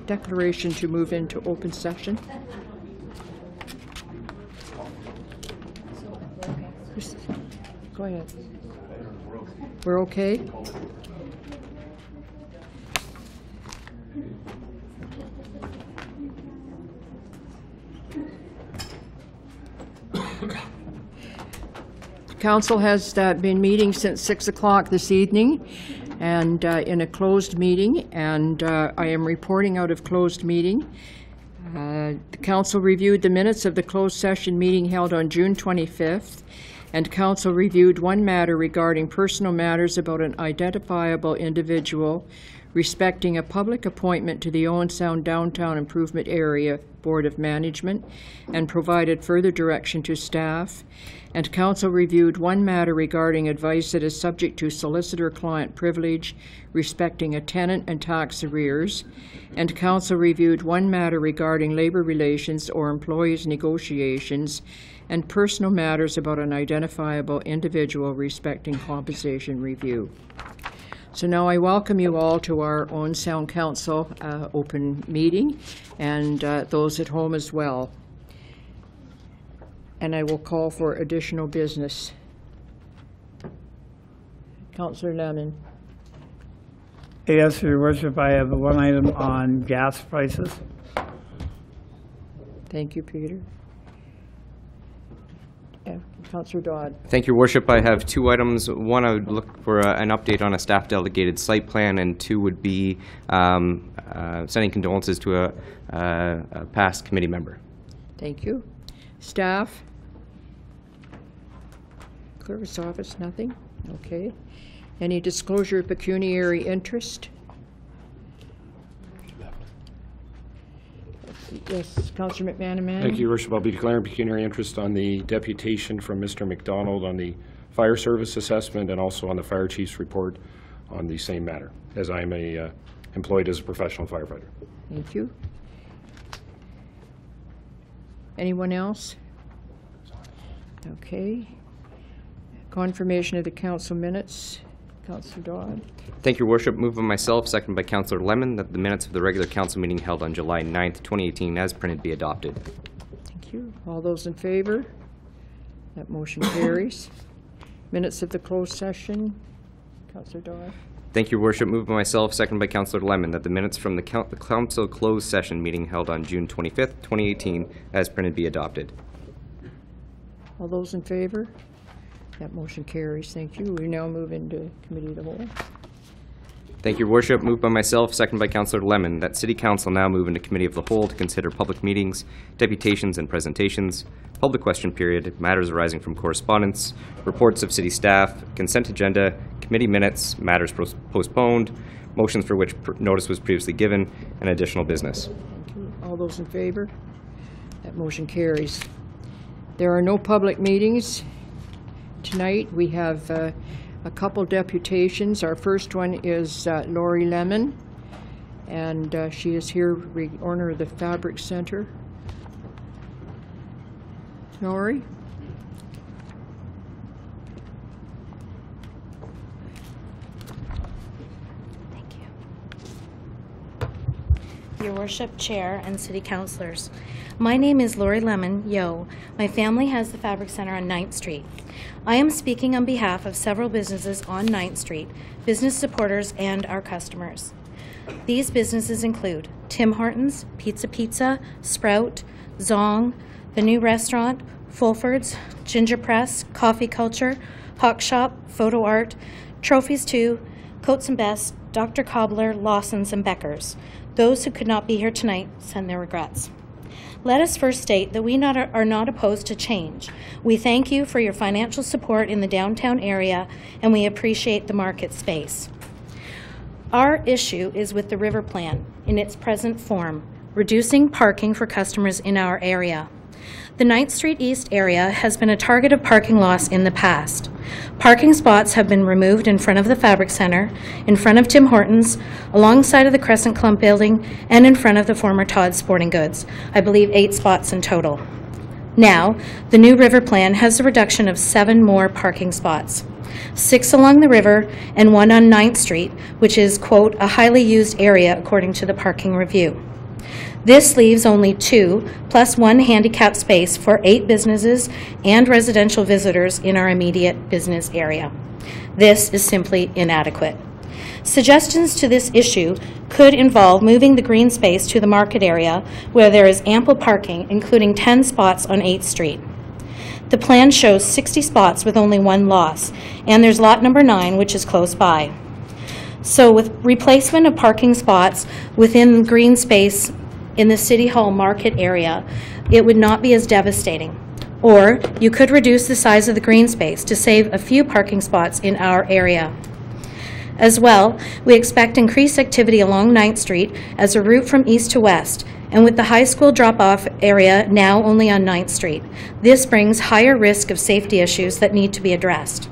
Declaration to move into open session. Go ahead. We're okay? Council has been meeting since 6 o'clock this evening and in a closed meeting, and I am reporting out of closed meeting. The council reviewed the minutes of the closed session meeting held on June 25th, and council reviewed one matter regarding personal matters about an identifiable individual respecting a public appointment to the Owen Sound Downtown Improvement Area Board of Management, and provided further direction to staff. And council reviewed one matter regarding advice that is subject to solicitor-client privilege respecting a tenant and tax arrears. And council reviewed one matter regarding labor relations or employees' negotiations and personal matters about an identifiable individual respecting compensation review. So now I welcome you all to our Owen Sound Council open meeting, and those at home as well. And I will call for additional business. Councillor Lemon. Yes, Your Worship, I have one item on gas prices. Thank you, Peter. Councillor Dodd. Thank you, Your Worship. I have two items. One, I would look for an update on a staff delegated site plan, and two would be sending condolences to a past committee member. Thank you. Staff? Clerk's office, nothing? Okay. Any disclosure of pecuniary interest? Yes, Councillor McManaman. Thank you, Your Worship. I'll be declaring pecuniary interest on the deputation from Mr. McDonald on the fire service assessment and also on the fire chief's report on the same matter, as I am employed as a professional firefighter. Thank you. Anyone else? Okay. Confirmation of the council minutes. Councillor Dodd. Thank you, Your Worship. Moved by myself, seconded by Councillor Lemon, that the minutes of the regular council meeting held on July 9th, 2018, as printed, be adopted. Thank you. All those in favor? That motion carries. Minutes of the closed session. Councillor Dodd. Thank you, Your Worship. Moved by myself, seconded by Councillor Lemon, that the minutes from the council closed session meeting held on June 25th, 2018, as printed, be adopted. All those in favor? That motion carries. Thank you. We now move into Committee of the Whole. Thank you, Your Worship. Moved by myself, seconded by Councillor Lemon, that City Council now move into Committee of the Whole to consider public meetings, deputations and presentations, public question period, matters arising from correspondence, reports of city staff, consent agenda, committee minutes, matters postponed, motions for which notice was previously given, and additional business. Thank you. All those in favor? That motion carries. There are no public meetings. Tonight we have a couple deputations. Our first one is Lori Lemon, and she is here in honor of the Fabric Center. Lori? Thank you. Your Worship, Chair, and City Councillors. My name is Lori Lemon, Yo. My family has the Fabric Center on 9th Street. I am speaking on behalf of several businesses on 9th Street, business supporters, and our customers. These businesses include Tim Hortons, Pizza, Sprout, Zong, The New Restaurant, Fulford's, Ginger Press, Coffee Culture, Hawk Shop, Photo Art, Trophies 2, Coats and Best, Dr. Cobbler, Lawson's, and Becker's. Those who could not be here tonight send their regrets. Let us first state that we are not opposed to change. We thank you for your financial support in the downtown area, and we appreciate the market space. Our issue is with the River Plan in its present form, reducing parking for customers in our area. The 9th Street East area has been a target of parking loss in the past. Parking spots have been removed in front of the Fabric Center, in front of Tim Hortons, alongside of the Crescent Clump building, and in front of the former Todd's Sporting Goods. I believe 8 spots in total. Now, the new River Plan has a reduction of 7 more parking spots. 6 along the river, and 1 on 9th Street, which is, quote, a highly used area according to the parking review. This leaves only 2 plus 1 handicap space for 8 businesses and residential visitors in our immediate business area. This is simply inadequate. Suggestions to this issue could involve moving the green space to the market area where there is ample parking, including 10 spots on 8th Street. The plan shows 60 spots with only 1 loss, and there's lot number 9, which is close by. So with replacement of parking spots within green space in the City Hall market area, it would not be as devastating. Or you could reduce the size of the green space to save a few parking spots in our area. As well, we expect increased activity along 9th Street as a route from east to west, and with the high school drop-off area now only on 9th Street, this brings higher risk of safety issues that need to be addressed.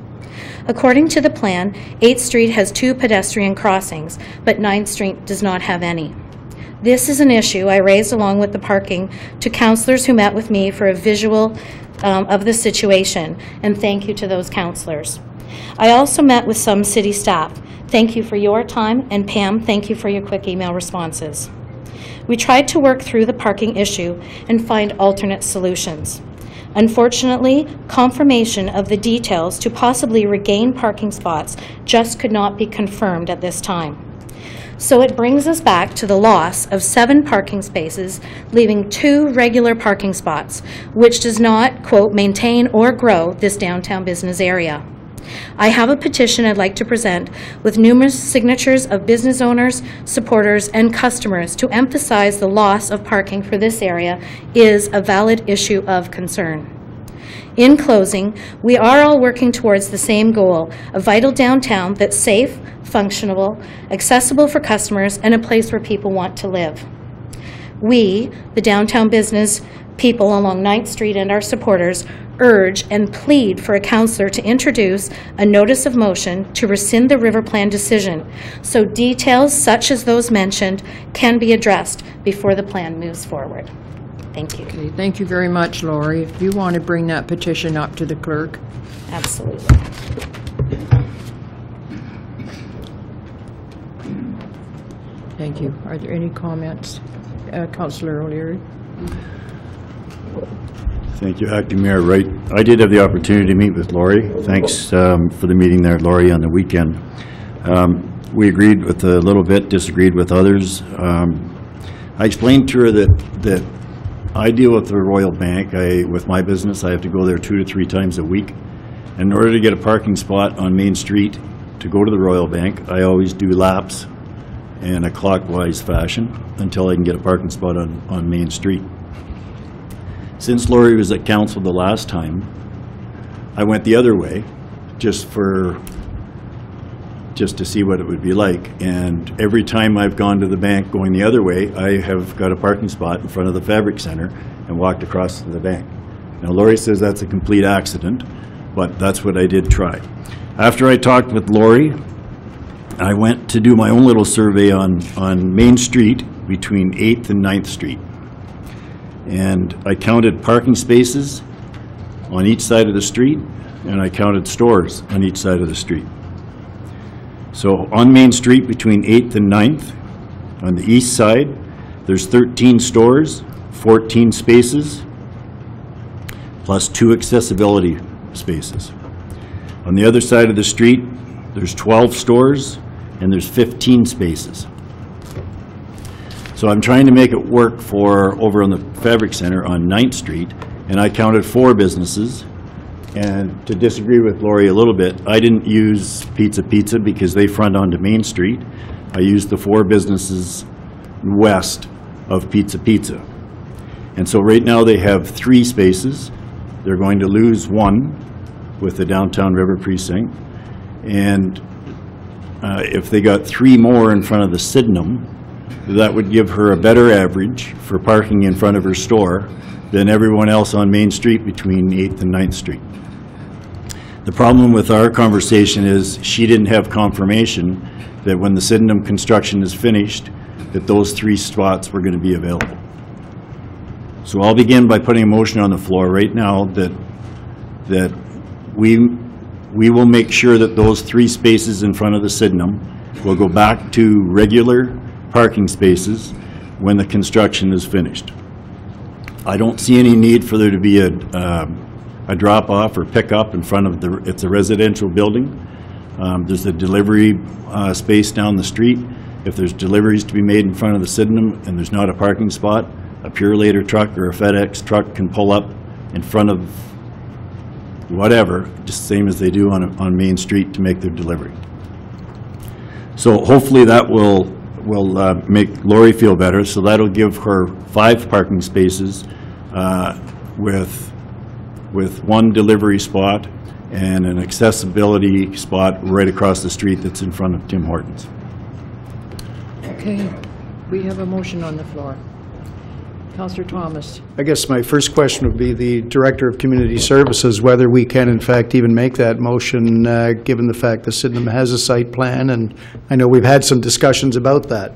According to the plan, 8th Street has 2 pedestrian crossings, but 9th Street does not have any. This is an issue I raised along with the parking to councillors who met with me for a visual of the situation, and thank you to those councillors. I also met with some city staff. Thank you for your time, and Pam, thank you for your quick email responses. We tried to work through the parking issue and find alternate solutions. Unfortunately, confirmation of the details to possibly regain parking spots just could not be confirmed at this time. So it brings us back to the loss of 7 parking spaces, leaving 2 regular parking spots, which does not, quote, maintain or grow this downtown business area. I have a petition I'd like to present with numerous signatures of business owners, supporters, and customers to emphasize the loss of parking for this area is a valid issue of concern. In closing, we are all working towards the same goal, a vital downtown that's safe, functional, accessible for customers, and a place where people want to live. We, the downtown business people along 9th Street and our supporters, urge and plead for a councillor to introduce a notice of motion to rescind the river plan decision so details such as those mentioned can be addressed before the plan moves forward. Thank you. Okay, thank you very much, Lori. If you want to bring that petition up to the clerk. Absolutely. Thank you. Are there any comments? Councillor O'Leary. Thank you, Acting Mayor Wright. I did have the opportunity to meet with Lori. Thanks for the meeting there, Lori, on the weekend. We agreed with a little bit, disagreed with others. I explained to her that I deal with the Royal Bank. With my business, I have to go there 2 to 3 times a week. And in order to get a parking spot on Main Street to go to the Royal Bank, I always do laps in a clockwise fashion until I can get a parking spot on Main Street. Since Lori was at council the last time, I went the other way just to see what it would be like. And every time I've gone to the bank going the other way, I have got a parking spot in front of the Fabric Center and walked across to the bank. Now, Lori says that's a complete accident, but that's what I did try. After I talked with Lori, I went to do my own little survey on Main Street between 8th and 9th Street. And I counted parking spaces on each side of the street, and I counted stores on each side of the street. So on Main Street between 8th and 9th, on the east side, there's 13 stores, 14 spaces, plus 2 accessibility spaces. On the other side of the street, there's 12 stores, and there's 15 spaces. So I'm trying to make it work for over on the Fabric Center on 9th Street, and I counted 4 businesses. And to disagree with Lori a little bit, I didn't use Pizza Pizza because they front onto Main Street. I used the 4 businesses west of Pizza Pizza. And so right now they have 3 spaces. They're going to lose 1 with the Downtown River Precinct. And if they got 3 more in front of the Sydenham, that would give her a better average for parking in front of her store than everyone else on Main Street between 8th and 9th Street. The problem with our conversation is she didn't have confirmation that when the Sydenham construction is finished, that those 3 spots were going to be available. So I'll begin by putting a motion on the floor right now that we we will make sure that those 3 spaces in front of the Sydenham will go back to regular parking spaces when the construction is finished. I don't see any need for there to be a drop-off or pick-up in front of it's a residential building. There's a delivery space down the street. If there's deliveries to be made in front of the Sydenham and there's not a parking spot, a Purolator truck or a FedEx truck can pull up in front of whatever, just the same as they do on Main Street to make their delivery. So hopefully that will make Lori feel better. So that'll give her 5 parking spaces with 1 delivery spot and an accessibility spot right across the street that's in front of Tim Hortons. Okay, we have a motion on the floor. Councillor Thomas. I guess my first question would be the Director of Community Services, whether we can in fact even make that motion, given the fact that Sydenham has a site plan, and I know we've had some discussions about that.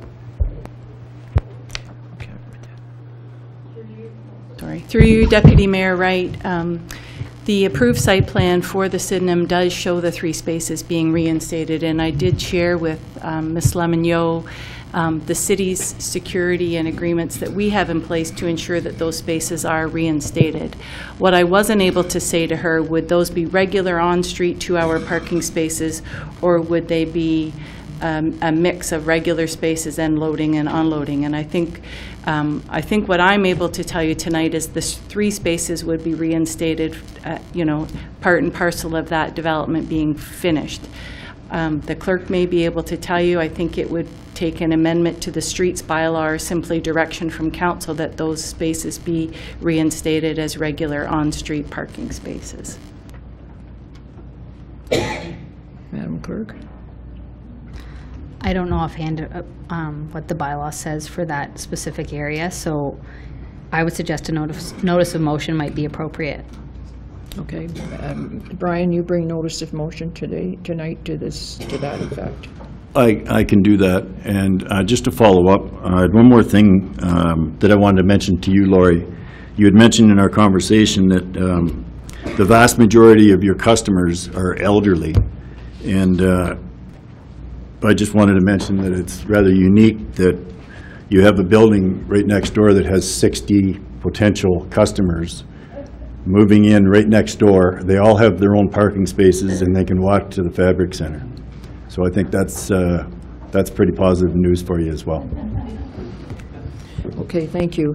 Sorry. Through you, Deputy Mayor Wright, the approved site plan for the Sydenham does show the 3 spaces being reinstated, and I did share with Ms. Lemon-Yo the city's security and agreements that we have in place to ensure that those spaces are reinstated. What I wasn't able to say to her, would those be regular on-street 2-hour parking spaces, or would they be a mix of regular spaces and loading and unloading? And I think what I'm able to tell you tonight is the 3 spaces would be reinstated, part and parcel of that development being finished. The clerk may be able to tell you, I think it would take an amendment to the streets bylaw or simply direction from council that those spaces be reinstated as regular on-street parking spaces. Madam Clerk. I don't know offhand what the bylaw says for that specific area, so I would suggest a notice of motion might be appropriate. Okay, Brian, you bring notice of motion tonight to that effect. I can do that. And just to follow up, I had one more thing that I wanted to mention to you, Lori. You had mentioned in our conversation that the vast majority of your customers are elderly. And I just wanted to mention that it's rather unique that you have a building right next door that has 60 potential customers moving in right next door. They all have their own parking spaces and they can walk to the Fabric Center. So I think that's pretty positive news for you as well. Okay, thank you.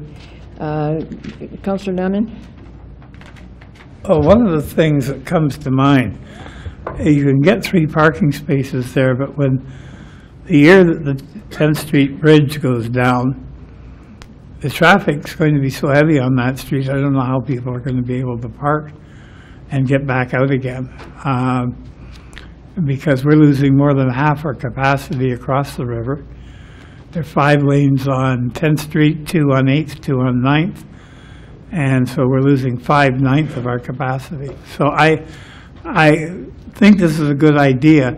Councillor Lemon? Oh, one of the things that comes to mind, you can get 3 parking spaces there, but when the year that the 10th Street Bridge goes down, the traffic's going to be so heavy on that street, I don't know how people are going to be able to park and get back out again. Because we're losing more than half our capacity across the river. There are 5 lanes on 10th Street, 2 on 8th, 2 on 9th, and so we're losing 5/9 of our capacity. So I think this is a good idea,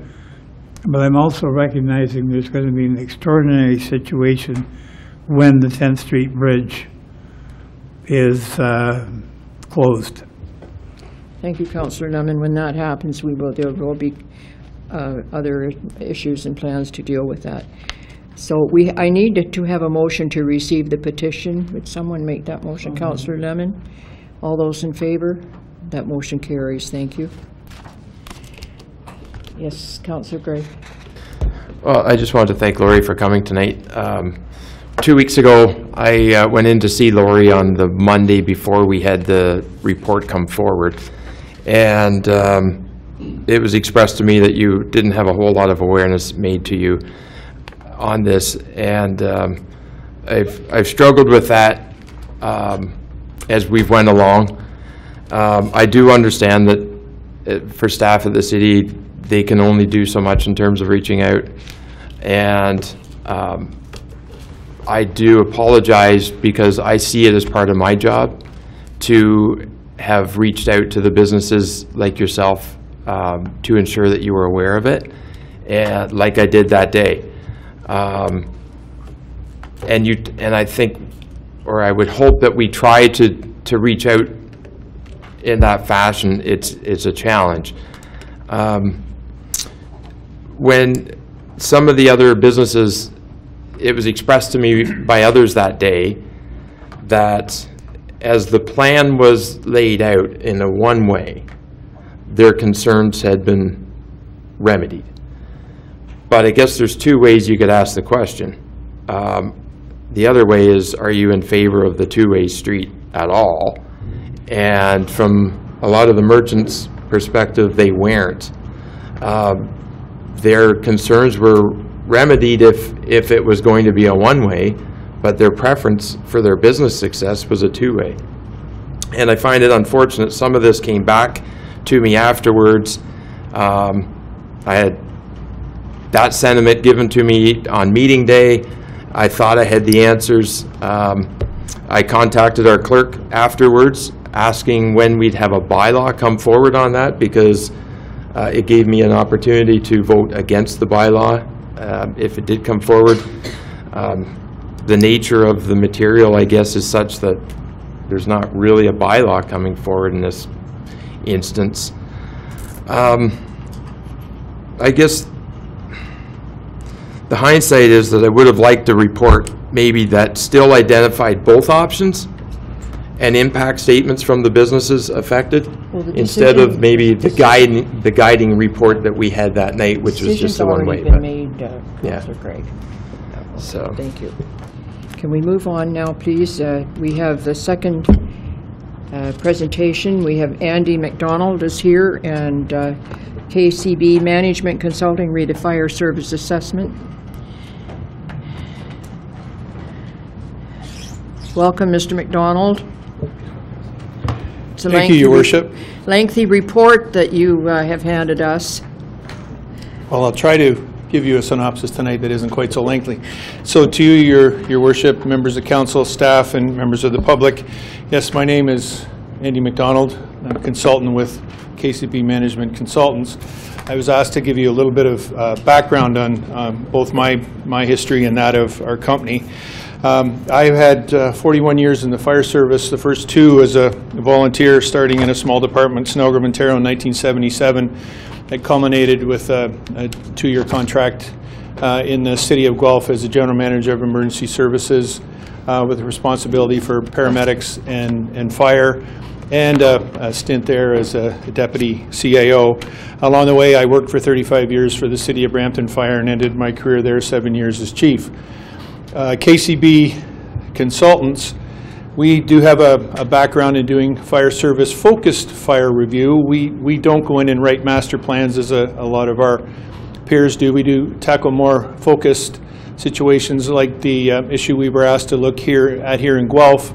but I'm also recognizing there's going to be an extraordinary situation when the 10th Street Bridge is closed. Thank you, Councillor Lemon. When that happens, there will be other issues and plans to deal with that. So I need to have a motion to receive the petition. Would someone make that motion? Councillor Lemon? All those in favor? That motion carries. Thank you. Yes, Councillor Gray. Well, I just wanted to thank Lori for coming tonight. 2 weeks ago, I went in to see Lori on the Monday before we had the report come forward. And it was expressed to me that you didn't have a whole lot of awareness made to you on this. And I've struggled with that as we've went along. I do understand that for staff of the city, they can only do so much in terms of reaching out. And I do apologize because I see it as part of my job to have reached out to the businesses like yourself to ensure that you were aware of it, and like I did that day. And I think, or I would hope that we try to reach out in that fashion. It's a challenge. When some of the other businesses, it was expressed to me by others that day that as the plan was laid out in a one-way, their concerns had been remedied. But I guess there's two ways you could ask the question. The other way is, are you in favor of the two-way street at all? And from a lot of the merchants' perspective, they weren't. Their concerns were remedied if it was going to be a one-way, but their preference for their business success was a two-way. And I find it unfortunate some of this came back to me afterwards. I had that sentiment given to me on meeting day. I thought I had the answers. I contacted our clerk afterwards, asking when we'd have a bylaw come forward on that, because it gave me an opportunity to vote against the bylaw if it did come forward. The nature of the material, I guess, is such that there's not really a bylaw coming forward in this instance. I guess the hindsight is that I would have liked a report maybe that still identified both options and impact statements from the businesses affected, instead of maybe the guiding report that we had that night, which was just the one way. Decision's already been made, Councillor Craig. So Thank you. Can we move on now, please? We have the second presentation. We have Andy McDonald is here, and KCB Management Consulting read a fire service assessment. Welcome, Mr. McDonald. It's a Thank you, Your Worship. lengthy report that you have handed us. Well, I'll try to give you a synopsis tonight that isn't quite so lengthy. So to you, Your Worship, members of council, staff, and members of the public, yes, my name is Andy McDonald. I'm a consultant with KCB Management Consultants. I was asked to give you a little bit of background on both my history and that of our company. I've had 41 years in the fire service, the first 2 as a volunteer, starting in a small department, Snellgrove, Ontario in 1977. It culminated with a 2-year contract in the city of Guelph as a general manager of emergency services with responsibility for paramedics and fire, and a stint there as a deputy CAO. Along the way, I worked for 35 years for the city of Brampton Fire and ended my career there 7 years as chief. KCB Consultants, we do have a background in doing fire service focused fire review. We don't go in and write master plans as a lot of our peers do. We do tackle more focused situations like the issue we were asked to look at here in Guelph.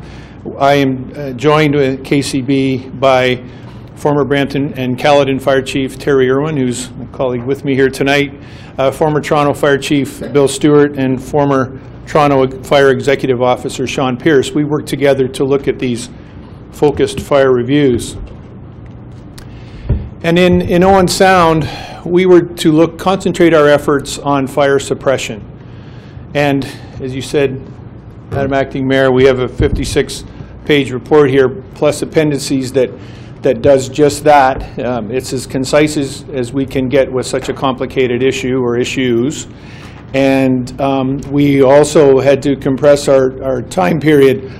I am joined with KCB by former Brampton and Caledon Fire Chief Terry Irwin, who's a colleague with me here tonight, former Toronto Fire Chief Bill Stewart, and former Toronto Fire Executive Officer Sean Pierce. We work together to look at these focused fire reviews. And in Owen Sound, we were to concentrate our efforts on fire suppression. And as you said, Madam Acting Mayor, we have a 56-page report here, plus appendices that does just that. It's as concise as we can get with such a complicated issue or issues. And we also had to compress our time period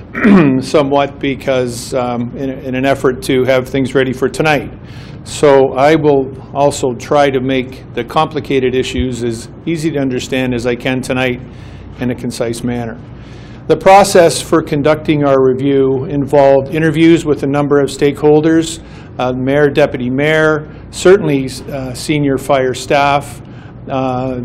somewhat because in an effort to have things ready for tonight. So I will also try to make the complicated issues as easy to understand as I can tonight in a concise manner. The process for conducting our review involved interviews with a number of stakeholders, mayor, deputy mayor, certainly senior fire staff, a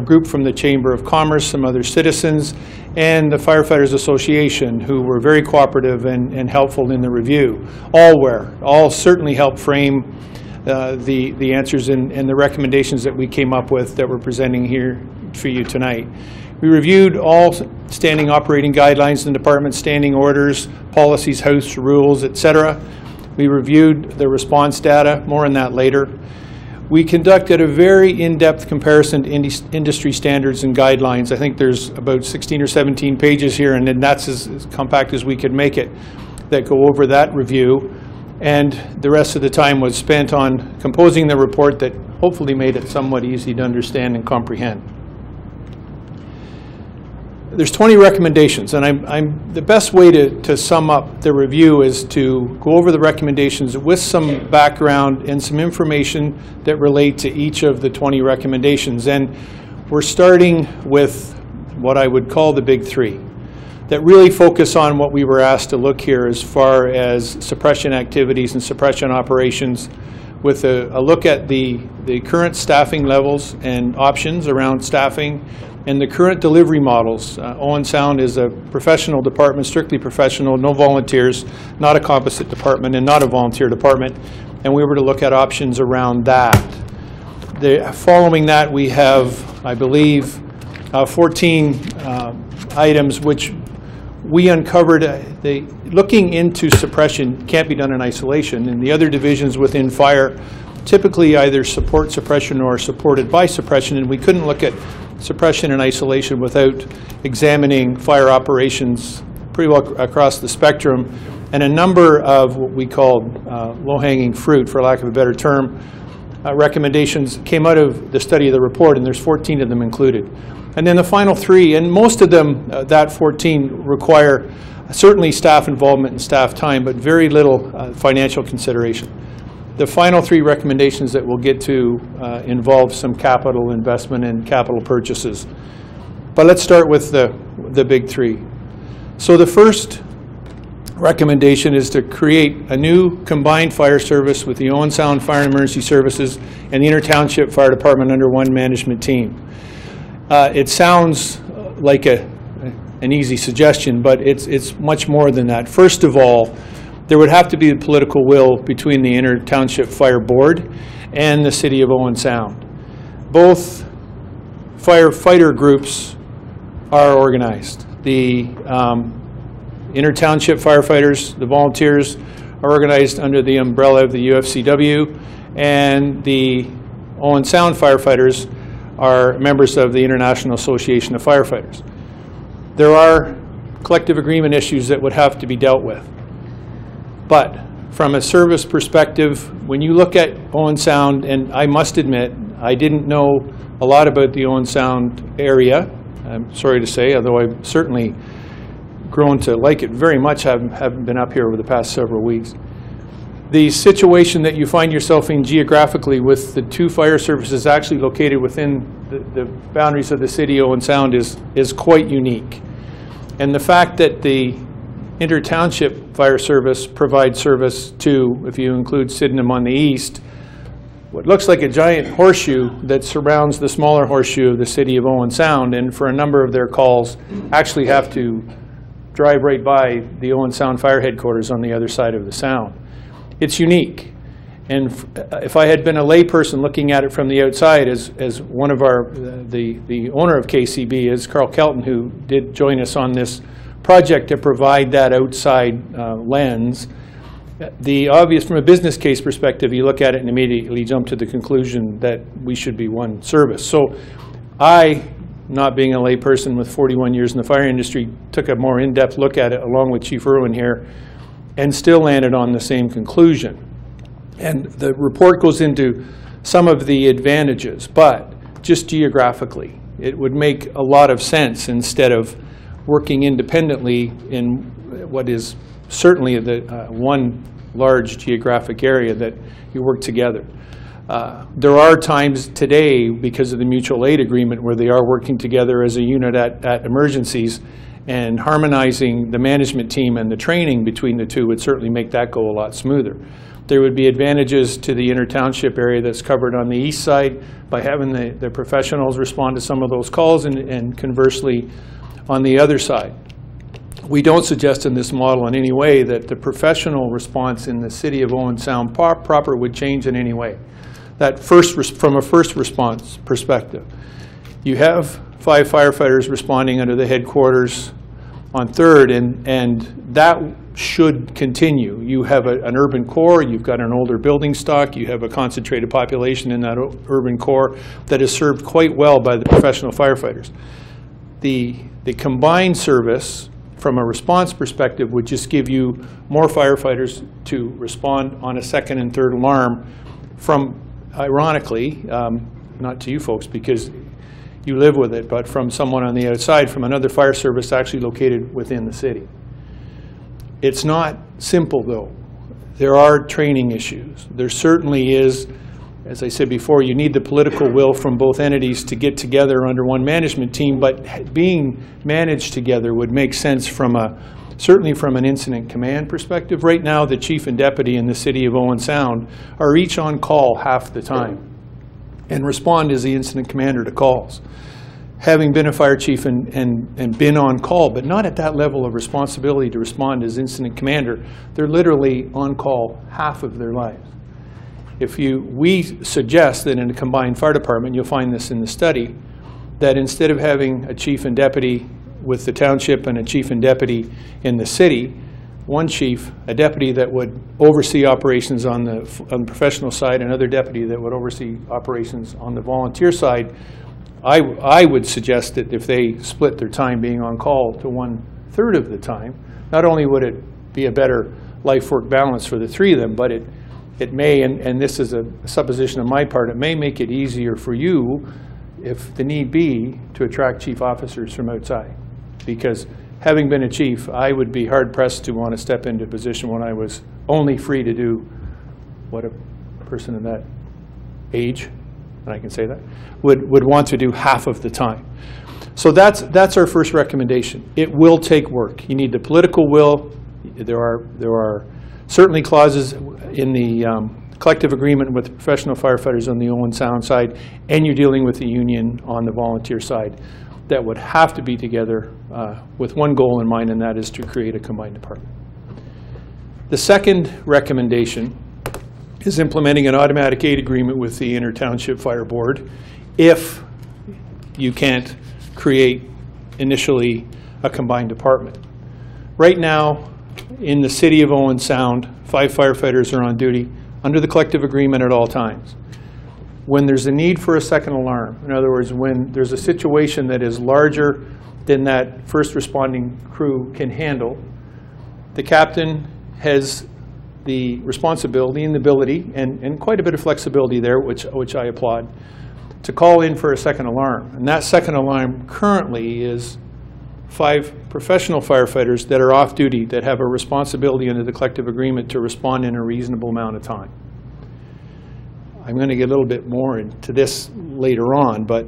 group from the Chamber of Commerce, some other citizens, and the Firefighters Association, who were very cooperative and helpful in the review. All certainly helped frame the answers and the recommendations that we came up with that we're presenting here for you tonight. We reviewed all standing operating guidelines in the department, standing orders, policies, house rules, etc. We reviewed the response data, more on that later. We conducted a very in-depth comparison to industry standards and guidelines. I think there's about 16 or 17 pages here, and then that's as compact as we could make it, that go over that review. and the rest of the time was spent on composing the report that hopefully made it somewhat easy to understand and comprehend. There's 20 recommendations, and the best way to sum up the review is to go over the recommendations with some background and some information that relate to each of the 20 recommendations. And we're starting with what I would call the big three that really focus on what we were asked to look here as far as suppression activities and suppression operations, with a look at the current staffing levels and options around staffing and the current delivery models. Owen Sound is a professional department, strictly professional, no volunteers, not a composite department and not a volunteer department, and we were to look at options around that. Following that, we have, I believe, 14 items which we uncovered. Looking into suppression can't be done in isolation, and the other divisions within fire typically either support suppression or are supported by suppression, and we couldn't look at suppression in isolation without examining fire operations pretty well across the spectrum. And a number of what we called low-hanging fruit, for lack of a better term, recommendations came out of the study of the report, and there's 14 of them included. And then the final three, and most of them, that 14, require certainly staff involvement and staff time, but very little financial consideration. The final three recommendations that we'll get to involve some capital investment and capital purchases. But let's start with the big three. So the first recommendation is to create a new combined fire service with the Owen Sound Fire and Emergency Services and the Inter-Township Fire Department under one management team. It sounds like an easy suggestion, but it's much more than that. First of all, there would have to be a political will between the Inter-Township Fire Board and the City of Owen Sound. Both firefighter groups are organized. The Inter-Township firefighters, the volunteers, are organized under the umbrella of the UFCW, and the Owen Sound firefighters are members of the International Association of Firefighters. There are collective agreement issues that would have to be dealt with. But from a service perspective, when you look at Owen Sound, and I must admit, I didn't know a lot about the Owen Sound area, I'm sorry to say, although I've certainly grown to like it very much, having been up here over the past several weeks. The situation that you find yourself in geographically with the two fire services actually located within the boundaries of the city of Owen Sound is quite unique. And the fact that the Inter-Township Fire Service provides service to, if you include Sydenham on the east, what looks like a giant horseshoe that surrounds the smaller horseshoe of the city of Owen Sound, and for a number of their calls actually have to drive right by the Owen Sound Fire Headquarters on the other side of the Sound. It's unique. And if I had been a layperson looking at it from the outside, as one of the owner of KCB is Carl Kelton, who did join us on this project to provide that outside lens, the obvious, from a business case perspective, you look at it and immediately jump to the conclusion that we should be one service. So I, not being a layperson with 41 years in the fire industry, took a more in-depth look at it along with Chief Irwin here and still landed on the same conclusion. And the report goes into some of the advantages, but just geographically, it would make a lot of sense instead of working independently in what is certainly the one large geographic area that you work together. There are times today, because of the mutual aid agreement, where they are working together as a unit at emergencies, and harmonizing the management team and the training between the two would certainly make that go a lot smoother. There would be advantages to the inter-township area that's covered on the east side by having the professionals respond to some of those calls, and conversely on the other side. We don't suggest in this model in any way that the professional response in the city of Owen Sound proper would change in any way. That from a first response perspective, you have 5 firefighters responding under the headquarters on 3rd, and that should continue. You have an urban core, you've got an older building stock, you have a concentrated population in that urban core that is served quite well by the professional firefighters. The combined service from a response perspective, would just give you more firefighters to respond on a second and third alarm from, ironically, not to you folks because you live with it, but from someone on the outside, from another fire service actually located within the city. It's not simple, though. There are training issues. There certainly is, as I said before, you need the political will from both entities to get together under one management team, but being managed together would make sense from certainly from an incident command perspective. Right now, the chief and deputy in the city of Owen Sound are each on call half the time and respond as the incident commander to calls. Having been a fire chief and been on call, but not at that level of responsibility to respond as incident commander, they're literally on call half of their lives. We suggest that in a combined fire department, you'll find this in the study, that instead of having a chief and deputy with the township and a chief and deputy in the city, one chief, a deputy that would oversee operations on the professional side, another deputy that would oversee operations on the volunteer side. I would suggest that if they split their time being on call to 1/3 of the time, not only would it be a better life-work balance for the three of them, but it may, and this is a supposition on my part, it may make it easier for you, if the need be, to attract chief officers from outside. Because having been a chief, I would be hard-pressed to want to step into a position when I was only free to do what a person in that age, and I can say that, would want to do half of the time. So that's our first recommendation. It will take work. You need the political will. There are certainly clauses in the collective agreement with the professional firefighters on the Owen Sound side, and you're dealing with the union on the volunteer side, that would have to be together with one goal in mind, and that is to create a combined department. The second recommendation is implementing an automatic aid agreement with the Inter-Township Fire Board if you can't create initially a combined department. Right now, in the city of Owen Sound, 5 firefighters are on duty under the collective agreement at all times. When there's a need for a second alarm, in other words, when there's a situation that is larger than that first responding crew can handle, the captain has the responsibility and the ability, and quite a bit of flexibility there, which I applaud, to call in for a second alarm. And that second alarm currently is 5 professional firefighters that are off duty that have a responsibility under the collective agreement to respond in a reasonable amount of time. I'm going to get a little bit more into this later on, but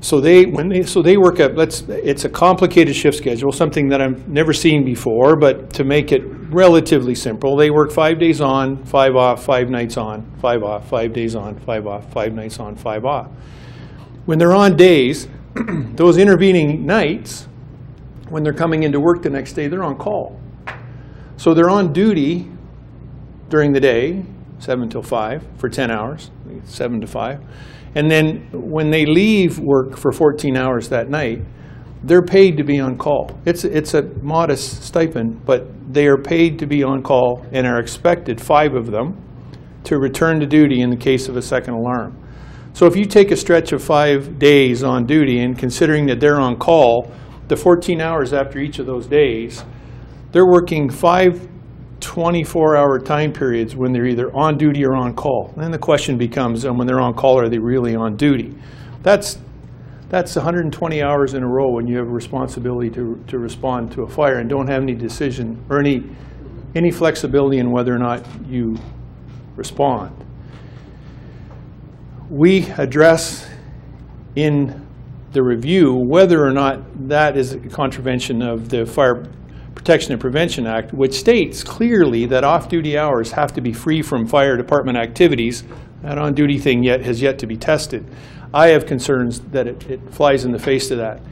so they work at, it's a complicated shift schedule, something that I've never seen before, but to make it relatively simple, they work 5 days on, 5 off, 5 nights on, 5 off, 5 days on, 5 off, 5 nights on, 5 off. When they're on days, those intervening nights, when they're coming into work the next day, they're on call. So they're on duty during the day, 7 till 5 for 10 hours, 7 to 5. And then when they leave work for 14 hours that night, they're paid to be on call. It's a modest stipend, but they are paid to be on call and are expected, 5 of them, to return to duty in the case of a second alarm. So if you take a stretch of 5 days on duty, and considering that they're on call, the 14 hours after each of those days, they're working 5 24-hour time periods when they're either on duty or on call. And then the question becomes, when they're on call, are they really on duty? That's 120 hours in a row when you have a responsibility to respond to a fire and don't have any decision or any flexibility in whether or not you respond. We address in the review whether or not that is a contravention of the Fire Protection and Prevention Act, which states clearly that off-duty hours have to be free from fire department activities. That on-duty thing has yet to be tested. I have concerns that it flies in the face of that.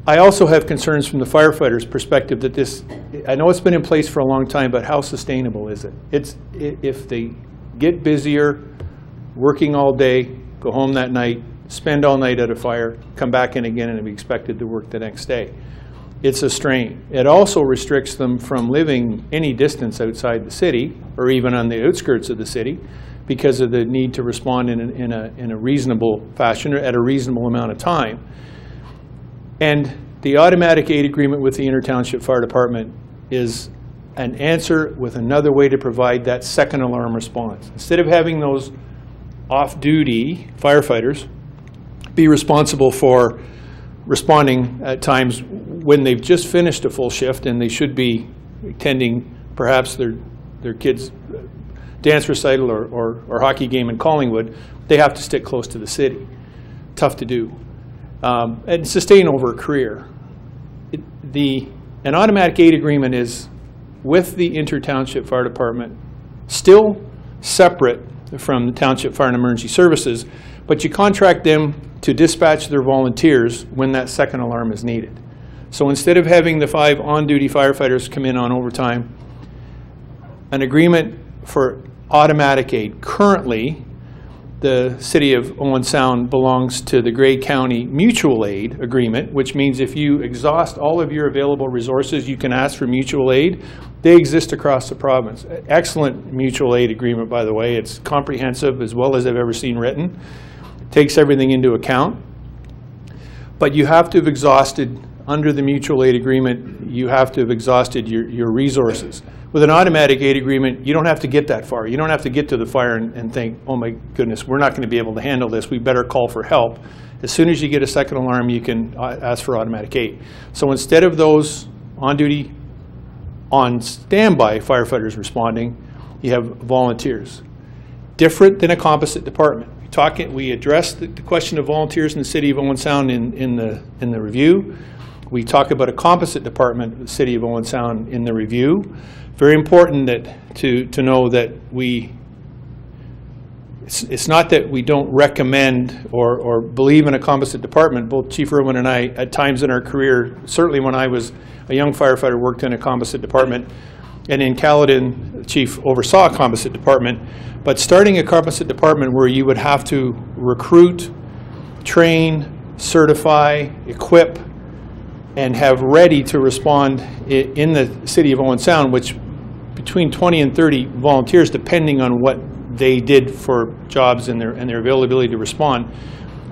I also have concerns from the firefighters' perspective that this, I know it's been in place for a long time, but how sustainable is it? If they get busier, working all day, go home that night, spend all night at a fire, come back in again and be expected to work the next day. It's a strain. It also restricts them from living any distance outside the city or even on the outskirts of the city because of the need to respond in a reasonable fashion or at a reasonable amount of time. And the automatic aid agreement with the Inter-Township Fire Department is an answer with another way to provide that second alarm response. Instead of having those off-duty firefighters be responsible for responding at times when they've just finished a full shift and they should be attending perhaps their kids' dance recital or hockey game in Collingwood, they have to stick close to the city. Tough to do. And sustain over a career. An automatic aid agreement is with the Inter-Township Fire Department, still separate from the Township Fire and Emergency Services, but you contract them to dispatch their volunteers when that second alarm is needed. So instead of having the 5 on-duty firefighters come in on overtime, an agreement for automatic aid. Currently, the City of Owen Sound belongs to the Grey County Mutual Aid Agreement, which means if you exhaust all of your available resources, you can ask for mutual aid. They exist across the province. Excellent mutual aid agreement, by the way. It's comprehensive as well as I've ever seen written. It takes everything into account. But you have to have exhausted, under the mutual aid agreement, you have to have exhausted your resources. With an automatic aid agreement, you don't have to get that far. You don't have to get to the fire and think, oh my goodness, we're not going to be able to handle this. We better call for help. As soon as you get a second alarm, you can ask for automatic aid. So instead of those on-duty, on standby firefighters responding, you have volunteers. Different than a composite department. We addressed the question of volunteers in the City of Owen Sound in the review. We talk about a composite department in the City of Owen Sound in the review. Very important to know that it's not that we don't recommend or believe in a composite department. Both Chief Irwin and I, at times in our career, certainly when I was a young firefighter, worked in a composite department, and in Caledon, the Chief oversaw a composite department. But starting a composite department where you would have to recruit, train, certify, equip, and have ready to respond in the City of Owen Sound, which between 20 and 30 volunteers, depending on what they did for jobs and their availability to respond,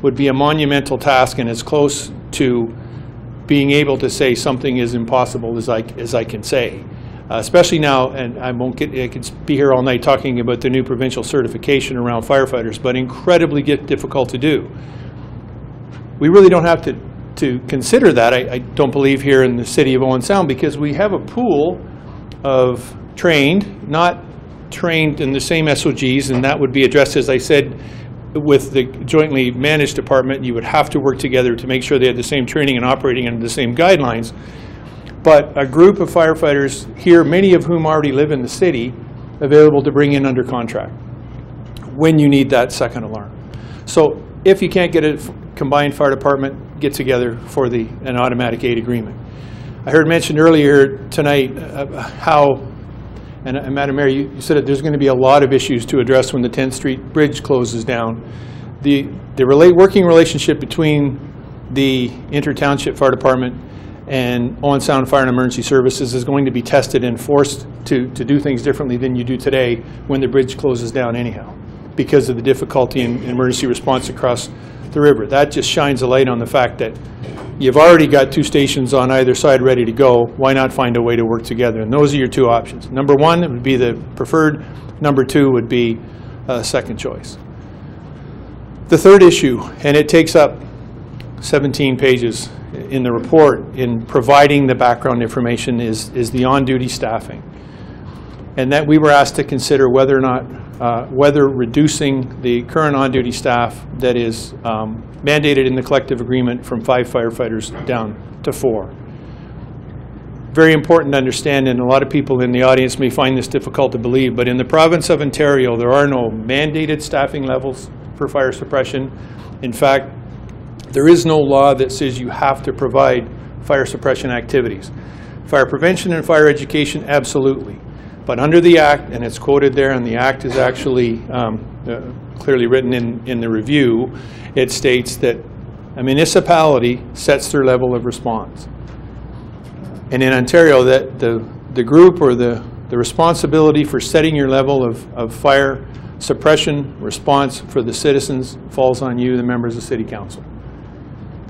would be a monumental task, and as close to being able to say something is impossible as I can say. Especially now, and I could be here all night talking about the new provincial certification around firefighters, but incredibly difficult to do. We really don't have to consider that, I don't believe, here in the City of Owen Sound, because we have a pool of trained, not trained in the same SOGs, and that would be addressed, as I said, with the jointly managed department. You would have to work together to make sure they had the same training and operating under the same guidelines. But a group of firefighters here, many of whom already live in the city, available to bring in under contract when you need that second alarm. So if you can't get a combined fire department, get together for an automatic aid agreement. I heard mentioned earlier tonight how, and Madam Mayor, you said that there's going to be a lot of issues to address when the 10th Street Bridge closes down. The working relationship between the Inter-Township Fire Department and Owen Sound Fire and Emergency Services is going to be tested and forced to do things differently than you do today when the bridge closes down anyhow, because of the difficulty in emergency response across the river. That just shines a light on the fact that you've already got 2 stations on either side ready to go. Why not find a way to work together? And those are your 2 options. Number 1 would be the preferred. Number 2 would be second choice. The third issue, and it takes up 17 pages in the report in providing the background information, is the on-duty staffing. And that we were asked to consider whether or not whether reducing the current on-duty staff that is mandated in the collective agreement from 5 firefighters down to 4. Very important to understand, and a lot of people in the audience may find this difficult to believe, but in the province of Ontario, there are no mandated staffing levels for fire suppression. In fact, there is no law that says you have to provide fire suppression activities. Fire prevention and fire education, absolutely. But under the Act, and it's quoted there, and the Act is actually clearly written in the review, it states that a municipality sets their level of response. And in Ontario, that the group or the responsibility for setting your level of fire suppression response for the citizens falls on you, the members of City Council.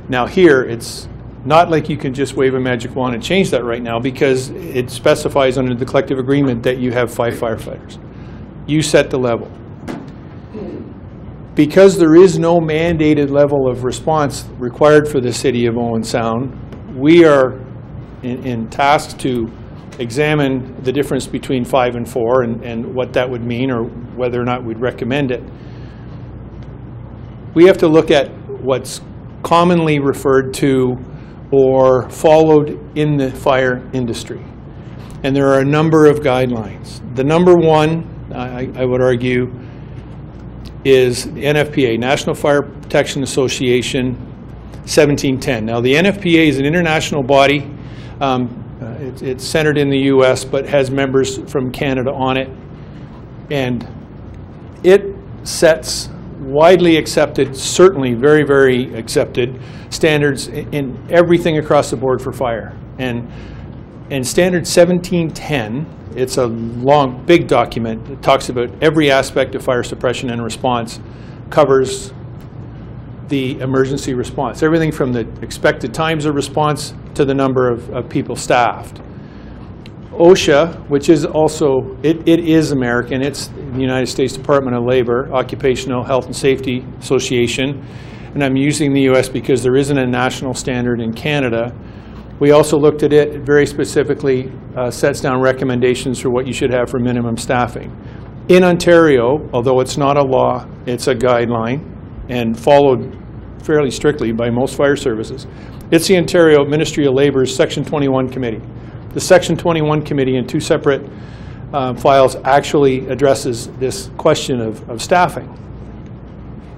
Now here, it's Not like you can just wave a magic wand and change that right now, because it specifies under the collective agreement that you have 5 firefighters. You set the level. Because there is no mandated level of response required for the city of Owen Sound, we are in task to examine the difference between 5 and 4 and what that would mean, or whether or not we'd recommend it. We have to look at what's commonly referred to or followed in the fire industry. And there are a number of guidelines. The number one, I would argue, is the NFPA, National Fire Protection Association 1710. Now, the NFPA is an international body. It's centered in the U.S., but has members from Canada on it. And it sets widely accepted, certainly very, very accepted standards in everything across the board for fire. And Standard 1710, it's a long, big document. It talks about every aspect of fire suppression and response, covers the emergency response, everything from the expected times of response to the number of people staffed. OSHA, which is also, it is American, it's the United States Department of Labor, Occupational Health and Safety Association, and I'm using the US because there isn't a national standard in Canada. We also looked at it, very specifically sets down recommendations for what you should have for minimum staffing. In Ontario, although it's not a law, it's a guideline and followed fairly strictly by most fire services. It's the Ontario Ministry of Labor's Section 21 Committee. The Section 21 Committee in 2 separate files actually addresses this question of staffing.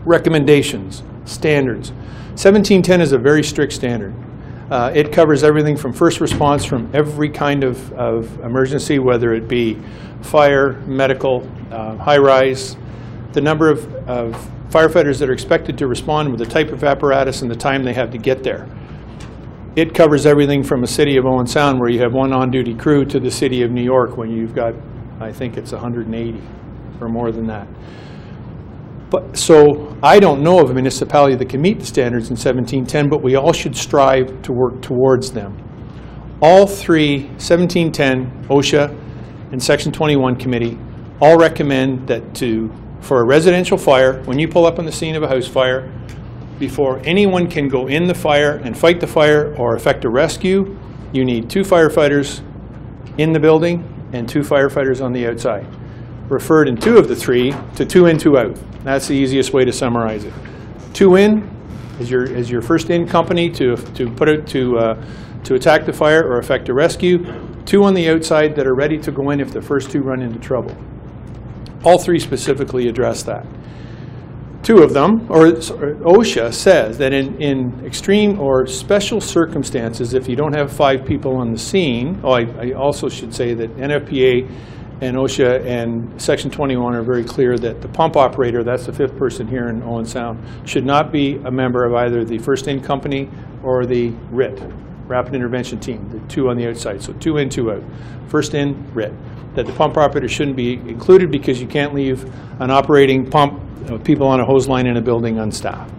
Recommendations, standards. 1710 is a very strict standard. It covers everything from first response from every kind of emergency, whether it be fire, medical, high-rise, the number of firefighters that are expected to respond with the type of apparatus and the time they have to get there. It covers everything from a city of Owen Sound where you have 1 on-duty crew to the city of New York when you've got, I think it's 180 or more than that. But, so I don't know of a municipality that can meet the standards in 1710, but we all should strive to work towards them. All 3, 1710, OSHA, and Section 21 Committee, all recommend that for a residential fire, when you pull up on the scene of a house fire, before anyone can go in the fire and fight the fire or effect a rescue, you need 2 firefighters in the building and 2 firefighters on the outside. Referred in 2 of the 3 to 2 in, 2 out. That's the easiest way to summarize it. 2 in is your first in company to put it to attack the fire or effect a rescue. 2 on the outside that are ready to go in if the first 2 run into trouble. All 3 specifically address that. 2 of them, or OSHA says that in extreme or special circumstances, if you don't have 5 people on the scene, I also should say that NFPA and OSHA and Section 21 are very clear that the pump operator, that's the 5th person here in Owen Sound, should not be a member of either the first in company or the RIT, Rapid Intervention Team, the 2 on the outside. So 2 in, 2 out. First in, RIT. That the pump operator shouldn't be included because you can't leave an operating pump of people on a hose line in a building unstaffed.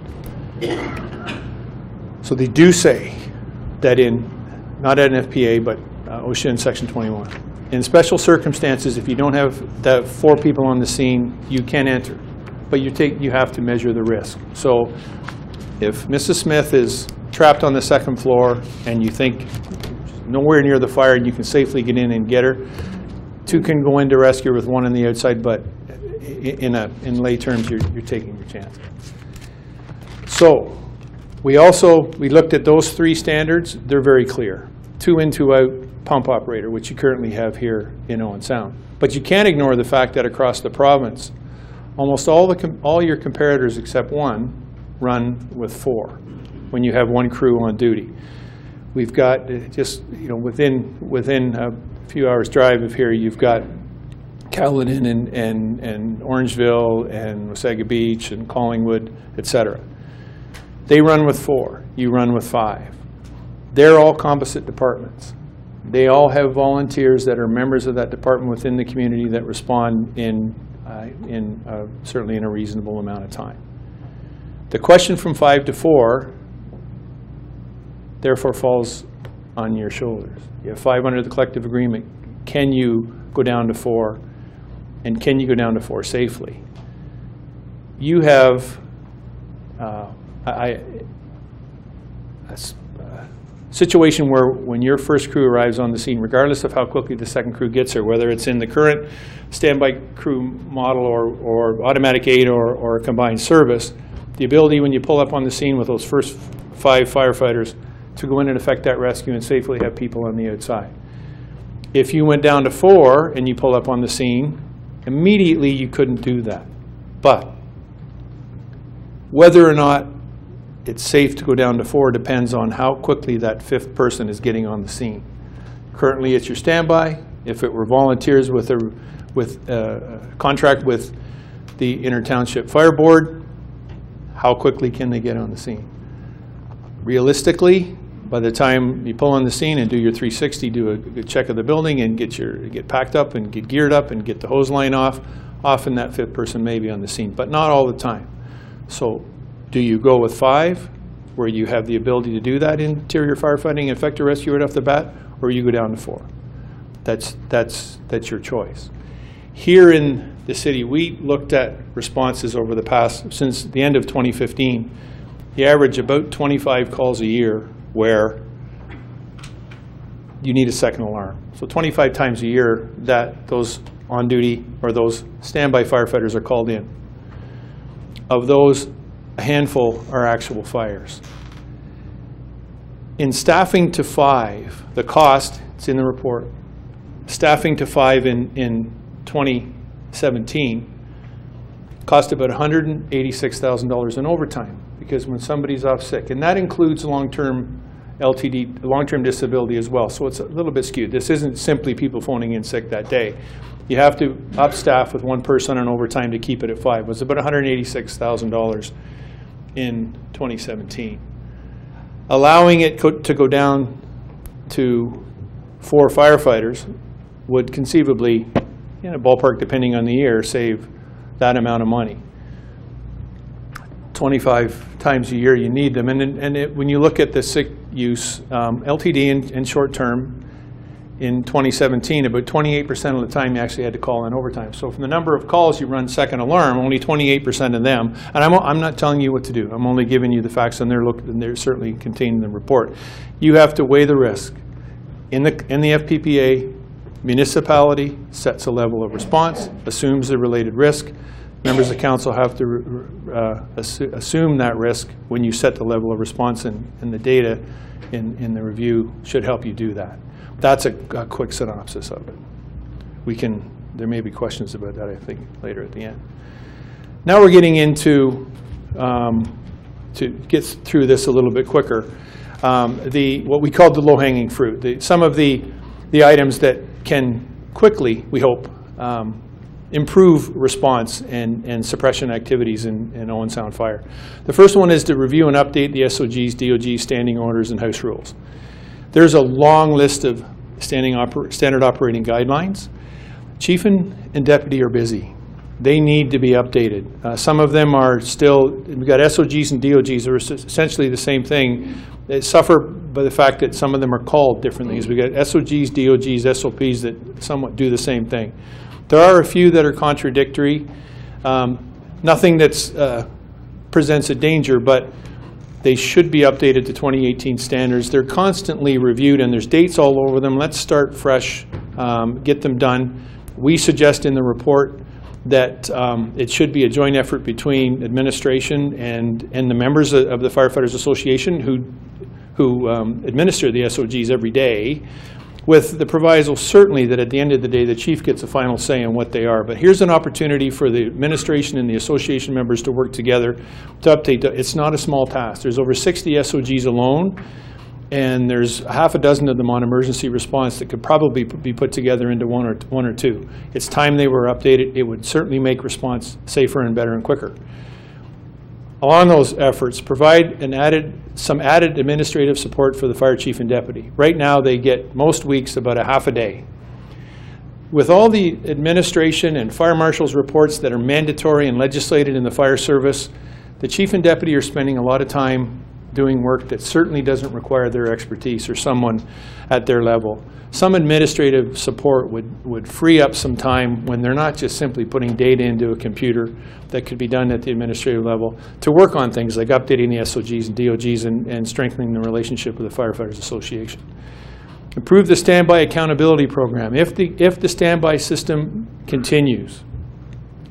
So they do say that not at NFPA, but OSHA and Section 21. In special circumstances, if you don't have the 4 people on the scene, you can enter. But you have to measure the risk. So if Mrs. Smith is trapped on the 2nd floor and you think nowhere near the fire and you can safely get in and get her, 2 can go in to rescue her with 1 on the outside, but in lay terms, you're taking your chance. So we looked at those 3 standards. They're very clear. 2 in, 2 out pump operator, which you currently have here in Owen Sound. But you can't ignore the fact that across the province, almost all your comparators except 1 run with 4 when you have 1 crew on duty. We've got just within a few hours drive of here, you've got Caledon and Orangeville and Wasaga Beach and Collingwood, etc. They run with 4. You run with 5. They're all composite departments. They all have volunteers that are members of that department within the community that respond certainly in a reasonable amount of time. The question from 5 to 4 therefore falls on your shoulders. You have 5 under the collective agreement. Can you go down to 4? And can you go down to 4 safely? You have a situation where when your first crew arrives on the scene, regardless of how quickly the second crew gets there, whether it's in the current standby crew model or automatic aid or a combined service, the ability when you pull up on the scene with those first 5 firefighters to go in and effect that rescue and safely have people on the outside. If you went down to 4 and you pull up on the scene, immediately you couldn't do that. But whether or not it's safe to go down to 4 depends on how quickly that 5th person is getting on the scene. Currently, it's your standby. If it were volunteers with a contract with the Inter-Township Fire Board, how quickly can they get on the scene? Realistically, by the time you pull on the scene and do your 360, do a check of the building and get packed up and get geared up and get the hose line off, often that 5th person may be on the scene, but not all the time. So do you go with 5, where you have the ability to do that interior firefighting and effective rescue right off the bat, or you go down to 4? That's your choice. Here in the city, we looked at responses over the past, since the end of 2015. You average about 25 calls a year where you need a second alarm. So 25 times a year that those on duty or those standby firefighters are called in. Of those, a handful are actual fires. In staffing to 5, the cost, it's in the report, staffing to 5 in 2017 cost about $186,000 in overtime, because when somebody's off sick, and that includes long-term LTD, long-term disability as well, so it's a little bit skewed. This isn't simply people phoning in sick that day. You have to up staff with 1 person on overtime to keep it at 5. It was about $186,000 in 2017. Allowing it to go down to 4 firefighters would conceivably, in a ballpark depending on the year, save that amount of money. 25 times a year you need them. And when you look at the sick use, LTD in short term, in 2017, about 28% of the time you actually had to call in overtime. So from the number of calls you run second alarm, only 28% of them, and I'm not telling you what to do, I'm only giving you the facts, and they're certainly contained in the report. You have to weigh the risk. In the FPPA, municipality sets a level of response, assumes the related risk. Members of council have to assume that risk when you set the level of response, and the data in the review should help you do that. That's a quick synopsis of it. There may be questions about that, I think, later at the end. Now we're getting into, to get through this a little bit quicker, what we call the low-hanging fruit, some of the items that can quickly, we hope, improve response and suppression activities in Owen Sound Fire. The first one is to review and update the SOGs, DOGs, standing orders, and house rules. There's a long list of standard operating guidelines. Chief and deputy are busy. They need to be updated. Some of them are still, we've got SOGs and DOGs that are essentially the same thing. They suffer by the fact that some of them are called differently. We've got SOGs, DOGs, SOPs that somewhat do the same thing. There are a few that are contradictory. Nothing that presents a danger, but they should be updated to 2018 standards. They're constantly reviewed, and there's dates all over them. Let's start fresh, get them done. We suggest in the report that it should be a joint effort between administration and the members of the Firefighters Association who administer the SOGs every day, with the proviso certainly that at the end of the day the chief gets a final say on what they are. But here's an opportunity for the administration and the association members to work together to update. It's not a small task. There's over 60 SOGs alone, and there's half a dozen of them on emergency response that could probably be put together into one or two. It's time they were updated. It would certainly make response safer and better and quicker. Along those efforts, provide some added administrative support for the fire chief and deputy. Right now, they get most weeks about a half a day. With all the administration and fire marshal's reports that are mandatory and legislated in the fire service, the chief and deputy are spending a lot of time doing work that certainly doesn't require their expertise or someone at their level. Some administrative support would free up some time when they're not just simply putting data into a computer that could be done at the administrative level to work on things like updating the SOGs and DOGs and strengthening the relationship with the Firefighters Association. Improve the standby accountability program. If the standby system continues,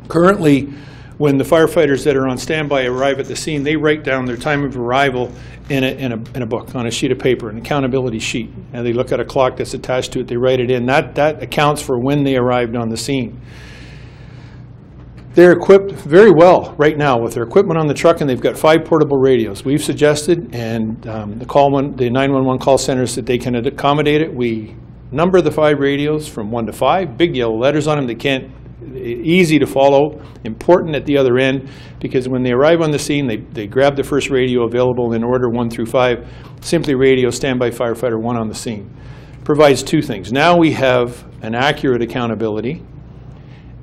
currently, when the firefighters that are on standby arrive at the scene, they write down their time of arrival in a book, on a sheet of paper, an accountability sheet. And they look at a clock that's attached to it, they write it in. That accounts for when they arrived on the scene. They're equipped very well right now with their equipment on the truck, and they've got 5 portable radios. We've suggested, and the 911 call centers, that they can accommodate it. We number the 5 radios from 1 to 5, big yellow letters on them. They can't, easy to follow, important at the other end, because when they arrive on the scene, they grab the first radio available in order 1 through 5, simply radio standby firefighter 1 on the scene. Provides 2 things. Now we have an accurate accountability,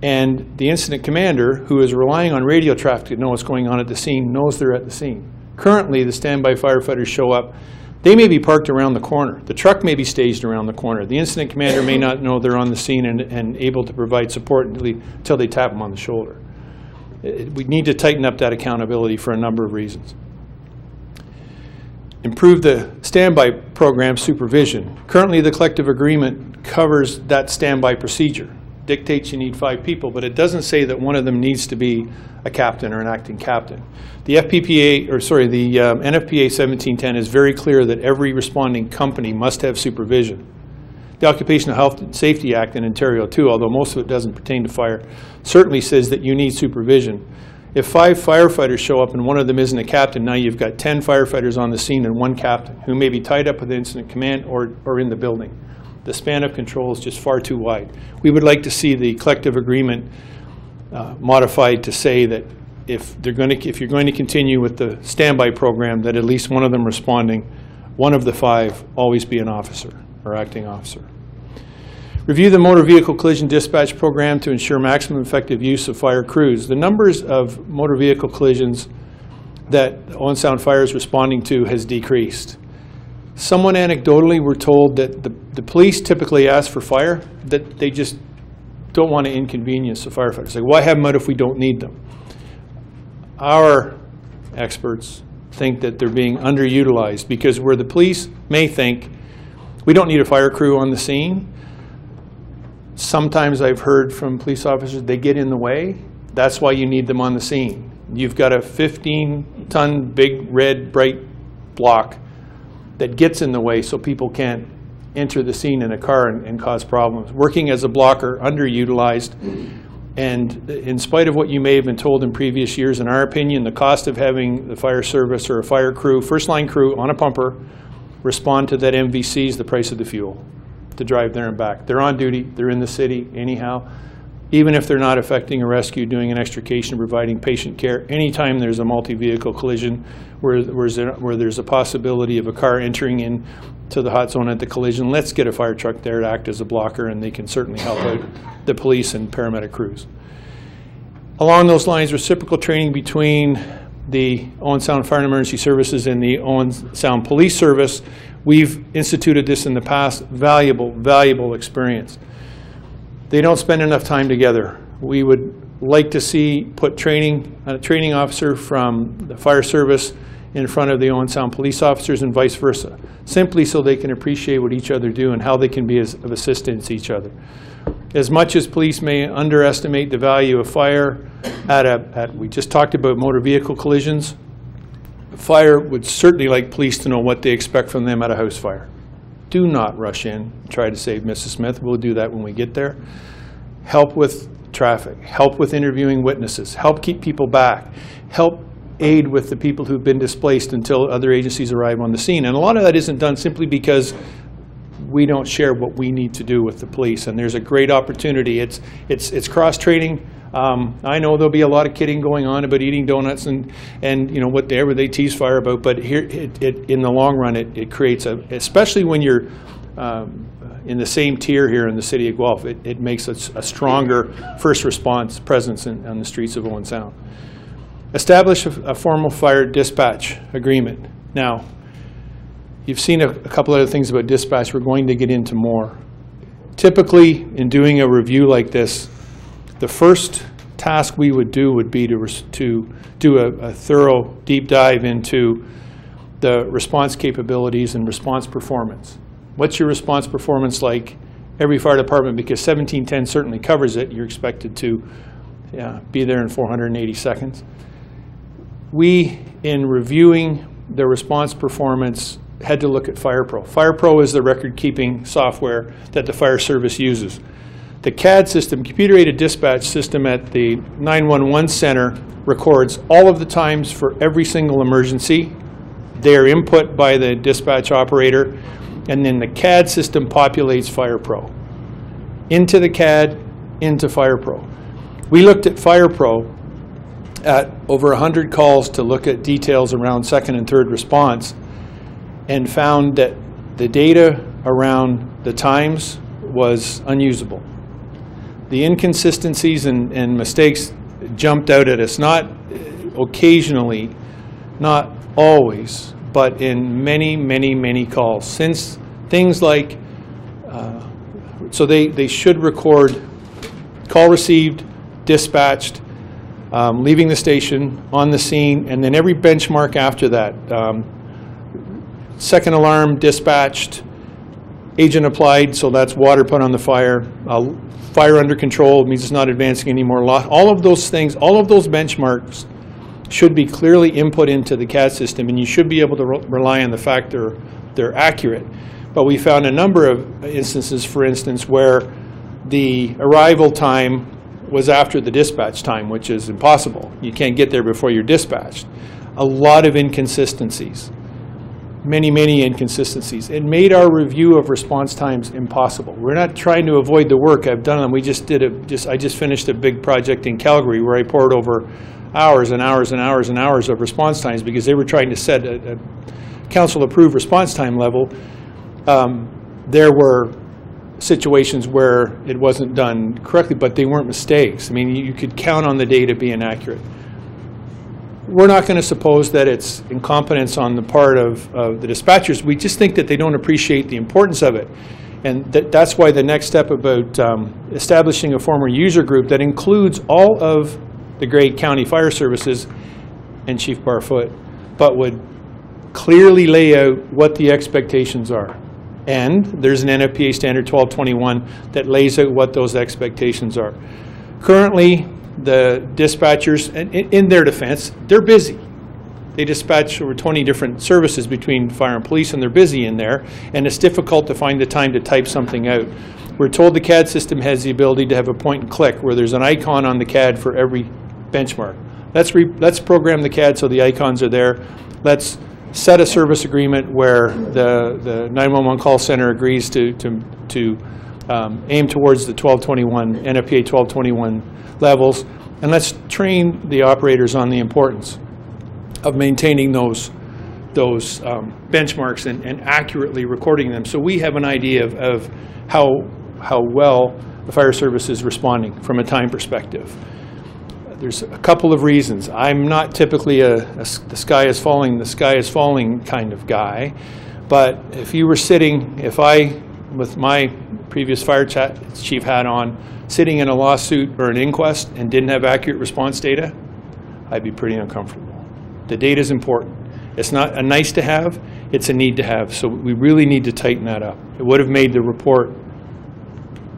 and the incident commander, who is relying on radio traffic to know what's going on at the scene, knows they're at the scene. Currently, the standby firefighters show up. They may be parked around the corner. The truck may be staged around the corner. The incident commander may not know they're on the scene and able to provide support until they tap them on the shoulder. We need to tighten up that accountability for a number of reasons. Improve the standby program supervision. Currently, the collective agreement covers that standby procedure. Dictates you need 5 people, but it doesn't say that one of them needs to be a captain or an acting captain. The NFPA 1710 is very clear that every responding company must have supervision. The Occupational Health and Safety Act in Ontario too, although most of it doesn't pertain to fire, certainly says that you need supervision. If 5 firefighters show up and one of them isn't a captain, now you've got 10 firefighters on the scene and 1 captain who may be tied up with the incident command or in the building. The span of control is just far too wide. We would like to see the collective agreement modified to say that if you're going to continue with the standby program, that at least one of them responding, one of the 5 always be an officer or acting officer. Review the motor vehicle collision dispatch program to ensure maximum effective use of fire crews. The numbers of motor vehicle collisions that Owen Sound Fire is responding to has decreased. Someone anecdotally were told that the police typically ask for fire, that they just don't want to inconvenience the firefighters. Like, why have them out if we don't need them? Our experts think that they're being underutilized, because where the police may think we don't need a fire crew on the scene, sometimes I've heard from police officers they get in the way. That's why you need them on the scene. You've got a 15-ton big red bright block that gets in the way so people can't enter the scene in a car and cause problems. Working as a blocker, underutilized, and in spite of what you may have been told in previous years, in our opinion, the cost of having the fire service or a fire crew, first line crew on a pumper, respond to that MVC is the price of the fuel to drive there and back. They're on duty, they're in the city anyhow. Even if they're not affecting a rescue, doing an extrication, providing patient care, anytime there's a multi-vehicle collision where there's a possibility of a car entering in to the hot zone at the collision, let's get a fire truck there to act as a blocker, and they can certainly help out the police and paramedic crews. Along those lines, reciprocal training between the Owen Sound Fire and Emergency Services and the Owen Sound Police Service, we've instituted this in the past. Valuable, valuable experience. They don't spend enough time together. We would like to see a training officer from the fire service in front of the Owen Sound police officers and vice versa, simply so they can appreciate what each other do and how they can be of assistance to each other. As much as police may underestimate the value of fire we just talked about motor vehicle collisions, fire would certainly like police to know what they expect from them at a house fire. Do not rush in and try to save Mrs. Smith. We'll do that when we get there. Help with traffic. Help with interviewing witnesses. Help keep people back. Help aid with the people who've been displaced until other agencies arrive on the scene. And a lot of that isn't done simply because we don't share what we need to do with the police. And there's a great opportunity. It's cross-training. I know there'll be a lot of kidding going on about eating donuts and you know whatever they tease fire about, but here in the long run it creates especially when you're in the same tier here in the city of Guelph, it makes a stronger first response presence on the streets of Owen Sound. Establish a formal fire dispatch agreement Now, you've seen a couple other things about dispatch. We're going to get into more. Typically, in doing a review like this, the first task we would do would be to do a thorough deep dive into the response capabilities and response performance. What's your response performance like? Every fire department, because 1710 certainly covers it, you're expected to be there in 480 seconds. We, in reviewing the response performance, had to look at FirePro. FirePro is the record-keeping software that the fire service uses. The CAD system, computer-aided dispatch system at the 911 center, records all of the times for every single emergency. They are input by the dispatch operator, and then the CAD system populates FirePro. Into the CAD, into FirePro. We looked at FirePro at over 100 calls to look at details around second and third response, and found that the data around the times was unusable. The inconsistencies and mistakes jumped out at us, not occasionally, not always, but in many, many, many calls. Since things like, so they should record call received, dispatched, leaving the station, on the scene, and then every benchmark after that. Second alarm dispatched, agent applied, so that's water put on the fire. Fire under control means it's not advancing anymore. All of those things, all of those benchmarks should be clearly input into the CAD system, and you should be able to rely on the fact they're accurate. But we found a number of instances, for instance, where the arrival time was after the dispatch time, which is impossible. You can't get there before you're dispatched. A lot of inconsistencies. Many, many inconsistencies. It made our review of response times impossible. We're not trying to avoid the work. I've done them. I just finished a big project in Calgary where I poured over hours and hours and hours and hours of response times because they were trying to set a council-approved response time level. There were situations where it wasn't done correctly, but they weren't mistakes. I mean, you could count on the data being accurate. We're not going to suppose that it's incompetence on the part of the dispatchers. We just think that they don't appreciate the importance of it. And that's why the next step about establishing a former user group that includes all of the Grey County Fire Services and Chief Barfoot, but would clearly lay out what the expectations are. And there's an NFPA standard 1221 that lays out what those expectations are. Currently, the dispatchers, in their defense, they're busy. They dispatch over 20 different services between fire and police, and they're busy in there, and it's difficult to find the time to type something out. We're told the CAD system has the ability to have a point and click where there's an icon on the CAD for every benchmark. Let's program the CAD so the icons are there. Let's set a service agreement where the 911 call center agrees to aim towards the 1221, NFPA 1221 levels, and let's train the operators on the importance of maintaining those benchmarks and accurately recording them, so we have an idea of how well the fire service is responding from a time perspective. There's a couple of reasons. I'm not typically the sky is falling kind of guy, but if you were sitting, if I, with my previous fire chief hat on, sitting in a lawsuit or an inquest and didn't have accurate response data, I'd be pretty uncomfortable. The data is important. It's not a nice to have, it's a need to have, so we really need to tighten that up. It would have made the report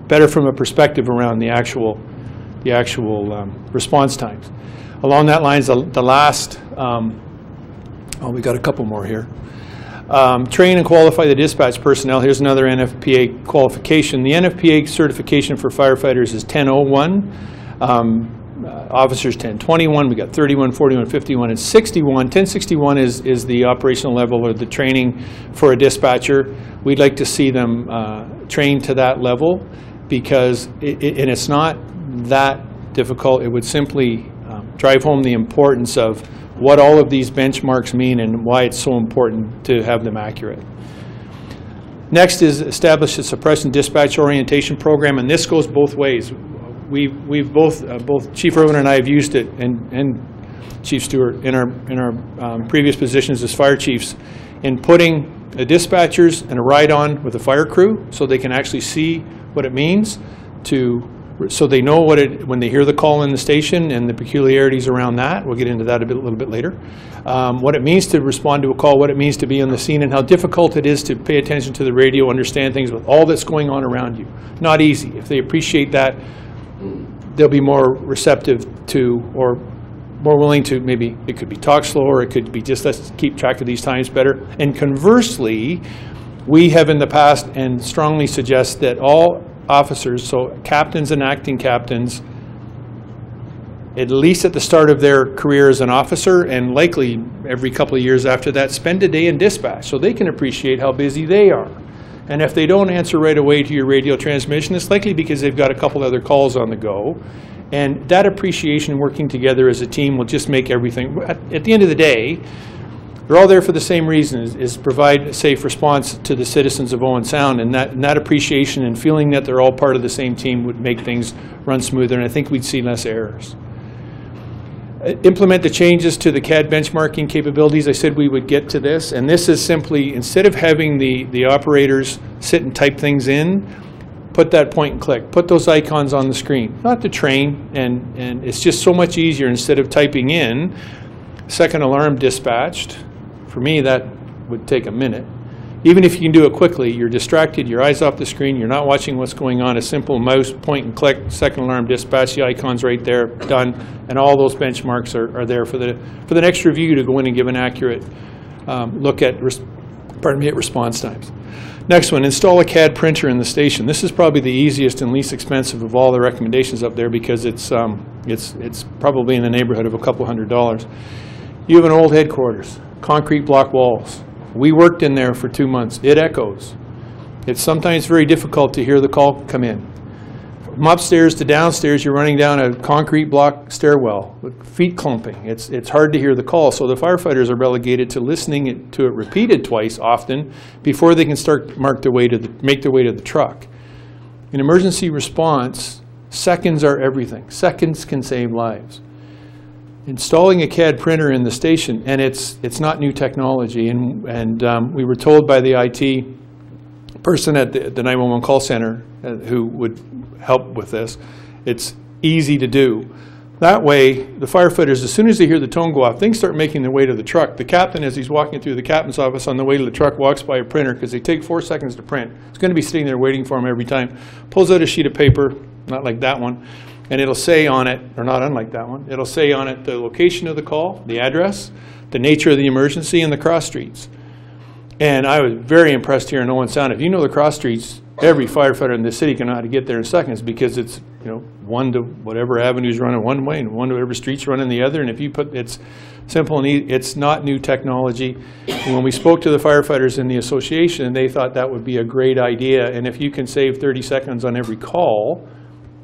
better from a perspective around the actual response times. Along that lines, the last, we got a couple more here. Train and qualify the dispatch personnel. Here's another NFPA qualification. The NFPA certification for firefighters is 1001. Officers 1021. We got 31, 41, 51, and 61. 1061 is the operational level or the training for a dispatcher. We'd like to see them trained to that level because and it's not that difficult. It would simply drive home the importance of what all of these benchmarks mean and why it's so important to have them accurate. Next is establish a suppression dispatch orientation program, and this goes both ways. We've both Chief Irwin and I have used it, and Chief Stewart, in our previous positions as fire chiefs, in putting the dispatchers and a ride-on with a fire crew so they can actually see what it means so they know when they hear the call in the station and the peculiarities around that. We'll get into that a little bit later. What it means to respond to a call, what it means to be on the scene, and how difficult it is to pay attention to the radio, understand things with all that's going on around you. Not easy. If they appreciate that, they'll be more receptive to, or more willing to, maybe it could be talk slower, it could be just let's keep track of these times better. And conversely, we have in the past and strongly suggest that all officers, so captains and acting captains, at least at the start of their career as an officer, and likely every couple of years after that, spend a day in dispatch so they can appreciate how busy they are. And if they don't answer right away to your radio transmission, it's likely because they've got a couple other calls on the go. And that appreciation, working together as a team, will just make everything, at the end of the day, they're all there for the same reason, is provide a safe response to the citizens of Owen Sound. And that appreciation and feeling that they're all part of the same team would make things run smoother, and I think we'd see less errors. Implement the changes to the CAD benchmarking capabilities. I said we would get to this, and this is simply, instead of having the operators sit and type things in, put that point and click. Put those icons on the screen. Not to train, and it's just so much easier instead of typing in, second alarm dispatched. For me, that would take a minute. Even if you can do it quickly, you're distracted, your eyes off the screen, you're not watching what's going on. A simple mouse point and click, second alarm dispatch, the icon's right there, done, and all those benchmarks are there for the next review to go in and give an accurate look at response times. Next one, install a CAD printer in the station. This is probably the easiest and least expensive of all the recommendations up there because it's probably in the neighborhood of a couple $100. You have an old headquarters, concrete block walls. We worked in there for 2 months. It echoes. It's sometimes very difficult to hear the call come in. From upstairs to downstairs, you're running down a concrete block stairwell with feet clumping. It's hard to hear the call, so the firefighters are relegated to listening to it repeated twice often before they can start make their way to the truck. In emergency response, seconds are everything. Seconds can save lives. Installing a CAD printer in the station, and it's not new technology, and we were told by the IT person at the 911 call center who would help with this, it's easy to do. That way, the firefighters, as soon as they hear the tone go off, things start making their way to the truck. The captain, as he's walking through the captain's office on the way to the truck, walks by a printer because they take 4 seconds to print. It's going to be sitting there waiting for him every time. Pulls out a sheet of paper, not like that one, and it'll say on it, or not unlike that one, it'll say on it the location of the call, the address, the nature of the emergency, and the cross streets. And I was very impressed here in Owen Sound. If you know the cross streets, every firefighter in the city can know how to get there in seconds because it's, one to whatever avenues running one way and one to whatever streets running the other. And if you put, it's simple and easy. It's not new technology. And when we spoke to the firefighters in the association, they thought that would be a great idea. And if you can save 30 seconds on every call,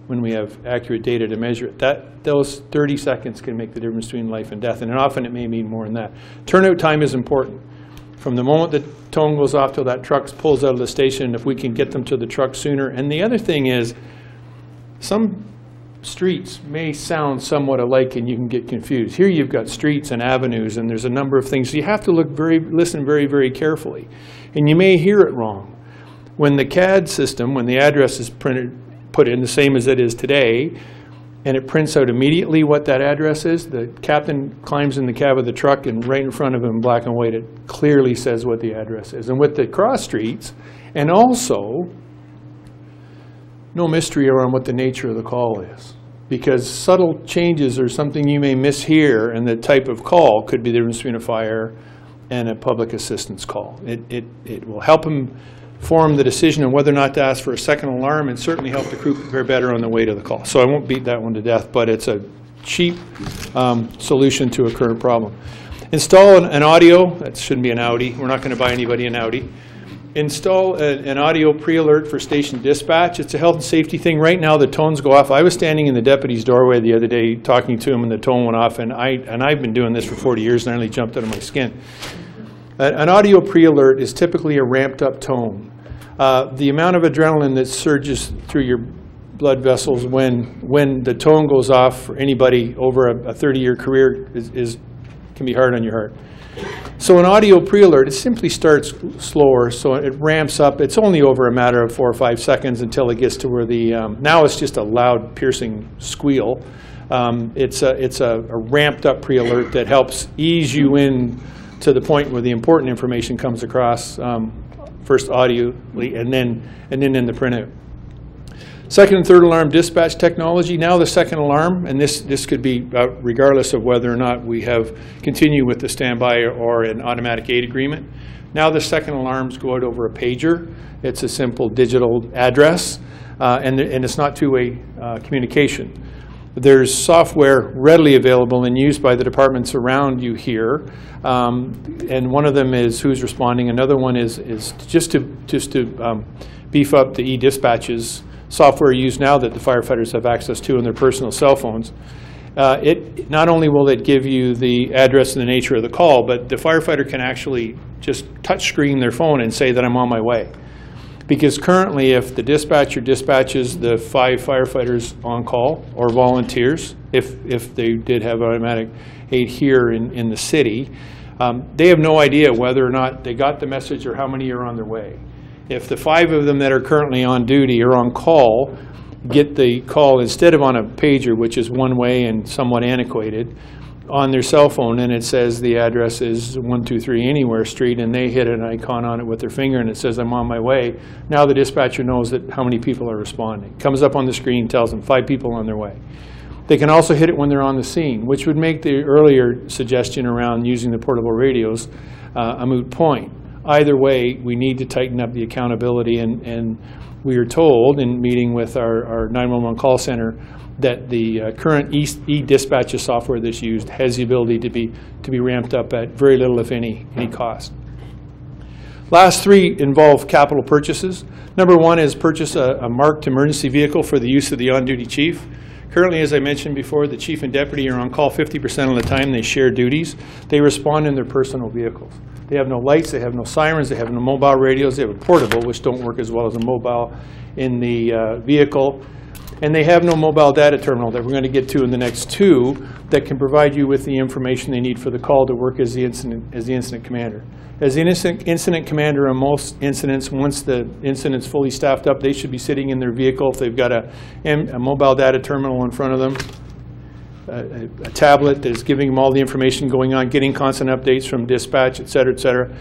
when we have accurate data to measure it, those 30 seconds can make the difference between life and death. And often it may mean more than that. Turnout time is important. From the moment the tone goes off till that truck pulls out of the station, if we can get them to the truck sooner. And the other thing is, some streets may sound somewhat alike and you can get confused. Here you've got streets and avenues and there's a number of things. So you have to listen very, very carefully. And you may hear it wrong. When the CAD system, when the address is put in the same as it is today, and it prints out immediately what that address is, the captain climbs in the cab of the truck and right in front of him, black and white, it clearly says what the address is. And with the cross streets, and also no mystery around what the nature of the call is. Because subtle changes or something you may mishear and the type of call could be the difference between a fire and a public assistance call. It will help him form the decision on whether or not to ask for a second alarm and certainly help the crew prepare better on the way to the call. So I won't beat that one to death, but it's a cheap solution to a current problem. Install an audio, that shouldn't be an Audi, we're not going to buy anybody an Audi. Install an audio pre-alert for station dispatch. It's a health and safety thing. Right now the tones go off. I was standing in the deputy's doorway the other day talking to him and the tone went off, and I've been doing this for 40 years and I nearly jumped out of my skin. An audio pre-alert is typically a ramped up tone. The amount of adrenaline that surges through your blood vessels when the tone goes off for anybody over a 30-year career can be hard on your heart. So an audio pre-alert, it simply starts slower, so it ramps up. It's only over a matter of 4 or 5 seconds until it gets to where now it's just a loud, piercing squeal. It's a ramped up pre-alert that helps ease you in to the point where the important information comes across, first audibly and then in the printout. Second and third alarm dispatch technology. Now the second alarm, and this could be regardless of whether or not we continue with the standby or an automatic aid agreement. Now the second alarms go out over a pager. It's a simple digital address, and it's not two-way communication. There's software readily available and used by the departments around you here, and one of them is Who's Responding. Another one is just to beef up the e-dispatches software used now that the firefighters have access to on their personal cell phones. It not only will it give you the address and the nature of the call, but the firefighter can actually just touch screen their phone and say that I'm on my way. Because currently, if the dispatcher dispatches the 5 firefighters on call or volunteers, if they did have automatic aid here in the city, they have no idea whether or not they got the message or how many are on their way. If the 5 of them that are currently on duty or on call get the call instead of on a pager, which is one way and somewhat antiquated, on their cell phone, and it says the address is 123 Anywhere Street, and they hit an icon on it with their finger and it says I'm on my way, now the dispatcher knows that how many people are responding. Comes up on the screen, tells them 5 people on their way. They can also hit it when they're on the scene, which would make the earlier suggestion around using the portable radios a moot point. Either way, we need to tighten up the accountability, and we are told in meeting with our 911 call center that the current e-dispatches software that's used has the ability to be ramped up at very little, if any cost. Last 3 involve capital purchases. Number 1 is purchase a marked emergency vehicle for the use of the on-duty chief. Currently, as I mentioned before, the chief and deputy are on call 50% of the time. They share duties. They respond in their personal vehicles. They have no lights, they have no sirens, they have no mobile radios. They have a portable, which don't work as well as a mobile in the vehicle. And they have no mobile data terminal that we're going to get to in the next 2 that can provide you with the information they need for the call to work as the incident commander. As the incident commander in most incidents, once the incident's fully staffed up, they should be sitting in their vehicle. If they've got a mobile data terminal in front of them, a tablet that is giving them all the information going on, getting constant updates from dispatch, et cetera,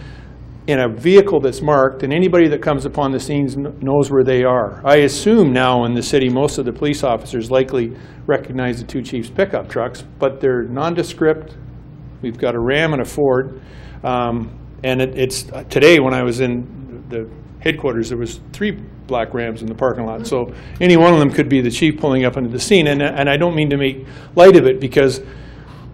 in a vehicle that's marked, and anybody that comes upon the scenes knows where they are. I assume now in the city, most of the police officers likely recognize the 2 chiefs' pickup trucks, but they're nondescript. We've got a Ram and a Ford, and it's today when I was in the headquarters, there was 3 black Rams in the parking lot. So any one of them could be the chief pulling up into the scene. And I don't mean to make light of it, because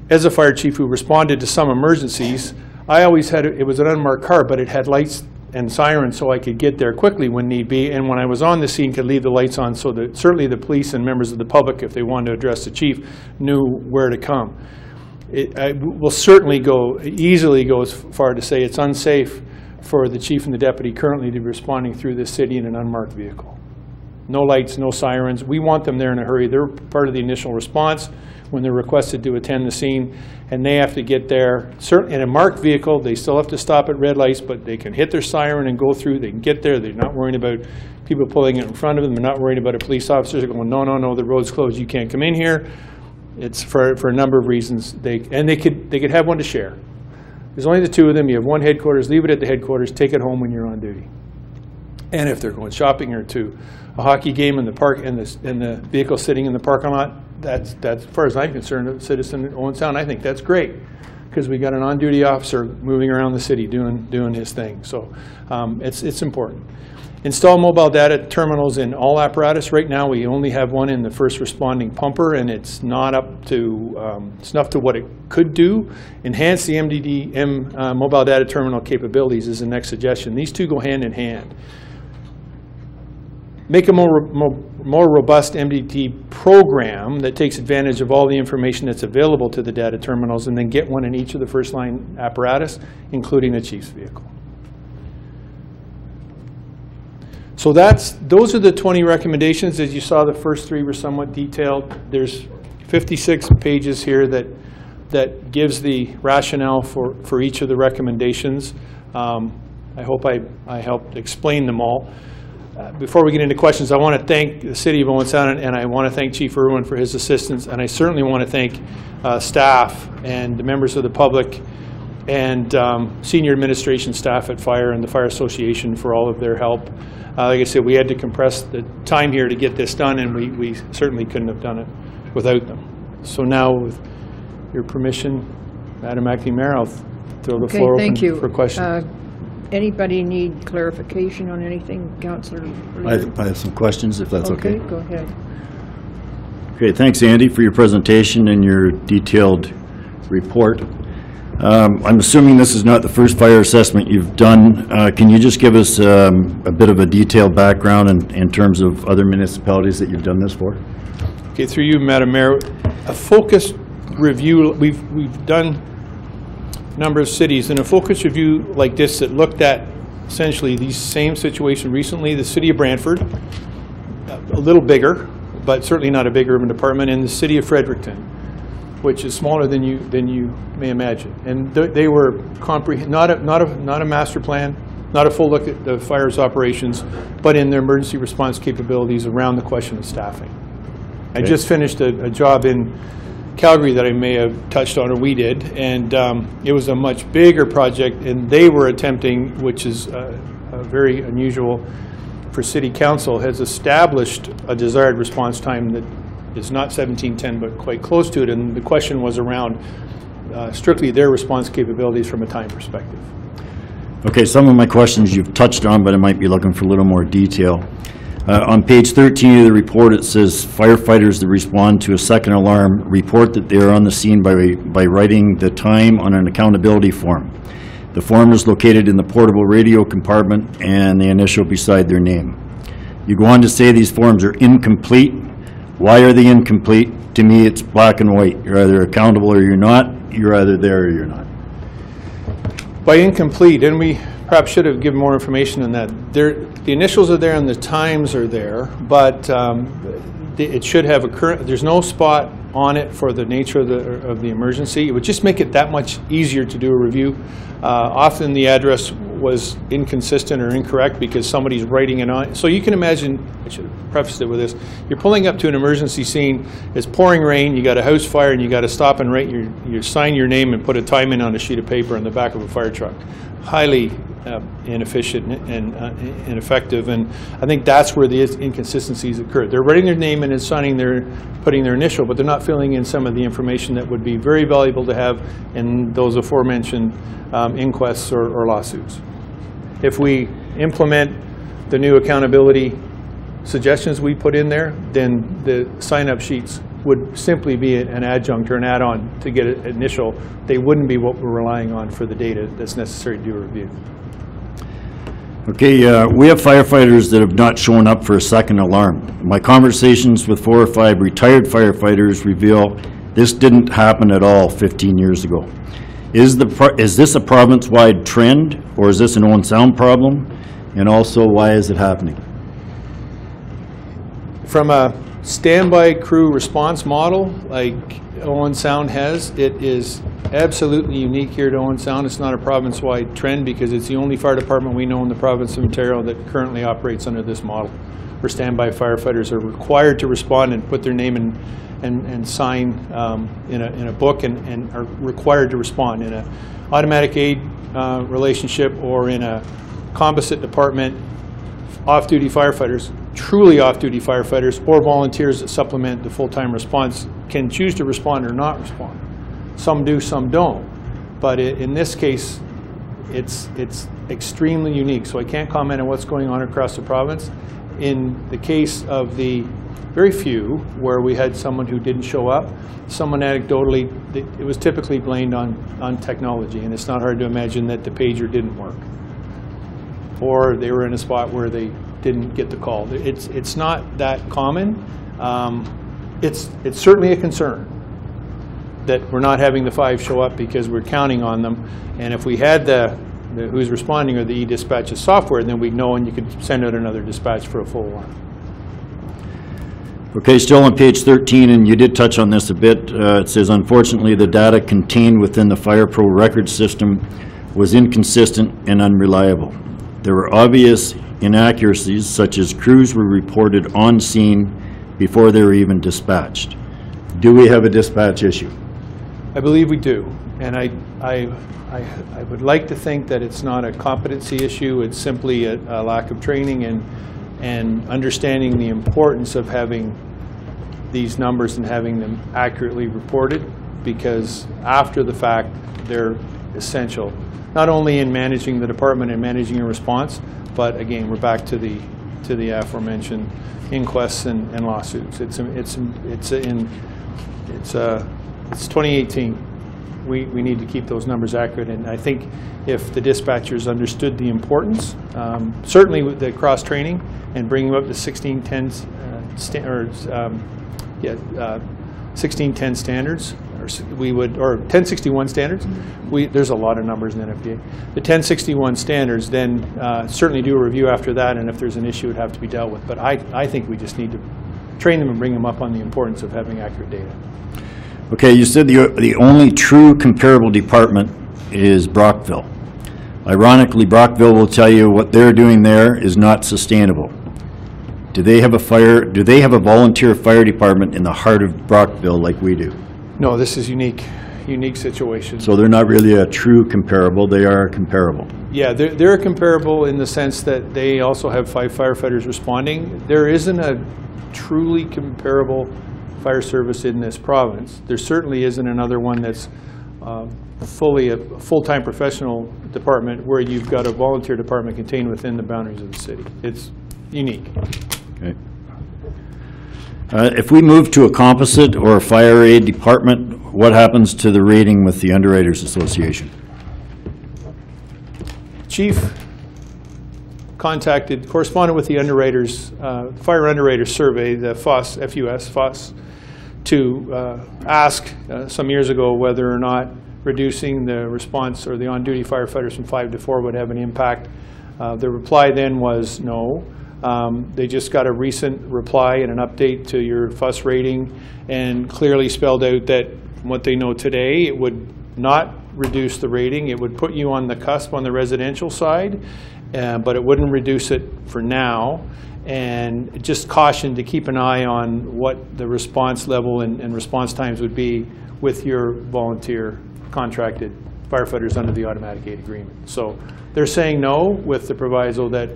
as a fire chief who responded to some emergencies, I always had, it was an unmarked car, but it had lights and sirens so I could get there quickly when need be. And when I was on the scene, could leave the lights on so that certainly the police and members of the public, if they wanted to address the chief, knew where to come. I will certainly easily go as far to say it's unsafe for the chief and the deputy currently to be responding through this city in an unmarked vehicle. No lights, no sirens. We want them there in a hurry. They're part of the initial response when they're requested to attend the scene, and they have to get there. Certainly in a marked vehicle, they still have to stop at red lights, but they can hit their siren and go through. They can get there. They're not worrying about people pulling it in front of them. They're not worried about a police officer going, no, the road's closed, you can't come in here. It's for a number of reasons. They could have one to share. There's only the 2 of them. You have one headquarters. Leave it at the headquarters. Take it home when you're on duty. And if they're going shopping or to a hockey game in the park and the vehicle sitting in the parking lot, that's as far as I'm concerned, a citizen in Owen Sound. I think that's great, because we got an on-duty officer moving around the city doing his thing. So it's important. Install mobile data terminals in all apparatus. Right now, we only have one in the first responding pumper, and it's not up to snuff to what it could do. Enhance the MDD mobile data terminal capabilities is the next suggestion. These 2 go hand in hand. Make a more robust MDT program that takes advantage of all the information that's available to the data terminals, and then get one in each of the first line apparatus, including the chief's vehicle. So those are the 20 recommendations. As you saw, the first 3 were somewhat detailed. There's 56 pages here that gives the rationale for each of the recommendations. I hope I helped explain them all. Before we get into questions, I want to thank the City of Owen Sound, and I want to thank Chief Irwin for his assistance, and I certainly want to thank staff and the members of the public and senior administration staff at Fire and the Fire Association for all of their help. Like I said, we had to compress the time here to get this done, and we certainly couldn't have done it without them. So now, with your permission, Madam Acting Mayor, I'll throw the floor open for questions. Anybody need clarification on anything, Councillor? I have some questions, if that's okay. Okay, go ahead. Okay, thanks, Andy, for your presentation and your detailed report. I'm assuming this is not the first fire assessment you've done. Can you just give us a bit of a detailed background in terms of other municipalities that you've done this for? Okay, through you, Madam Mayor, a focused review, we've done a number of cities, and a focused review like this that looked at essentially these same situation recently, the City of Brantford, a little bigger, but certainly not a big urban department, and the City of Fredericton, which is smaller than you may imagine. And they were not a master plan, not a full look at the fire's operations, but in their emergency response capabilities around the question of staffing. Okay. I just finished a job in Calgary that I may have touched on, or we did, and it was a much bigger project, and they were attempting, which is very unusual for City Council, has established a desired response time that is not 1710, but quite close to it, and the question was around strictly their response capabilities from a time perspective. Okay, some of my questions you've touched on, but I might be looking for a little more detail. On page 13 of the report, it says firefighters that respond to a second alarm report that they are on the scene by writing the time on an accountability form. The form is located in the portable radio compartment and the initial beside their name. You go on to say these forms are incomplete. Why are they incomplete? To me, it's black and white. You're either accountable or you're not. You're either there or you're not. By incomplete, and we perhaps should have given more information on that. The initials are there and the times are there, but it should have a current. There's no spot on it for the nature of the emergency. It would just make it that much easier to do a review. Often the address was inconsistent or incorrect because somebody's writing it on. So you can imagine, I should have prefaced it with this, you're pulling up to an emergency scene, it's pouring rain, you got a house fire, and you got to stop and write sign your name and put a time in on a sheet of paper on the back of a fire truck. Highly inefficient and ineffective, and I think that's where the inconsistencies occur. They're writing their name and putting their initial, but they're not filling in some of the information that would be very valuable to have in those aforementioned inquests or lawsuits. If we implement the new accountability suggestions we put in there, then the sign-up sheets would simply be an adjunct or an add-on to get an initial. They wouldn't be what we're relying on for the data that's necessary to do a review. Okay, we have firefighters that have not shown up for a second alarm. My conversations with 4 or 5 retired firefighters reveal this didn't happen at all 15 years ago. Is this a province-wide trend, or is this an Owen Sound problem? And also, why is it happening? From a standby crew response model like Owen Sound has, it is absolutely unique here to Owen Sound. It's not a province-wide trend because it's the only fire department we know in the province of Ontario that currently operates under this model, where standby firefighters are required to respond and put their name and sign in a book and are required to respond in an automatic aid relationship or in a composite department. Off-duty firefighters, truly off-duty firefighters, or volunteers that supplement the full-time response can choose to respond or not respond. Some do, some don't. But in this case, it's extremely unique. So I can't comment on what's going on across the province. In the case of the very few where we had someone who didn't show up, someone anecdotally, it was typically blamed on technology, and it's not hard to imagine that the pager didn't work, or they were in a spot where they didn't get the call. It's not that common. It's certainly a concern that we're not having the 5 show up because we're counting on them. And if we had the who's responding or the e-dispatches software, and then we know, and you can send out another dispatch for a full alarm. Okay, still on page 13, and you did touch on this a bit. It says, unfortunately, the data contained within the FirePro record system was inconsistent and unreliable. There were obvious inaccuracies, such as crews were reported on scene before they were even dispatched. Do we have a dispatch issue? I believe we do, and I would like to think that it's not a competency issue. It's simply a lack of training and understanding the importance of having these numbers and having them accurately reported, because after the fact, they're essential, not only in managing the department and managing a response, but again, we're back to the aforementioned inquests and lawsuits. It's 2018. We need to keep those numbers accurate, and I think if the dispatchers understood the importance, certainly with the cross-training and bringing up the 1610 standards, or 1061 standards. There's a lot of numbers in NFPA. The 1061 standards, then certainly do a review after that, and if there's an issue, it would have to be dealt with. But I think we just need to train them and bring them up on the importance of having accurate data. Okay, you said the only true comparable department is Brockville. Ironically, Brockville will tell you what they're doing there is not sustainable. Do they have a volunteer fire department in the heart of Brockville like we do? No, this is unique situation. So they're not really a true comparable, they are comparable. Yeah, they're comparable in the sense that they also have 5 firefighters responding. There isn't a truly comparable fire service in this province. There certainly isn't another one that's fully a full-time professional department where you've got a volunteer department contained within the boundaries of the city. It's unique. Okay. If we move to a composite or a fire aid department, what happens to the rating with the Underwriters Association? Chief corresponded with the underwriters, fire underwriters survey, the FOSS, FUS, to ask some years ago whether or not reducing the response or the on-duty firefighters from 5 to 4 would have an impact. The reply then was no. They just got a recent reply and an update to your FUS rating and clearly spelled out that what they know today, it would not reduce the rating. It would put you on the cusp on the residential side, but it wouldn't reduce it for now. And just caution to keep an eye on what the response level and response times would be with your volunteer contracted firefighters under the automatic aid agreement. So they're saying no with the proviso that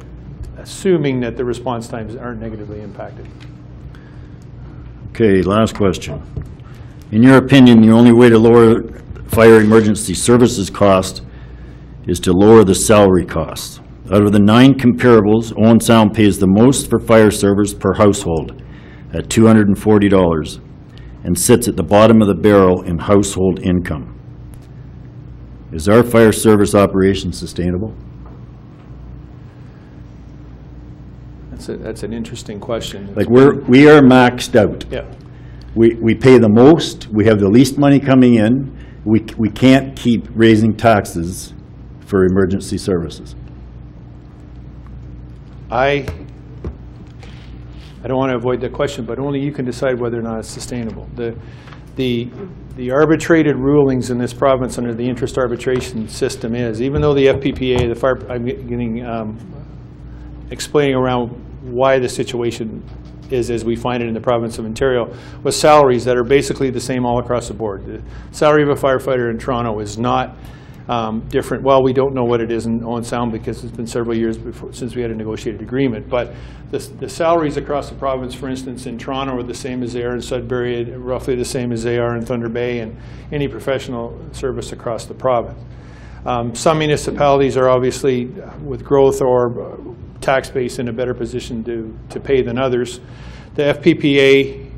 assuming that the response times aren't negatively impacted. Okay, last question. In your opinion, the only way to lower fire emergency services cost is to lower the salary costs. Out of the 9 comparables, Owen Sound pays the most for fire service per household at $240 and sits at the bottom of the barrel in household income. Is our fire service operation sustainable? That's an interesting question. Like we are maxed out. Yeah. We pay the most, we have the least money coming in, we can't keep raising taxes for emergency services. I don't want to avoid the question, but only you can decide whether or not it's sustainable. The arbitrated rulings in this province under the interest arbitration system is, even though the FPPA, I'm getting explaining around why the situation is as we find it in the province of Ontario, with salaries that are basically the same all across the board. The salary of a firefighter in Toronto is not different. Well, we don't know what it is in Owen Sound because it's been several years since we had a negotiated agreement. But the salaries across the province, for instance, in Toronto are the same as they are in Sudbury, roughly the same as they are in Thunder Bay, and any professional service across the province. Some municipalities are obviously, with growth or tax base, in a better position to pay than others. The FPPA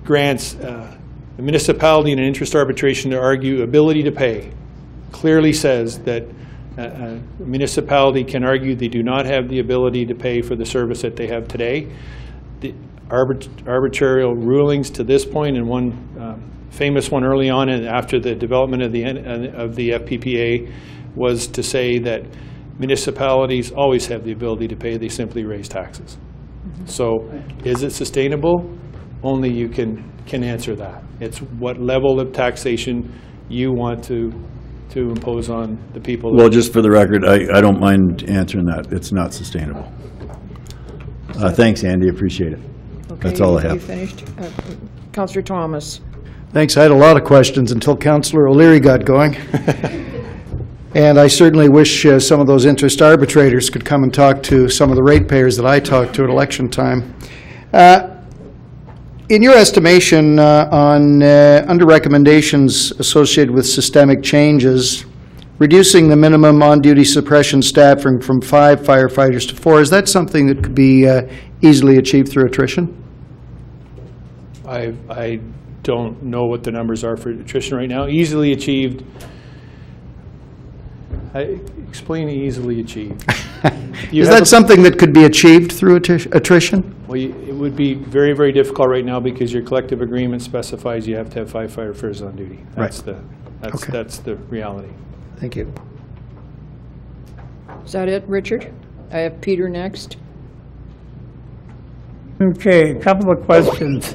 grants a municipality in an interest arbitration to argue ability to pay. Clearly says that a municipality can argue they do not have the ability to pay for the service that they have today. The arbitrary rulings to this point, and one famous one early on and after the development of the FPPA, was to say that municipalities always have the ability to pay, they simply raise taxes. So is it sustainable? Only you can answer that. It's what level of taxation you want to impose on the people. Well, just for the record, I don't mind answering that. It's not sustainable. Thanks, Andy, appreciate it. Okay, That's all I You have. finished? Councillor Thomas. Thanks. I had a lot of questions until Councillor O'Leary got going. And I certainly wish some of those interest arbitrators could come and talk to some of the ratepayers that I talk to at election time. In your estimation under recommendations associated with systemic changes, reducing the minimum on-duty suppression staffing from 5 firefighters to 4, is that something that could be easily achieved through attrition? I don't know what the numbers are for attrition right now. Easily achieved. Explain easily achieved. Is that something that could be achieved through attrition? Well, it would be very, very difficult right now because your collective agreement specifies you have to have 5 firefighters on duty. That's that's the reality. Thank you. Is that it, Richard? I have Peter next. Okay, a couple of questions.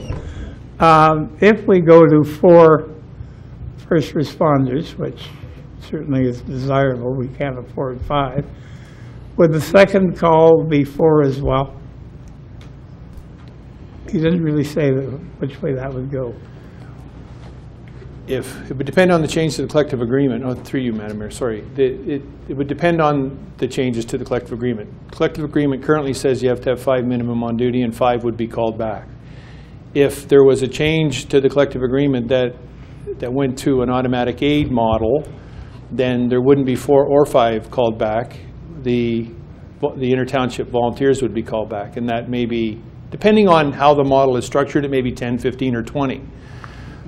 If we go to 4 first responders, which certainly is desirable, we can't afford 5, would the second call be 4 as well? He didn't really say which way that would go. It would depend on the change to the collective agreement. Oh, through you, Madam Mayor, sorry. It would depend on the changes to the collective agreement. Collective agreement currently says you have to have 5 minimum on duty and 5 would be called back. If there was a change to the collective agreement that went to an automatic aid model, then there wouldn't be 4 or 5 called back. The inter-township volunteers would be called back, and that may be, depending on how the model is structured, it may be 10, 15, or 20.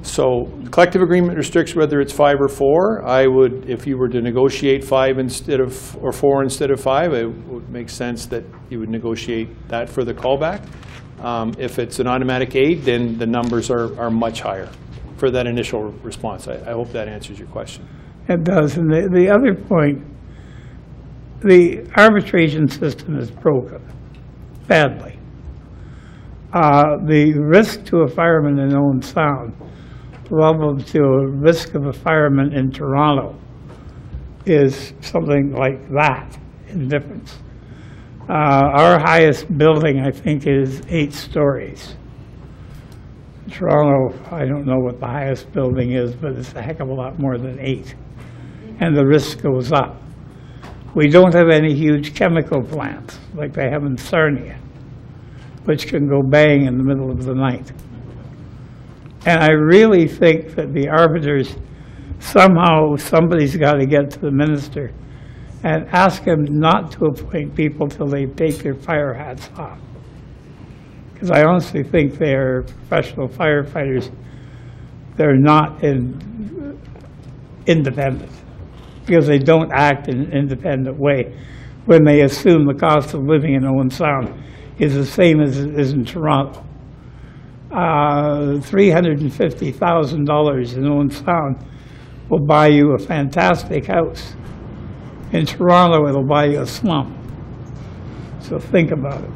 So the collective agreement restricts whether it's 5 or 4. I would, if you were to negotiate 5 instead of, or 4 instead of 5, it would make sense that you would negotiate that for the callback. If it's an automatic aid, then the numbers are much higher for that initial response. I hope that answers your question. It does. And the other point, the arbitration system is broken badly. The risk to a fireman in Owen Sound level to a risk of a fireman in Toronto is something like that in difference. Our highest building, I think, is 8 stories. Toronto, I don't know what the highest building is, but it's a heck of a lot more than 8. And the risk goes up. We don't have any huge chemical plants like they have in Sarnia, which can go bang in the middle of the night. And I really think that the arbiters, somehow somebody's got to get to the minister and ask him not to appoint people till they take their fire hats off. Because I honestly think they're professional firefighters. They're not independent, because they don't act in an independent way when they assume the cost of living in Owen Sound is the same as it is in Toronto. $350,000 in Owen Sound will buy you a fantastic house. In Toronto, it'll buy you a slum. So think about it.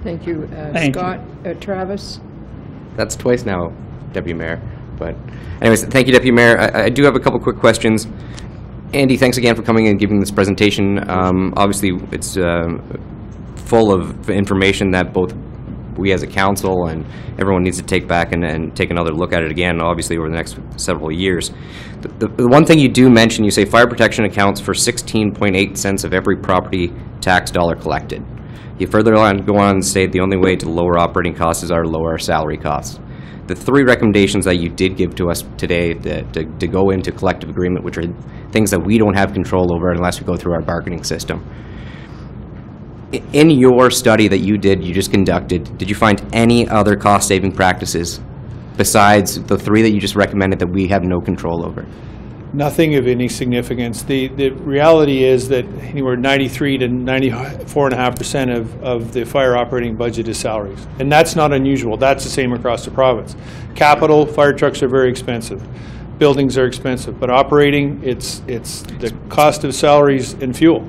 Thank you. Thank you. Scott, Travis? That's twice now, Deputy Mayor. But anyways, thank you, Deputy Mayor. I do have a couple quick questions. Andy, thanks again for coming and giving this presentation. Obviously, it's full of information that both we as a council and everyone needs to take back and take another look at it again, obviously, over the next several years. The one thing you do mention, you say fire protection accounts for 16.8 cents of every property tax dollar collected. You further on go on and say the only way to lower operating costs is our lower salary costs. The 3 recommendations that you did give to us today to go into collective agreement, which are things that we don't have control over unless we go through our bargaining system. In your study that you just conducted, did you find any other cost-saving practices besides the 3 that you just recommended that we have no control over? Nothing of any significance. The reality is that anywhere 93 to 94.5% of the fire operating budget is salaries. And that's not unusual. That's the same across the province. Capital, fire trucks are very expensive. buildings are expensive, but operating, it's the cost of salaries and fuel.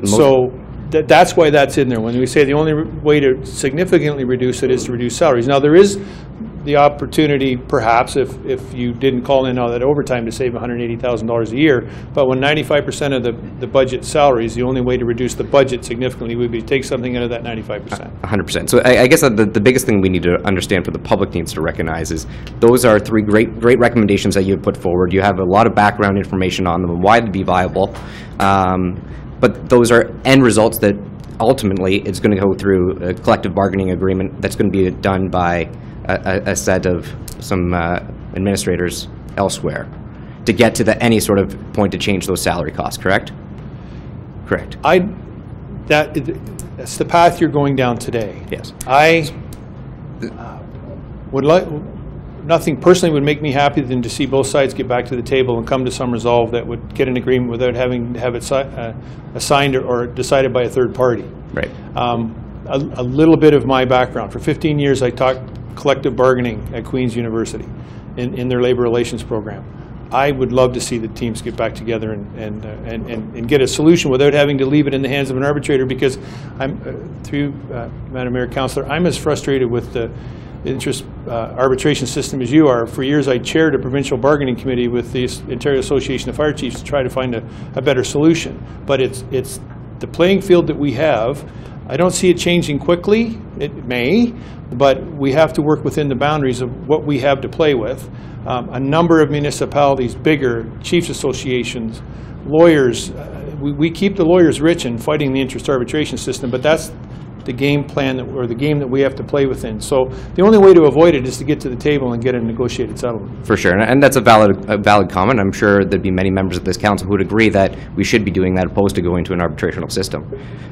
So that's why that's in there. When we say the only way to significantly reduce it is to reduce salaries. Now, there is the opportunity, perhaps, if you didn't call in all that overtime, to save $180,000 a year. But when 95% of the budget salaries, the only way to reduce the budget significantly would be to take something out of that 95%. 100%. So I guess the biggest thing we need to understand, for the public needs to recognize, is those are three great recommendations that you have put forward. You have a lot of background information on them and why they'd be viable. But those are end results that ultimately it's going to go through a collective bargaining agreement that's going to be done by a set of some administrators elsewhere to get to any sort of point to change those salary costs, correct? Correct. That's the path you're going down today. Yes. I would like, nothing personally would make me happy than to see both sides get back to the table and come to some resolve that would get an agreement without having to have it assigned or decided by a third party. Right. A little bit of my background. For 15 years, I taught collective bargaining at Queen's University in their labor relations program. I would love to see the teams get back together and get a solution without having to leave it in the hands of an arbitrator, because I'm, through Madam Mayor, Councillor, I'm as frustrated with the interest arbitration system as you are. For years, I chaired a provincial bargaining committee with the Ontario Association of Fire Chiefs to try to find a better solution. But it's the playing field that we have. I don't see it changing quickly. It may, but we have to work within the boundaries of what we have to play with. A number of municipalities, bigger, chiefs associations, lawyers, we keep the lawyers rich in fighting the interest arbitration system, but that's the game plan or the game that we have to play within. So the only way to avoid it is to get to the table and get a negotiated settlement. For sure, and that's a valid comment. I'm sure there'd be many members of this council who would agree that we should be doing that, opposed to going to an arbitrational system.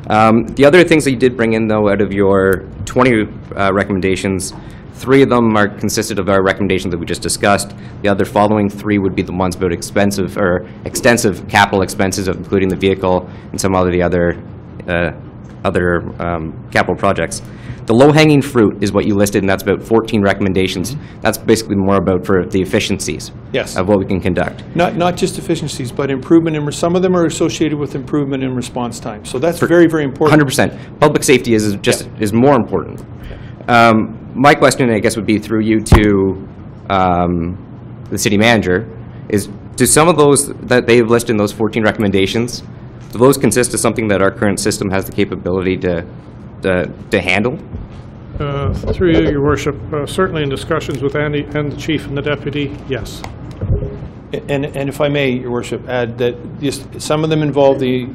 The other things that you did bring in, though, out of your 20 recommendations, 3 of them consisted of our recommendations that we just discussed. The other following 3 would be the ones about extensive capital expenses, including the vehicle and some of the other capital projects. The low-hanging fruit is what you listed, and that's about 14 recommendations. That's basically more about for the efficiencies of what we can conduct. Not just efficiencies, but improvement in, some of them are associated with improvement in response time. So that's very, very important. 100%. Public safety is more important. My question, I guess, would be through you to the city manager, is do some of those that they've listed in those 14 recommendations, do those consist of something that our current system has the capability to handle? Through you, Your Worship, certainly in discussions with Andy and the chief and the deputy, yes. And if I may, Your Worship, add that some of them involve the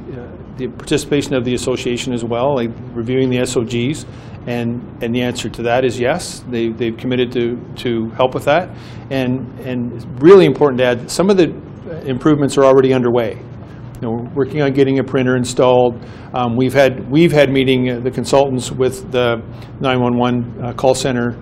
participation of the association as well, like reviewing the SOGs, and the answer to that is yes. They've committed to help with that, and it's really important to add some of the improvements are already underway. We're working on getting a printer installed. We've had meeting the consultants with the 911 call center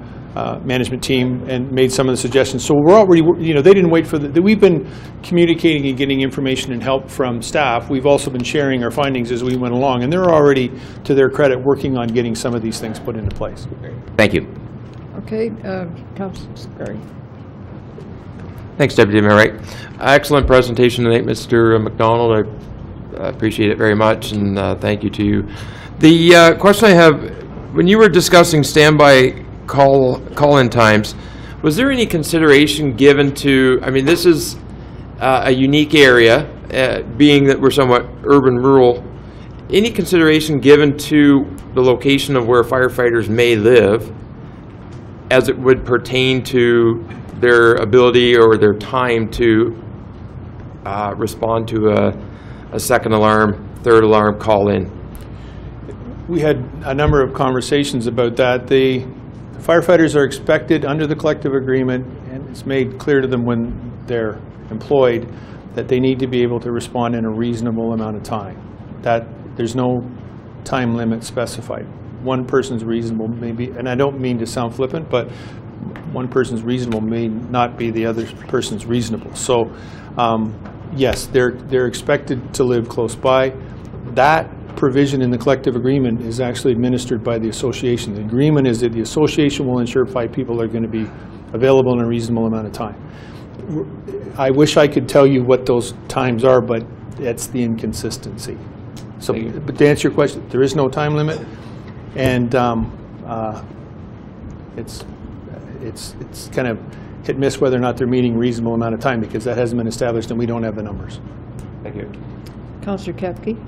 management team and made some of the suggestions. So we're already, they didn't wait for we've been communicating and getting information and help from staff. We've also been sharing our findings as we went along, and they're already, to their credit, working on getting some of these things put into place. Thank you. Okay, Councilor Barry. Thanks, Deputy Mayor Wright. Excellent presentation tonight, Mr. McDonald. I appreciate it very much, and thank you to you. The question I have, when you were discussing standby call-in times, was there any consideration given to, I mean, this is a unique area, being that we're somewhat urban-rural, any consideration given to the location of where firefighters may live as it would pertain to their ability or their time to respond to a second alarm, third alarm call-in? We had a number of conversations about that. The firefighters are expected under the collective agreement, and it's made clear to them when they're employed, that they need to be able to respond in a reasonable amount of time. That there's no time limit specified. One person's reasonable may be, and I don't mean to sound flippant, but one person's reasonable may not be the other person's reasonable. So yes, they're expected to live close by. That provision in the collective agreement is actually administered by the association. The agreement is that the association will ensure 5 people are going to be available in a reasonable amount of time. I wish I could tell you what those times are, but that's the inconsistency. So, but to answer your question, there is no time limit, and it's kind of hit and miss whether or not they're meeting a reasonable amount of time, because that hasn't been established and we don't have the numbers. Thank you. Councillor Kepke?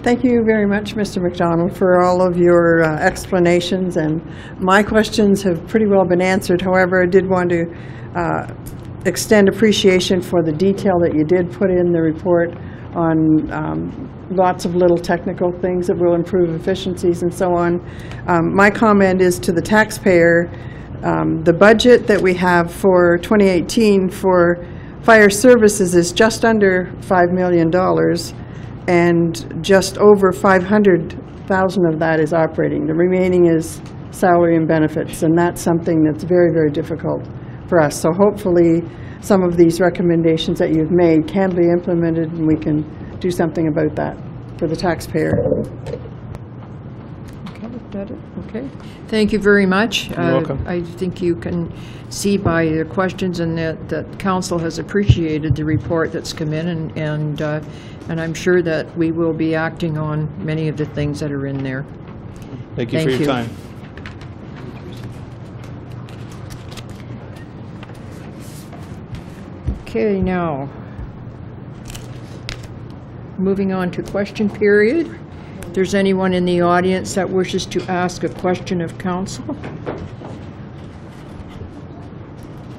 Thank you very much, Mr. McDonald, for all of your explanations, and my questions have pretty well been answered. However, I did want to extend appreciation for the detail that you did put in the report on lots of little technical things that will improve efficiencies and so on. My comment is to the taxpayer. The budget that we have for 2018 for fire services is just under $5 million, and just over 500,000 of that is operating. The remaining is salary and benefits, and that's something that's very, very difficult for us. So hopefully some of these recommendations that you've made can be implemented, and we can do something about that for the taxpayer. Okay. Thank you very much. You're welcome. I think you can see by the questions and that council has appreciated the report that's come in, and I'm sure that we will be acting on many of the things that are in there. Thank you for your time. Okay, now, moving on to question period. If there's anyone in the audience that wishes to ask a question of council,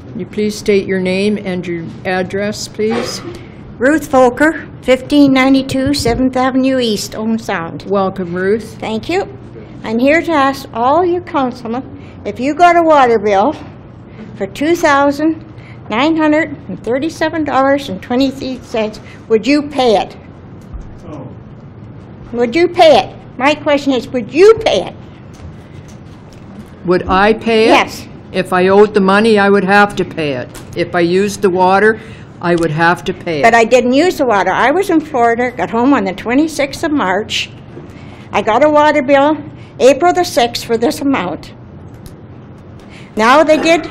can you please state your name and your address, please? Ruth Volker, 1592 7th Avenue East, Owen Sound. Welcome, Ruth. Thank you. I'm here to ask all you councilmen, if you got a water bill for $2,937.23, would you pay it? Oh. Would you pay it? My question is, would you pay it? Would I pay it? Yes. If I owed the money, I would have to pay it. If I used the water, I would have to pay it. But I didn't use the water. I was in Florida, got home on the 26th of March. I got a water bill April the 6th for this amount. Now they did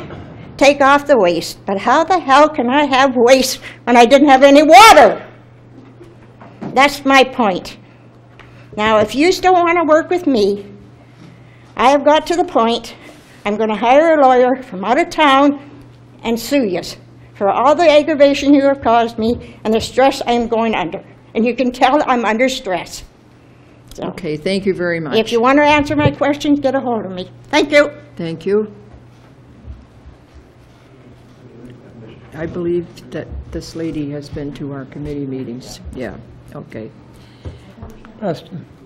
take off the waste, but how the hell can I have waste when I didn't have any water? That's my point. Now, if you don't want to work with me, I have got to the point I'm going to hire a lawyer from out of town and sue you for all the aggravation you have caused me and the stress I'm going under. And you can tell I'm under stress. So, okay, thank you very much. if you want to answer my questions, get a hold of me. Thank you. Thank you. I believe that this lady has been to our committee meetings. Yeah, okay.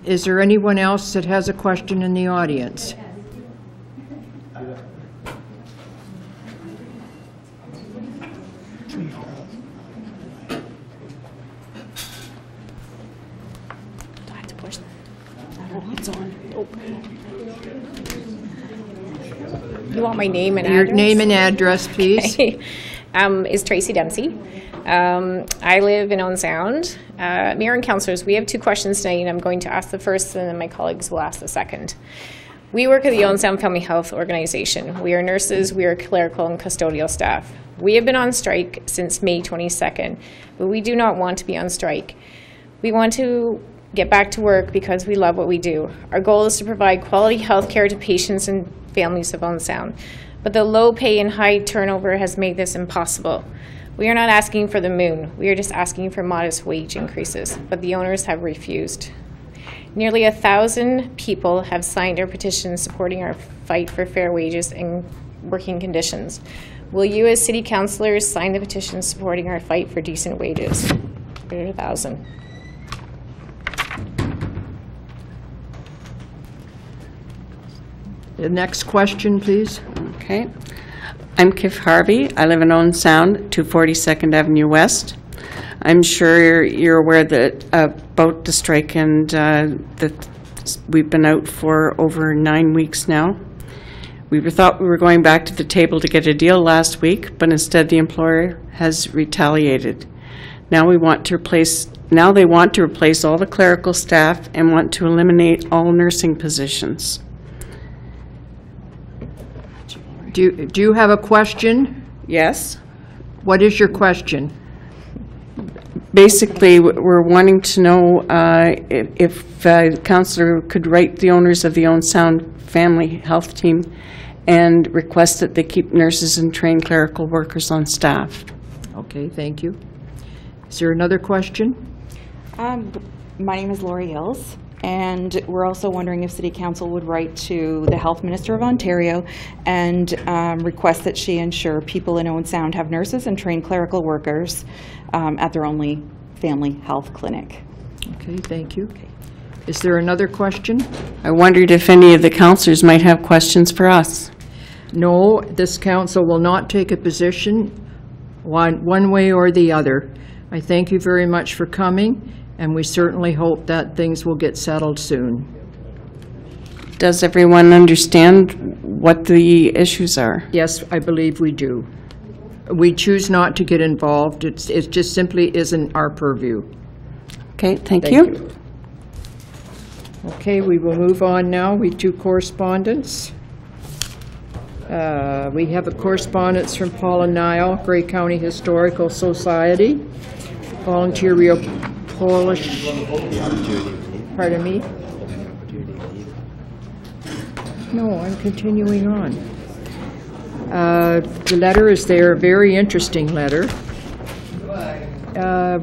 Is there anyone else that has a question in the audience? You want my name and Your address? name and address, please. Okay. Is Tracy Dempsey. I live in Owen Sound. Mayor and councillors, we have two questions tonight, and I'm going to ask the first, and then my colleagues will ask the second. We work at the Owen Sound Family Health Organization. We are nurses, we are clerical and custodial staff. We have been on strike since May 22nd, but we do not want to be on strike. We want to get back to work because we love what we do. Our goal is to provide quality health care to patients and families of Owen Sound, but the low pay and high turnover has made this impossible. We are not asking for the moon. We are just asking for modest wage increases, but the owners have refused. Nearly 1,000 people have signed our petition supporting our fight for fair wages and working conditions. Will you, as city councillors, sign the petition supporting our fight for decent wages? There are 1,000. The next question, please. Okay. I'm Kif Harvey. I live in Owen Sound, 242nd Avenue West. I'm sure you're aware that about the strike, and that we've been out for over 9 weeks now. We thought we were going back to the table to get a deal last week, but instead the employer has retaliated. Now they want to replace all the clerical staff and want to eliminate all nursing positions. Do you have a question? Yes. What is your question? Basically, we're wanting to know if Councillor could write the owners of the Owen Sound Family Health Team and request that they keep nurses and trained clerical workers on staff. Okay, thank you. Is there another question? My name is Lori Ills, and we're also wondering if City Council would write to the Health Minister of Ontario and request that she ensure people in Owen Sound have nurses and trained clerical workers at their only family health clinic. Okay, thank you. Is there another question? I wondered if any of the councillors might have questions for us. No, this council will not take a position one way or the other. I thank you very much for coming, and we certainly hope that things will get settled soon. Does everyone understand what the issues are? Yes, I believe we do. We choose not to get involved. It just simply isn't our purview. Okay, thank you. Okay, we will move on now. We do correspondence. We have a correspondence from Paula Nile, Grey County Historical Society. Volunteer Polish. Pardon me? No, I'm continuing on. The letter is there, a very interesting letter.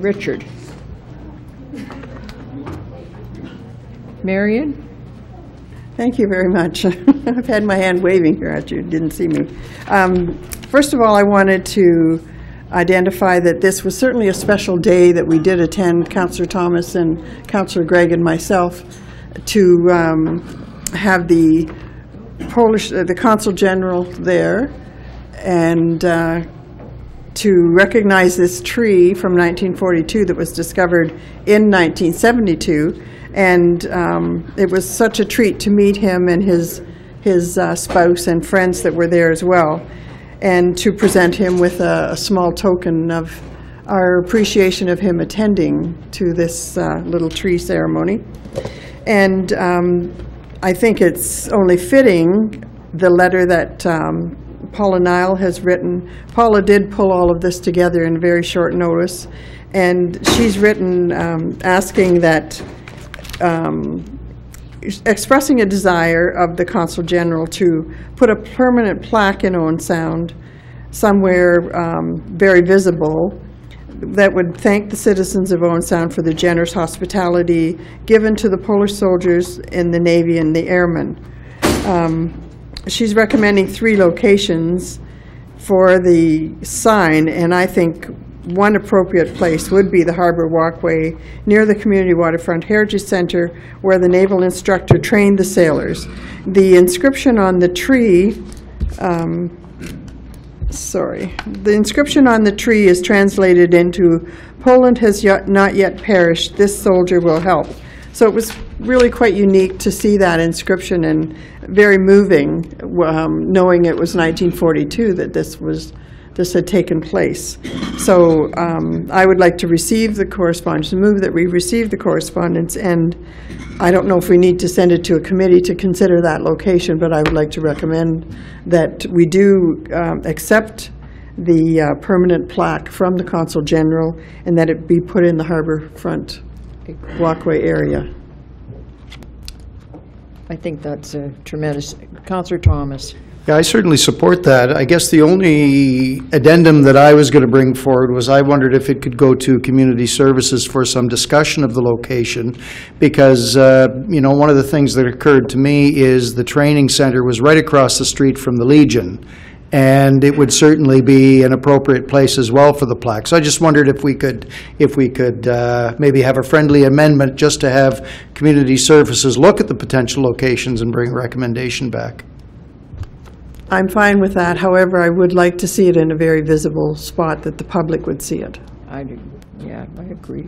Richard. Marion? Thank you very much. I've had my hand waving here at you, didn't see me. First of all, I wanted to identify that this was certainly a special day that we did attend, Councillor Thomas and Councillor Gregg and myself, to have the Consul General there and to recognize this tree from 1942 that was discovered in 1972. And it was such a treat to meet him and his spouse and friends that were there as well, and to present him with a small token of our appreciation of him attending to this little tree ceremony. And I think it's only fitting, the letter that Paula Nile has written. Paula did pull all of this together in very short notice, and she's written asking that expressing a desire of the Consul General to put a permanent plaque in Owen Sound somewhere very visible that would thank the citizens of Owen Sound for the generous hospitality given to the Polish soldiers in the Navy and the airmen. She's recommending 3 locations for the sign, and I think one appropriate place would be the Harbor Walkway near the Community Waterfront Heritage Center, where the naval instructor trained the sailors. The inscription on the tree, the inscription on the tree is translated into, "Poland has not yet perished, this soldier will help." So it was really quite unique to see that inscription, and very moving, knowing it was 1942 that this had taken place. So I would like to receive the correspondence, move that we receive the correspondence, and I don't know if we need to send it to a committee to consider that location, but I would like to recommend that we do accept the permanent plaque from the Consul General and that it be put in the harbor front walkway area. I think that's a tremendous. Councillor Thomas. Yeah, I certainly support that. I guess the only addendum that I was going to bring forward was I wondered if it could go to Community Services for some discussion of the location, because, one of the things that occurred to me is the training center was right across the street from the Legion, and it would certainly be an appropriate place as well for the plaque. So I just wondered if we could maybe have a friendly amendment just to have Community Services look at the potential locations and bring a recommendation back. I'm fine with that. However, I would like to see it in a very visible spot that the public would see it. I agree.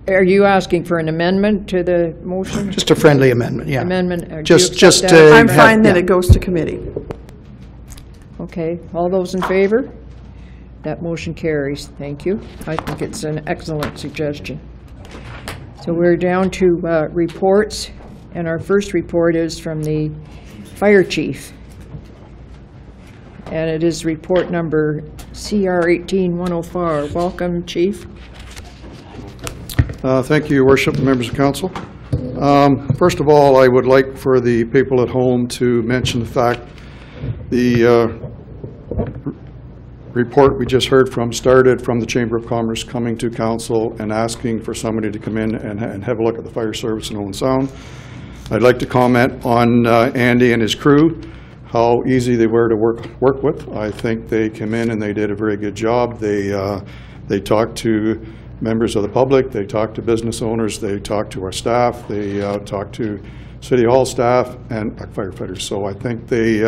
Are you asking for an amendment to the motion? Just a friendly amendment, yeah. Amendment. I'm fine that it goes to committee. Okay. All those in favor? That motion carries. Thank you. I think it's an excellent suggestion. So we're down to reports, and our first report is from the fire chief. and it is report number CR 18104. Welcome, Chief. Thank you, Your Worship, and members of council. First of all, I would like for the people at home to mention the fact the report we just heard from started from the Chamber of Commerce coming to council and asking for somebody to come in and have a look at the fire service in Owen Sound. I'd like to comment on Andy and his crew, how easy they were to work with. I think they came in and they did a very good job. They talked to members of the public, they talked to business owners, they talked to our staff, they talked to City Hall staff and firefighters. So I think they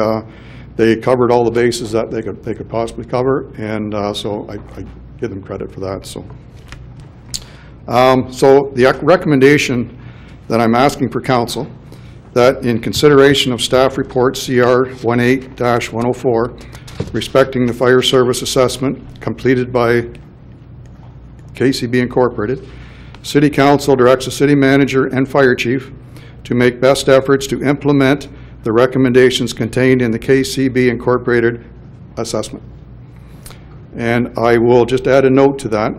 covered all the bases that they could possibly cover, and so I give them credit for that. So the recommendation that I'm asking for council, that in consideration of staff report CR 18-104, respecting the fire service assessment completed by KCB Incorporated, City Council directs the City Manager and Fire Chief to make best efforts to implement the recommendations contained in the KCB Incorporated assessment. And I will just add a note to that.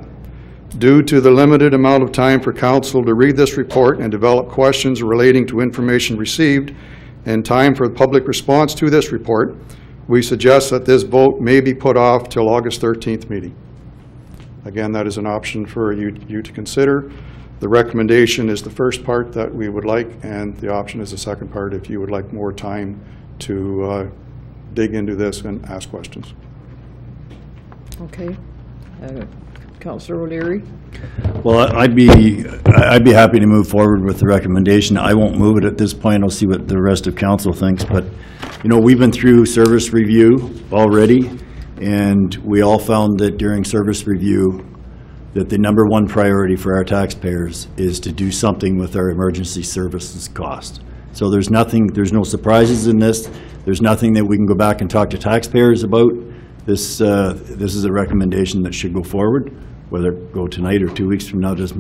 Due to the limited amount of time for council to read this report and develop questions relating to information received and time for public response to this report, we suggest that this vote may be put off till August 13th meeting. Again, that is an option for you to consider. The recommendation is the first part that we would like, and the option is the second part if you would like more time to dig into this and ask questions. Okay. Councillor O'Leary. Well, I'd be happy to move forward with the recommendation. I won't move it at this point. I'll see what the rest of council thinks. But, you know, we've been through service review already, and we all found that during service review that the #1 priority for our taxpayers is to do something with our emergency services cost. So there's no surprises in this. There's nothing that we can go back and talk to taxpayers about. This is a recommendation that should go forward. Whether it go tonight or 2 weeks from now doesn't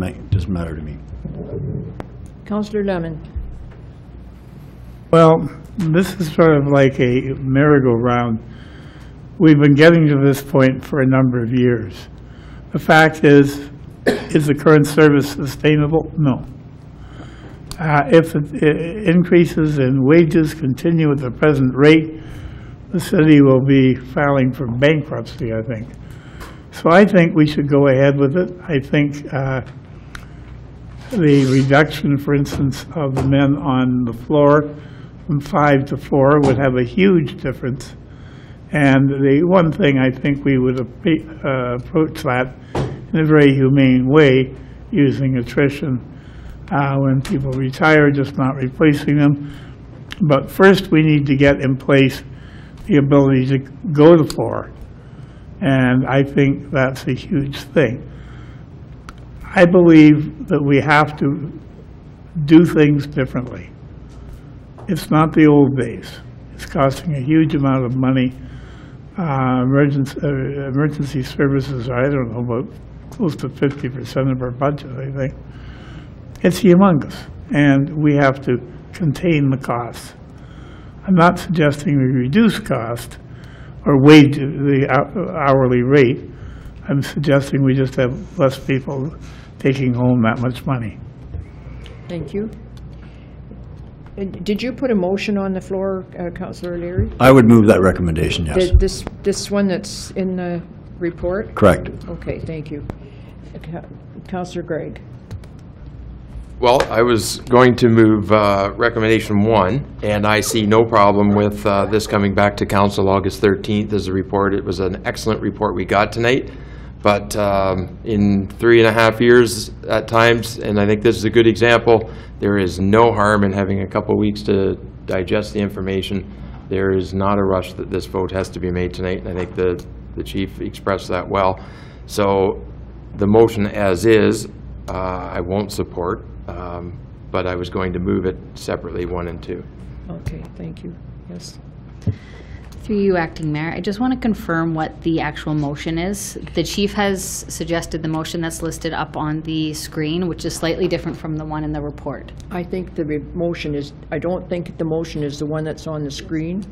matter to me. Councillor Lemon. Well, this is sort of like a merry-go-round. We've been getting to this point for a number of years. The fact is the current service sustainable? No. If increases in wages continue at the present rate, the city will be filing for bankruptcy, I think. So I think we should go ahead with it. I think the reduction, for instance, of the men on the floor from 5 to 4 would have a huge difference. And the one thing I think we would approach that in a very humane way, using attrition when people retire, just not replacing them. But first we need to get in place the ability to go to 4. And I think that's a huge thing. I believe that we have to do things differently. It's not the old days. It's costing a huge amount of money. Emergency services are, I don't know, about close to 50% of our budget, I think. It's humongous, and we have to contain the costs. I'm not suggesting we reduce cost or wage the hourly rate. I'm suggesting we just have less people taking home that much money. Thank you. Did you put a motion on the floor, Councillor O'Leary? I would move that recommendation, yes. This one that's in the report? Correct. Okay, thank you. Councillor Gregg. Well, I was going to move recommendation 1, and I see no problem with this coming back to council August 13th as a report. It was an excellent report we got tonight, but in 3.5 years at times, and I think this is a good example, there is no harm in having a couple weeks to digest the information. There is not a rush that this vote has to be made tonight, and I think the chief expressed that well. So the motion as is, I won't support. But I was going to move it separately, 1 and 2. Okay, thank you. Yes. Through you, Acting Mayor, I just want to confirm what the actual motion is. The chief has suggested the motion that's listed up on the screen, which is slightly different from the one in the report. I think the motion is, I don't think the motion is the one that's on the screen.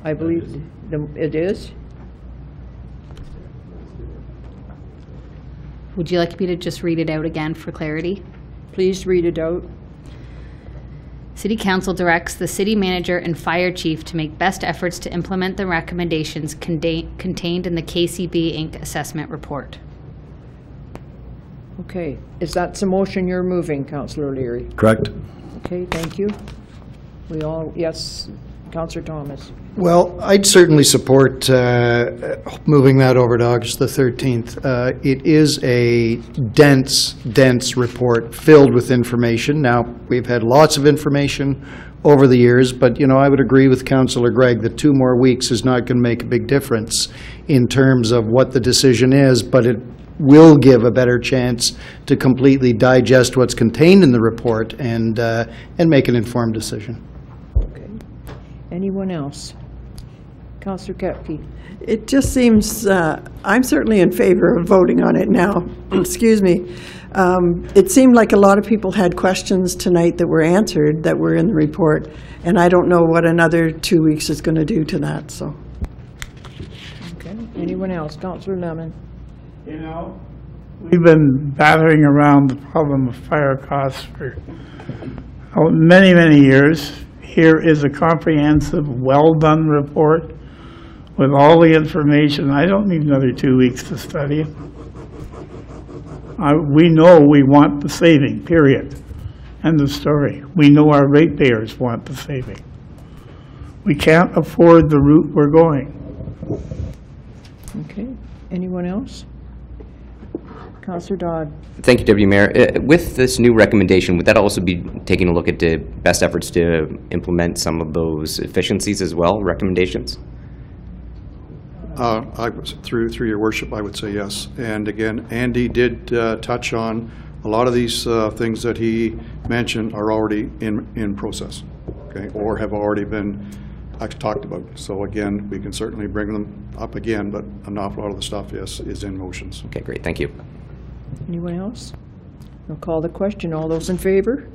I believe it is. Would you like me to just read it out again for clarity? Please read it out. City Council directs the city manager and fire chief to make best efforts to implement the recommendations contained in the KCB Inc. assessment report. Okay, is that the motion you're moving, Councillor O'Leary? Correct. Okay, thank you. We all, yes, Councillor Thomas. Well, I'd certainly support moving that over to August the 13th. It is a dense report filled with information. Now, we've had lots of information over the years, but, you know, I would agree with Councillor Gregg that 2 more weeks is not going to make a big difference in terms of what the decision is, but it will give a better chance to completely digest what's contained in the report and make an informed decision. Okay. Anyone else? Councillor Kepke. It just seems, I'm certainly in favor of voting on it now. Excuse me. It seemed like a lot of people had questions tonight that were answered, that were in the report, and I don't know what another 2 weeks is going to do to that, so. Okay. Anyone else? Councillor Lemon. You know, we've been battering around the problem of fire costs for many, many years. Here is a comprehensive, well-done report with all the information. I don't need another 2 weeks to study it. We know we want the saving, period. End of story. We know our ratepayers want the saving. We can't afford the route we're going. Okay. Anyone else? Councillor Dodd. Thank you, Deputy Mayor. With this new recommendation, would that also be taking a look at the best efforts to implement some of those efficiencies as well, recommendations? Through your worship, I would say yes. And again, Andy did touch on a lot of these things that he mentioned are already in process, okay, or have already been talked about. So again, we can certainly bring them up again, but an awful lot of the stuff, yes, is in motions. Okay, great. Thank you. Anyone else? I'll call the question. All those in favor?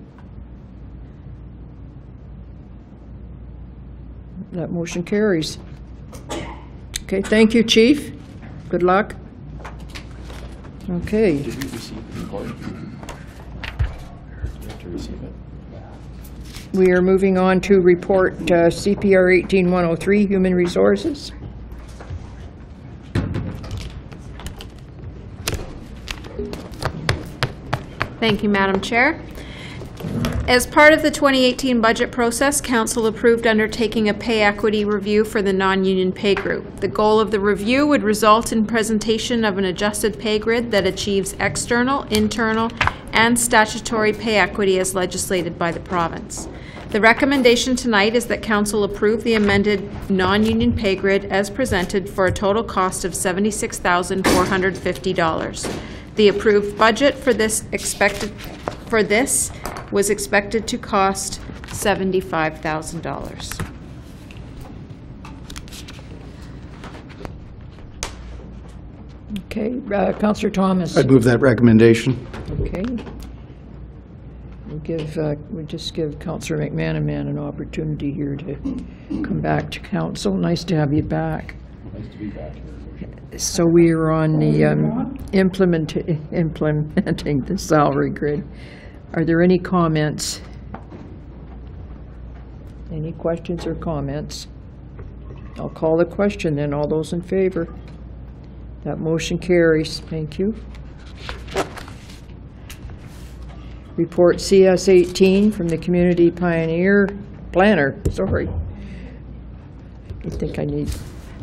That motion carries. Okay, thank you, Chief. Good luck. Okay. Did we receive the report? To receive it? We are moving on to report CPR 18103, Human Resources. Thank you, Madam Chair. As part of the 2018 budget process, Council approved undertaking a pay equity review for the non-union pay group. The goal of the review would result in presentation of an adjusted pay grid that achieves external, internal, and statutory pay equity as legislated by the province. The recommendation tonight is that Council approve the amended non-union pay grid as presented for a total cost of $76,450. The approved budget for this was expected to cost $75,000. Okay, Councillor Thomas. I'd move that recommendation. Okay. We just give Councillor McManaman an opportunity here to come back to council. Nice to have you back. Nice to be back here. So we are on the implementing the salary grid. Are there any comments? Any questions or comments? I'll call the question then. All those in favor? That motion carries. Thank you. Report CS 18 from the Community Planner. Sorry. I think I need.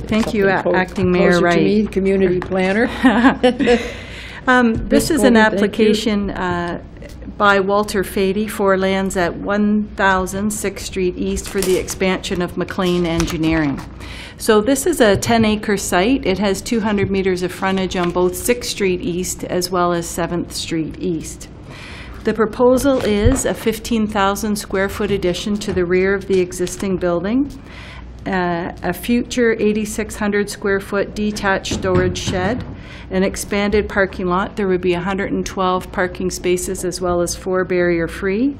Thank you, something Acting Mayor closer Wright. to me, Community Planner. This is an application by Walter Fady for lands at 1000 6th Street East for the expansion of McLean Engineering. So this is a 10-acre site. It has 200 meters of frontage on both 6th Street East as well as 7th Street East. The proposal is a 15,000 square foot addition to the rear of the existing building, a future 8,600 square foot detached storage shed, an expanded parking lot. There would be 112 parking spaces as well as 4 barrier-free,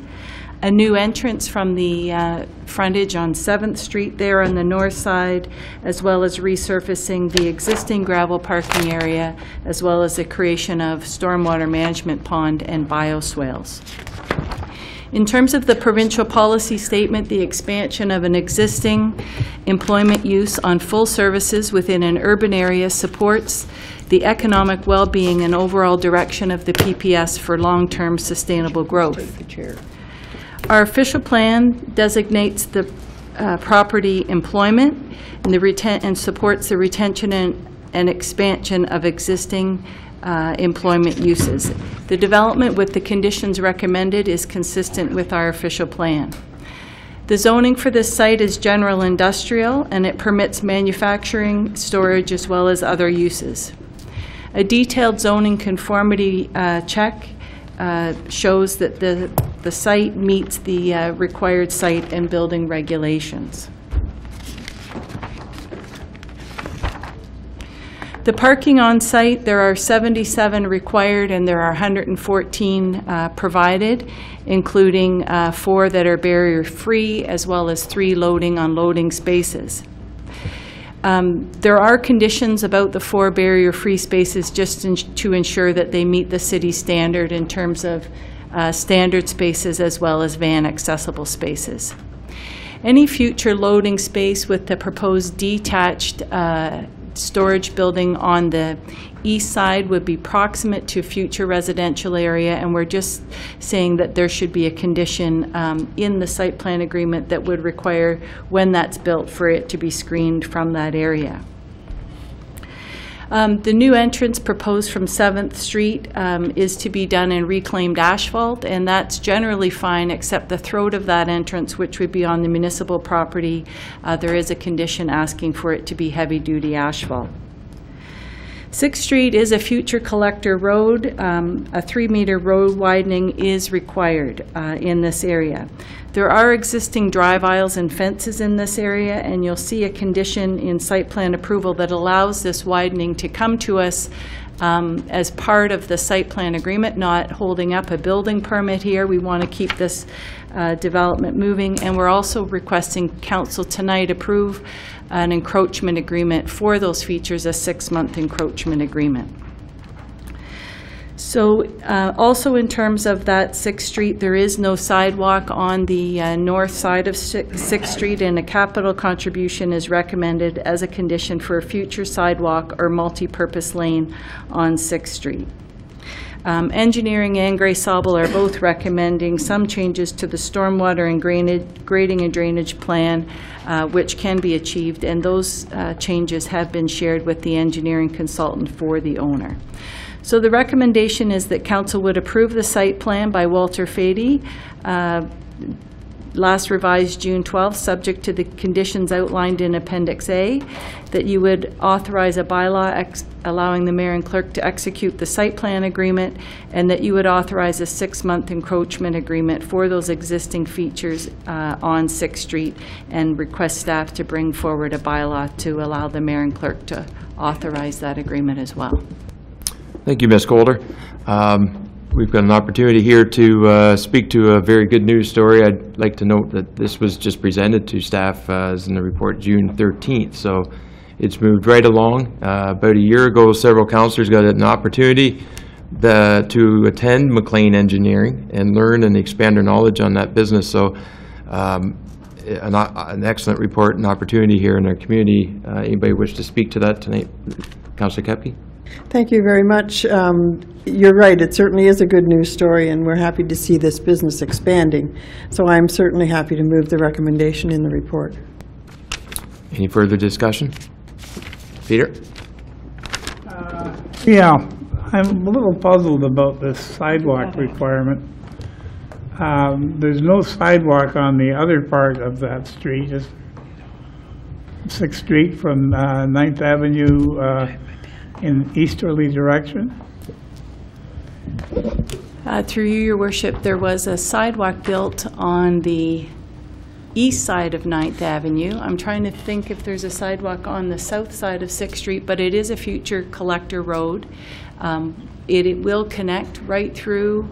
a new entrance from the frontage on 7th Street there on the north side, as well as resurfacing the existing gravel parking area, as well as the creation of stormwater management pond and bioswales. In terms of the provincial policy statement, the expansion of an existing employment use on full services within an urban area supports the economic well-being and overall direction of the PPS for long-term sustainable growth. Our official plan designates the property employment and supports the retention and expansion of existing employment uses. The development with the conditions recommended is consistent with our official plan. The zoning for this site is general industrial, and it permits manufacturing, storage, as well as other uses. A detailed zoning conformity check shows that the site meets the required site and building regulations. The parking on site, there are 77 required and there are 114 provided, including 4 that are barrier-free, as well as 3 loading-unloading spaces. There are conditions about the 4 barrier-free spaces just to ensure that they meet the city standard in terms of standard spaces as well as van accessible spaces. Any future loading space with the proposed detached storage building on the east side would be proximate to future residential area, and we're just saying that there should be a condition in the site plan agreement that would require, when that's built, for it to be screened from that area. The new entrance proposed from 7th Street is to be done in reclaimed asphalt, and that's generally fine, except the throat of that entrance, which would be on the municipal property. There is a condition asking for it to be heavy-duty asphalt. 6th Street is a future collector road. A 3-meter road widening is required in this area. There are existing drive aisles and fences in this area, and you'll see a condition in site plan approval that allows this widening to come to us as part of the site plan agreement, not holding up a building permit here. We want to keep this development moving, and we're also requesting council tonight approve an encroachment agreement for those features, a 6-month encroachment agreement. So also in terms of that 6th Street, there is no sidewalk on the north side of 6th Street, and a capital contribution is recommended as a condition for a future sidewalk or multi-purpose lane on 6th Street. Engineering and Gray Sauble are both recommending some changes to the stormwater and grading and drainage plan, which can be achieved, and those changes have been shared with the engineering consultant for the owner. So the recommendation is that council would approve the site plan by Walter Fady, last revised June 12th, subject to the conditions outlined in Appendix A, that you would authorize a bylaw allowing the mayor and clerk to execute the site plan agreement, and that you would authorize a 6-month encroachment agreement for those existing features on 6th Street, and request staff to bring forward a bylaw to allow the mayor and clerk to authorize that agreement as well. Thank you, Ms. Golder. We've got an opportunity here to speak to a very good news story. I'd like to note that this was just presented to staff as in the report June 13th, so it's moved right along. About a year ago, several councillors got an opportunity to attend McLean Engineering and learn and expand their knowledge on that business. So an excellent report and opportunity here in our community. Anybody wish to speak to that tonight? Councillor Kepke? Thank you very much. You're right, it certainly is a good news story, and we're happy to see this business expanding. So I'm certainly happy to move the recommendation in the report. Any further discussion? Peter? Yeah, I'm a little puzzled about this sidewalk requirement. There's no sidewalk on the other part of that street, just 6th Street from 9th Avenue in easterly direction. Through you, Your Worship, there was a sidewalk built on the east side of 9th Avenue. I'm trying to think if there's a sidewalk on the south side of 6th Street, but it is a future collector road. It will connect right through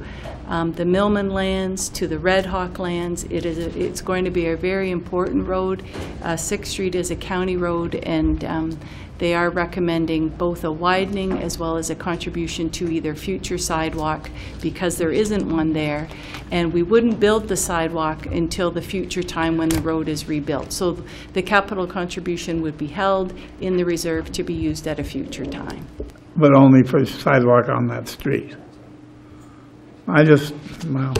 the Millman lands to the Red Hawk lands. It's going to be a very important road. 6th Street is a county road, and they are recommending both a widening as well as a contribution to either future sidewalk, because there isn't one there, and we wouldn't build the sidewalk until the future time when the road is rebuilt. So the capital contribution would be held in the reserve to be used at a future time. But only for sidewalk on that street. Well,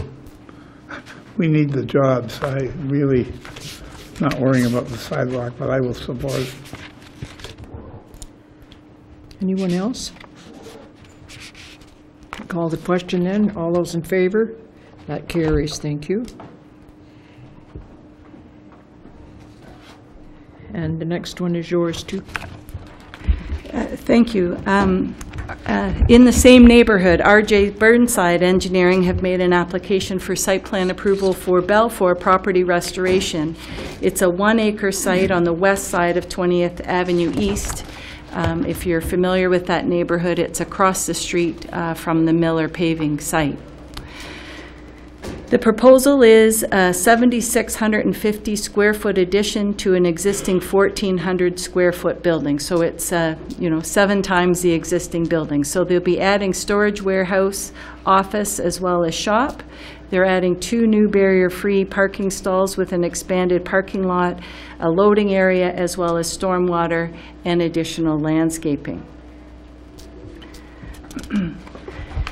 we need the jobs. I really not worrying about the sidewalk, but I will support. Anyone else? Call the question then. All those in favor? That carries. Thank you. And the next one is yours too. Thank you. In the same neighborhood, R.J. Burnside Engineering have made an application for site plan approval for Balfour property restoration. It's a 1-acre site on the west side of 20th Avenue East. If you're familiar with that neighborhood, it's across the street from the Miller paving site. The proposal is a 7,650 square foot addition to an existing 1,400 square foot building. So it's 7 times the existing building. So they'll be adding storage warehouse, office, as well as shop. They're adding 2 new barrier-free parking stalls with an expanded parking lot, a loading area, as well as stormwater and additional landscaping.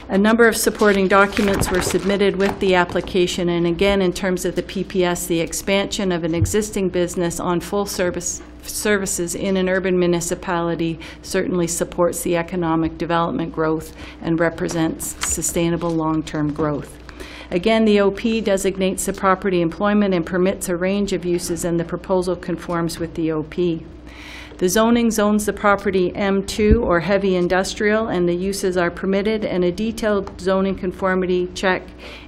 A number of supporting documents were submitted with the application, and again, in terms of the PPS, the expansion of an existing business on full services in an urban municipality certainly supports the economic development growth and represents sustainable long-term growth. Again, the OP designates the property employment and permits a range of uses, and the proposal conforms with the OP. The zoning zones the property M2 or heavy industrial, and the uses are permitted, and a detailed zoning conformity check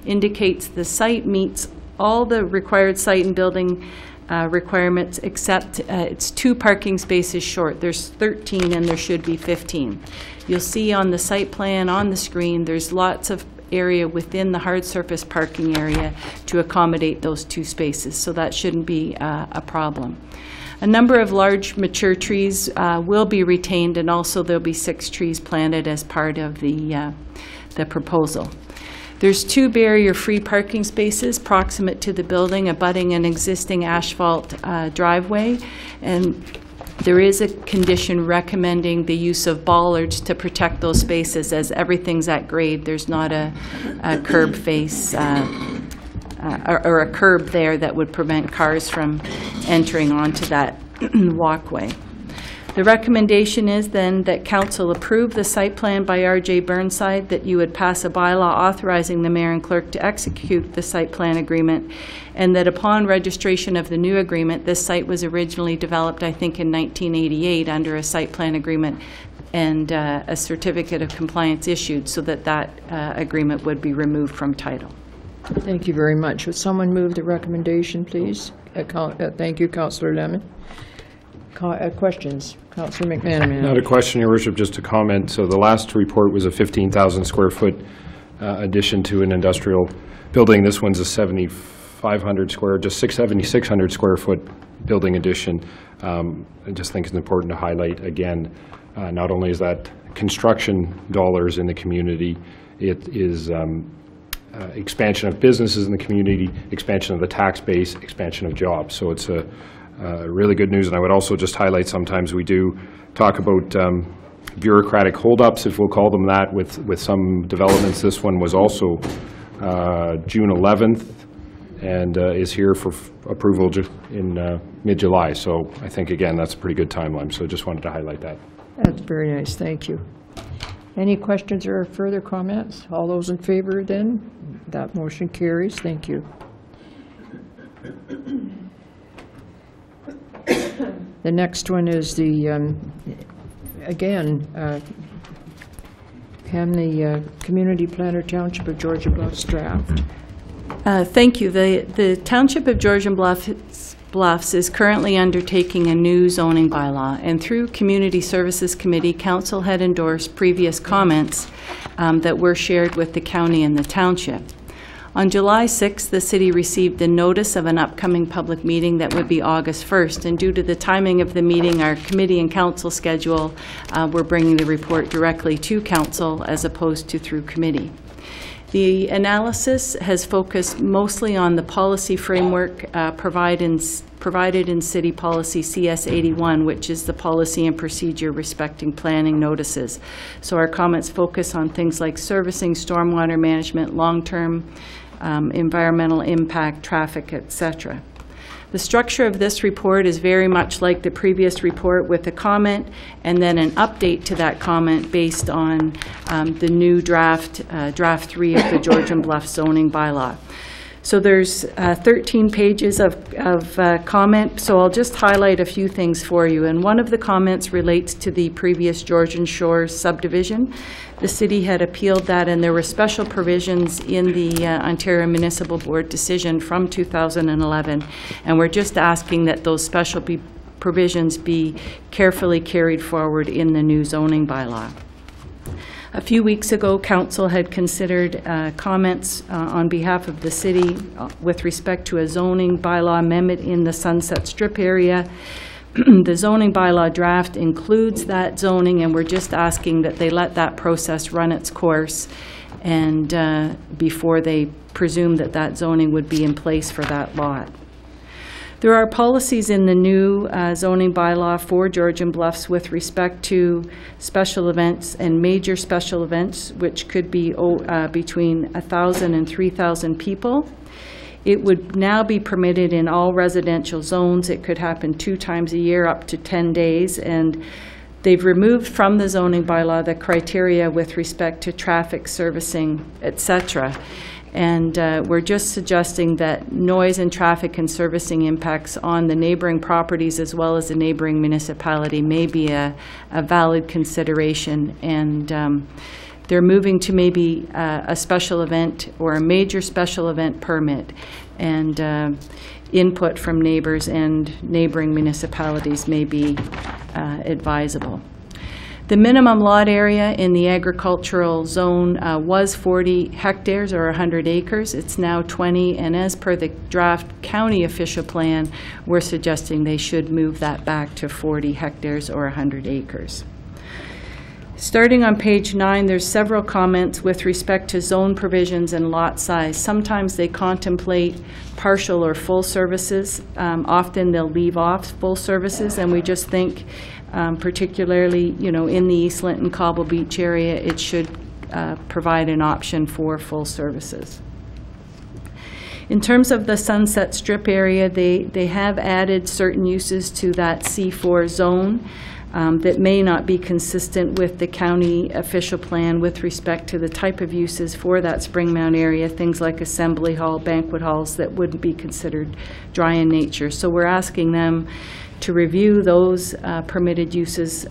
indicates the site meets all the required site and building requirements, except it's 2 parking spaces short. There's 13 and there should be 15. You'll see on the site plan on the screen there's lots of area within the hard surface parking area to accommodate those 2 spaces, so that shouldn't be a problem. A number of large mature trees will be retained, and also there'll be 6 trees planted as part of the proposal. There's 2 barrier-free parking spaces proximate to the building, abutting an existing asphalt driveway, and there is a condition recommending the use of bollards to protect those spaces, as everything's at grade. There's not a curb face or a curb there that would prevent cars from entering onto that walkway. The recommendation is then that council approve the site plan by R.J. Burnside, that you would pass a bylaw authorizing the mayor and clerk to execute the site plan agreement, and that upon registration of the new agreement, this site was originally developed, I think, in 1988 under a site plan agreement, and a certificate of compliance issued, so that agreement would be removed from title. Thank you very much. Would someone move the recommendation, please? Thank you, Councillor Lemon. Questions? Councillor McManamon. Not a question, Your Worship, just a comment. So the last report was a 15,000 square foot addition to an industrial building. This one's a 7,600 square foot building addition. I just think it's important to highlight again, not only is that construction dollars in the community, it is expansion of businesses in the community, expansion of the tax base, expansion of jobs. So it's a really good news. And I would also just highlight, sometimes we do talk about bureaucratic holdups, if we'll call them that, with some developments. This one was also June 11th and is here for approval in mid-July. So I think, again, that's a pretty good timeline. So just wanted to highlight that. That's very nice. Thank you. Any questions or further comments? All those in favor then? That motion carries. Thank you. The next one is the, again, Pam, the Community Planner Township of Georgian Bluffs draft. Thank you. The Township of Georgian Bluffs Bluffs is currently undertaking a new zoning bylaw, and through Community Services Committee, Council had endorsed previous comments that were shared with the county and the township. On July 6th, the city received the notice of an upcoming public meeting that would be August 1st, and due to the timing of the meeting, our committee and council schedule, we're bringing the report directly to council as opposed to through committee. The analysis has focused mostly on the policy framework provided in City Policy CS81, which is the policy and procedure respecting planning notices. So our comments focus on things like servicing, stormwater management, long-term environmental impact, traffic, etc. The structure of this report is very much like the previous report, with a comment and then an update to that comment based on the new draft 3 of the Georgian Bluff zoning bylaw. So there's 13 pages of comment, so I'll just highlight a few things for you. And one of the comments relates to the previous Georgian Shores subdivision. The city had appealed that, and there were special provisions in the Ontario Municipal Board decision from 2011, and we're just asking that those special provisions be carefully carried forward in the new zoning bylaw. A few weeks ago, Council had considered comments on behalf of the city with respect to a zoning bylaw amendment in the Sunset Strip area. The zoning bylaw draft includes that zoning, and we're just asking that they let that process run its course and before they presume that that zoning would be in place for that lot. There are policies in the new zoning bylaw for Georgian Bluffs with respect to special events and major special events, which could be between 1,000 and 3,000 people. It would now be permitted in all residential zones. It could happen 2 times a year, up to 10 days, and they've removed from the zoning bylaw the criteria with respect to traffic, servicing, etc. And we're just suggesting that noise and traffic and servicing impacts on the neighboring properties as well as the neighboring municipality may be a valid consideration. And they're moving to maybe a special event or a major special event permit, and input from neighbors and neighboring municipalities may be advisable. The minimum lot area in the agricultural zone was 40 hectares or 100 acres. It's now 20, and as per the draft county official plan, we're suggesting they should move that back to 40 hectares or 100 acres. Starting on page 9, there's several comments with respect to zone provisions and lot size. Sometimes they contemplate partial or full services. Often they'll leave off full services, and we just think particularly, in the East Linton Cobble Beach area, it should provide an option for full services. In terms of the Sunset Strip area, they have added certain uses to that C4 zone that may not be consistent with the county official plan with respect to the type of uses for that Springmount area, things like assembly hall, banquet halls that wouldn't be considered dry in nature. So we're asking them to review those permitted uses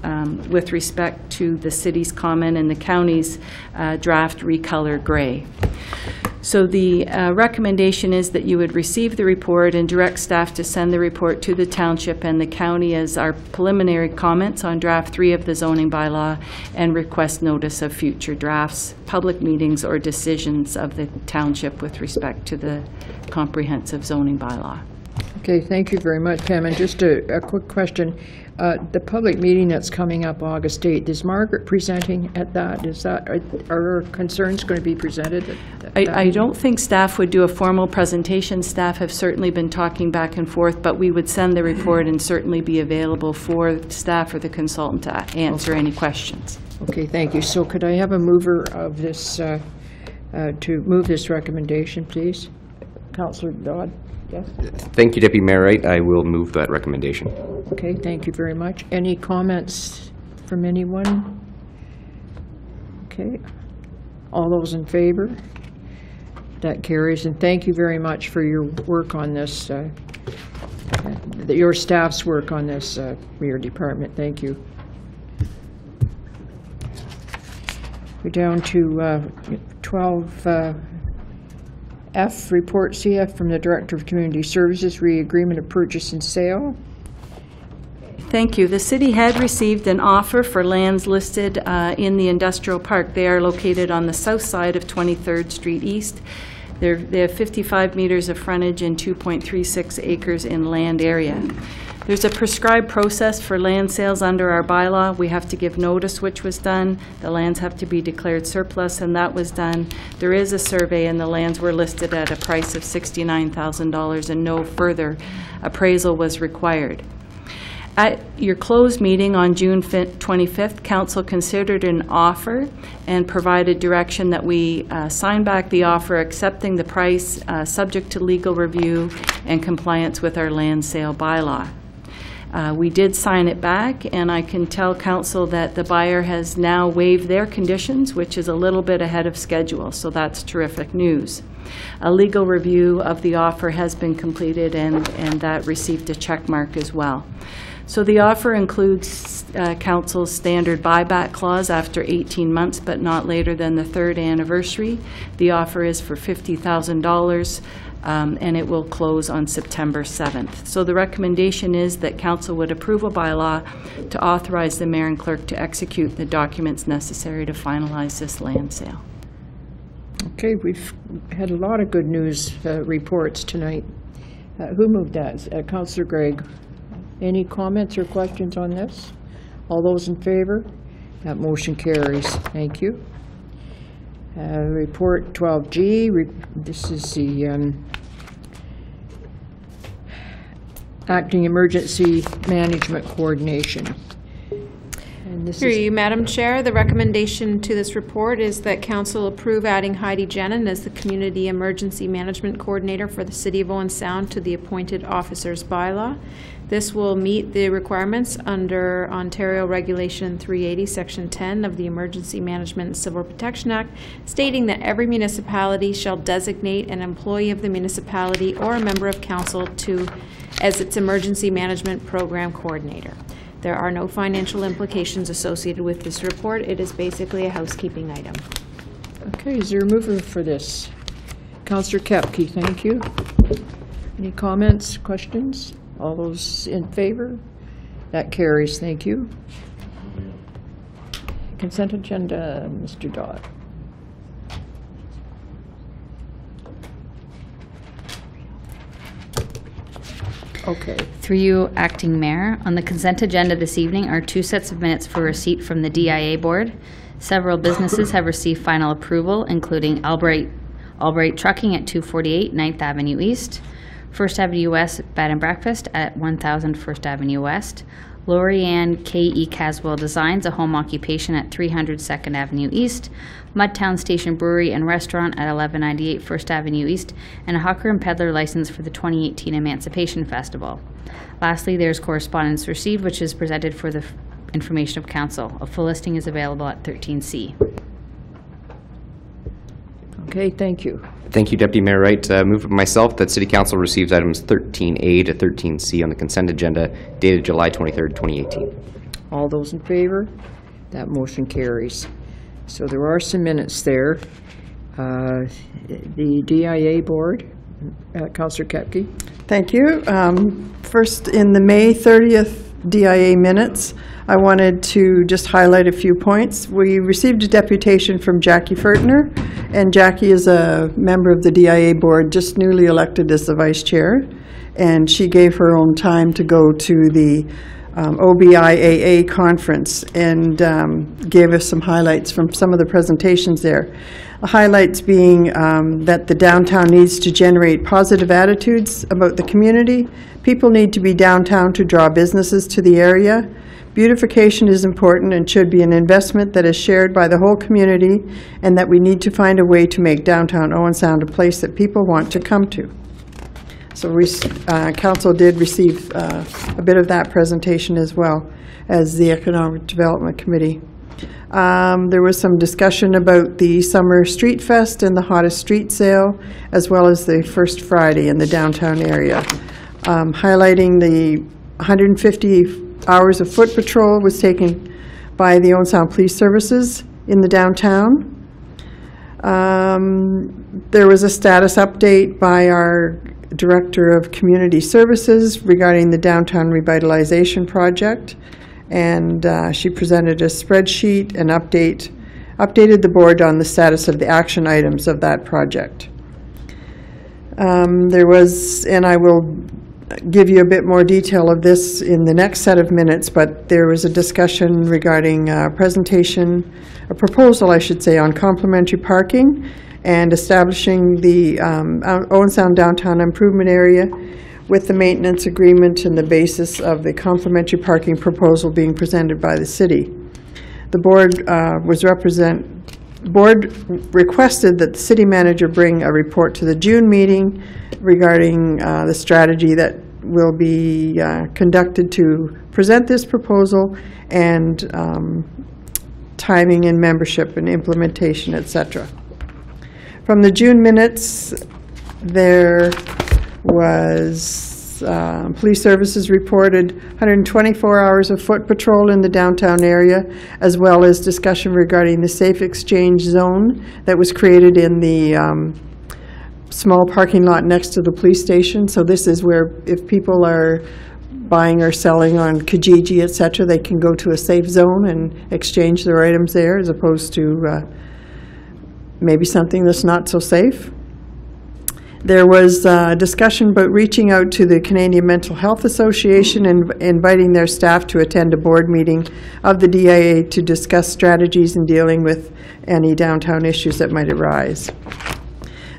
with respect to the city's comment and the county's draft recolor gray. So the recommendation is that you would receive the report and direct staff to send the report to the township and the county as our preliminary comments on draft 3 of the zoning bylaw, and request notice of future drafts, public meetings, or decisions of the township with respect to the comprehensive zoning bylaw. Okay, thank you very much, Pam. And just a quick question. The public meeting that's coming up August 8th, is Margaret presenting at that? Are her concerns going to be presented at that? I don't think staff would do a formal presentation. Staff have certainly been talking back and forth, but we would send the report and certainly be available for staff or the consultant to answer any questions. Okay, thank you. So could I have a mover of this, to move this recommendation, please? Councillor Dodd? Yes? Thank you, Deputy Mayor Wright. I will move that recommendation. Okay, thank you very much. Any comments from anyone? Okay. All those in favor? That carries. And thank you very much for your work on this, your staff's work on this for your department. Thank you. We're down to 12 F, report CF from the Director of Community Services, re-agreement of purchase and sale. Thank you. The city had received an offer for lands listed in the industrial park. They are located on the south side of 23rd Street East. They have 55 meters of frontage and 2.36 acres in land area. There's a prescribed process for land sales under our bylaw. We have to give notice, which was done. The lands have to be declared surplus, and that was done. There is a survey, and the lands were listed at a price of $69,000, and no further appraisal was required. At your closed meeting on June 25th, Council considered an offer and provided direction that we sign back the offer accepting the price subject to legal review and compliance with our land sale bylaw. We did sign it back, and I can tell Council that the buyer has now waived their conditions, which is a little bit ahead of schedule, so that's terrific news. A legal review of the offer has been completed, and that received a check mark as well. So the offer includes Council's standard buyback clause after 18 months, but not later than the 3rd anniversary. The offer is for $50,000, and it will close on September 7th. So the recommendation is that Council would approve a bylaw to authorize the mayor and clerk to execute the documents necessary to finalize this land sale. Okay, we've had a lot of good news reports tonight. Who moved that? Councillor Gregg. Any comments or questions on this? All those in favor? That motion carries. Thank you. Report 12G. This is the Acting Emergency Management Coordination. Through you, Madam Chair, the recommendation to this report is that Council approve adding Heidi Jenin as the Community Emergency Management Coordinator for the City of Owen Sound to the appointed officers bylaw. This will meet the requirements under Ontario Regulation 380, Section 10 of the Emergency Management and Civil Protection Act, stating that every municipality shall designate an employee of the municipality or a member of council as its emergency management program coordinator. There are no financial implications associated with this report. It is basically a housekeeping item. Okay, is there a mover for this? Councillor Kepke, thank you. Any comments, questions? All those in favor? That carries, thank you. Consent agenda, Mr. Dodd. Okay. Through you, Acting Mayor, on the consent agenda this evening are 2 sets of minutes for receipt from the DIA Board. Several businesses have received final approval, including Albright Trucking at 248 9th Avenue East, First Avenue West Bed and Breakfast at 1000 First Avenue West, Lori Ann K.E. Caswell Designs, a home occupation at 300 2nd Avenue East, Mudtown Station Brewery and Restaurant at 1198 First Avenue East, and a hawker and peddler license for the 2018 Emancipation Festival. Lastly, there's correspondence received, which is presented for the information of council. A full listing is available at 13C. Okay, thank you. Thank you, Deputy Mayor Wright. Move by myself that City Council receives items 13A to 13C on the consent agenda dated July 23rd, 2018. All those in favor? That motion carries. So there are some minutes there. The DIA Board, Councillor Kepke. Thank you. First, in the May 30th DIA minutes, I wanted to just highlight a few points. We received a deputation from Jackie Fertner, and Jackie is a member of the DIA Board, just newly elected as the Vice Chair, and she gave her own time to go to the OBIAA conference and gave us some highlights from some of the presentations there. The highlights being that the downtown needs to generate positive attitudes about the community. People need to be downtown to draw businesses to the area. Beautification is important and should be an investment that is shared by the whole community, and that we need to find a way to make downtown Owen Sound a place that people want to come to. So Council did receive a bit of that presentation as well as the Economic Development Committee. There was some discussion about the Summer Street Fest and the Hottest Street Sale, as well as the First Friday in the downtown area. Highlighting the 150 hours of foot patrol was taken by the Owen Sound Police Services in the downtown. There was a status update by our Director of Community Services regarding the Downtown Revitalization Project, and she presented a spreadsheet and updated the board on the status of the action items of that project. There was, and I will give you a bit more detail of this in the next set of minutes, but there was a discussion regarding a proposal, I should say, on complementary parking and establishing the Owen Sound Downtown Improvement Area with the maintenance agreement and the basis of the complementary parking proposal being presented by the city. The board requested that the city manager bring a report to the June meeting regarding the strategy that will be conducted to present this proposal and timing and membership and implementation, etc. From the June minutes, there was police services reported 124 hours of foot patrol in the downtown area, as well as discussion regarding the safe exchange zone that was created in the small parking lot next to the police station. So this is where if people are buying or selling on Kijiji, etc., they can go to a safe zone and exchange their items there, as opposed to maybe something that's not so safe. There was discussion about reaching out to the Canadian Mental Health Association and inviting their staff to attend a board meeting of the DIA to discuss strategies in dealing with any downtown issues that might arise.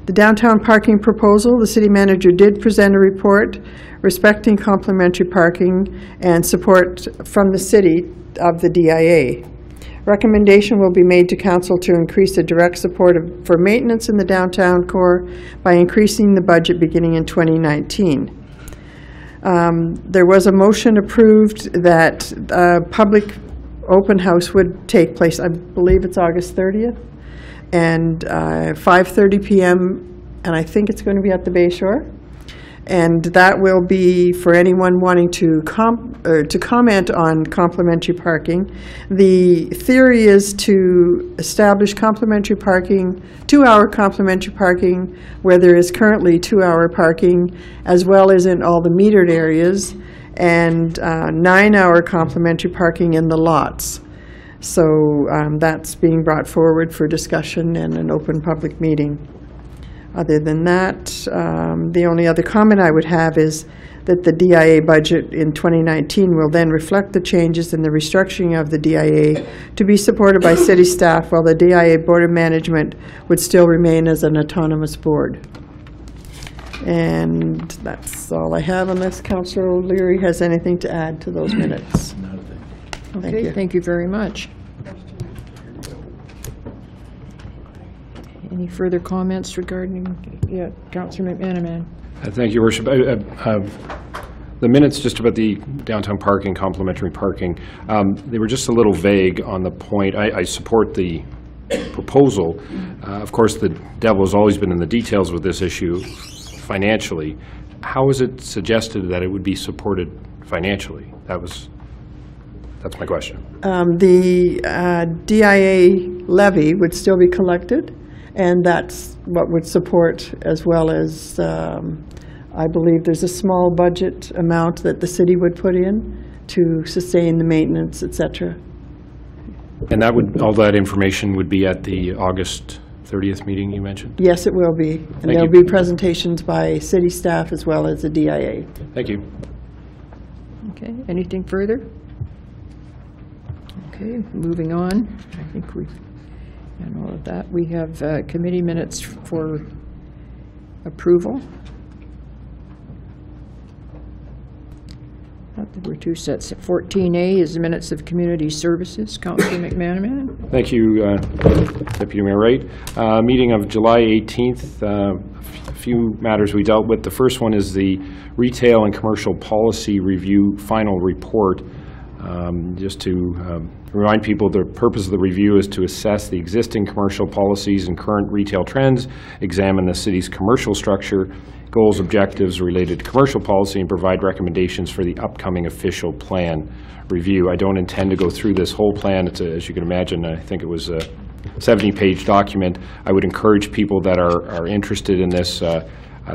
The downtown parking proposal, the city manager did present a report respecting complementary parking and support from the city of the DIA. Recommendation will be made to council to increase the direct support for maintenance in the downtown core by increasing the budget beginning in 2019. There was a motion approved that a public open house would take place, I believe it's August 30th, and 5:30 p.m., and I think it's going to be at the Bay Shore. And that will be for anyone wanting to comment on complementary parking. The theory is to establish complementary parking, 2-hour complementary parking, where there is currently 2-hour parking, as well as in all the metered areas, and 9-hour complementary parking in the lots. So that's being brought forward for discussion in an open public meeting. Other than that, the only other comment I would have is that the DIA budget in 2019 will then reflect the changes in the restructuring of the DIA to be supported by city staff, while the DIA Board of Management would still remain as an autonomous board. And that's all I have, unless Councillor O'Leary has anything to add to those minutes. Okay, thank you very much. Any further comments regarding, Councillor McManaman? Thank you, Worship. The minutes just about the downtown parking, complementary parking, they were just a little vague on the point. I support the proposal. Of course, the devil has always been in the details with this issue financially. How is it suggested that it would be supported financially? That's my question. The DIA levy would still be collected, and that's what would support, as well as I believe there's a small budget amount that the city would put in to sustain the maintenance, etc. And that would, all that information would be at the August 30th meeting you mentioned? Yes, it will be. And there'll be presentations by city staff as well as the DIA. Thank you. Okay, anything further? Okay, moving on. I think we've done all of that. We have committee minutes for approval. There were two sets. 14A is the minutes of community services. Councillor McManaman. Thank you, Deputy Mayor Wright. Meeting of July 18th, a few matters we dealt with. The first one is the Retail and Commercial Policy Review Final Report. Just to remind people, the purpose of the review is to assess the existing commercial policies and current retail trends, examine the city's commercial structure, goals, objectives related to commercial policy, and provide recommendations for the upcoming official plan review. I don't intend to go through this whole plan. It's as you can imagine, I think it was 70-page document. I would encourage people that are interested in this,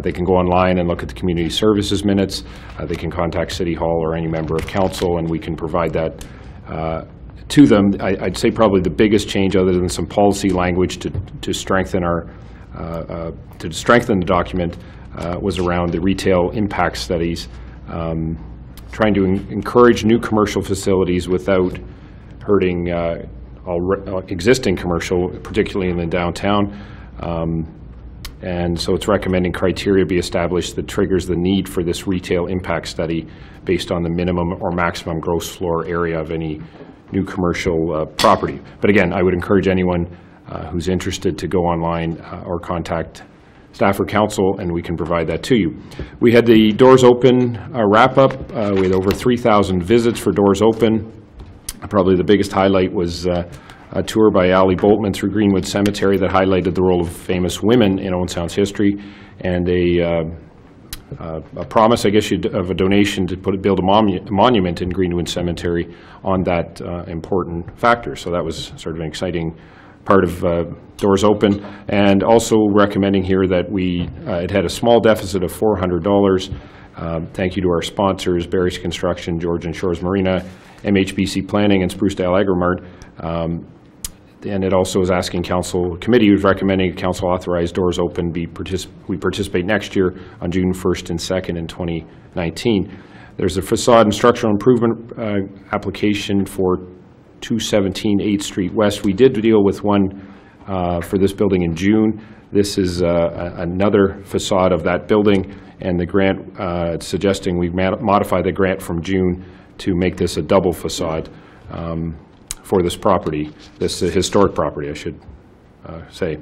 they can go online and look at the community services minutes. They can contact City Hall or any member of council, and we can provide that to them. I'd say probably the biggest change, other than some policy language to strengthen the document, was around the retail impact studies, trying to encourage new commercial facilities without hurting existing commercial, particularly in the downtown. And so it's recommending criteria be established that triggers the need for this retail impact study based on the minimum or maximum gross floor area of any new commercial property. But again, I would encourage anyone who's interested to go online or contact staff or council, and we can provide that to you. We had the Doors Open wrap-up. We had over 3,000 visits for Doors Open. Probably the biggest highlight was a tour by Ali Boltman through Greenwood Cemetery that highlighted the role of famous women in Owen Sound's history, and a promise, I guess, of a donation to build a monument in Greenwood Cemetery on that important factor. So that was sort of an exciting part of Doors Open, and also recommending here that it had a small deficit of $400. Thank you to our sponsors, Barry's Construction, Georgian Shores Marina, MHBC Planning, and Sprucedale Agromart. And it also is asking committee was recommending council authorize Doors Open we participate next year on June 1st and 2nd in 2019. There's a facade and structural improvement application for 217 8th Street West. We did deal with one for this building in June. This is another facade of that building, and the grant suggesting we modify the grant from June to make this a double facade for this property, this historic property, I should say.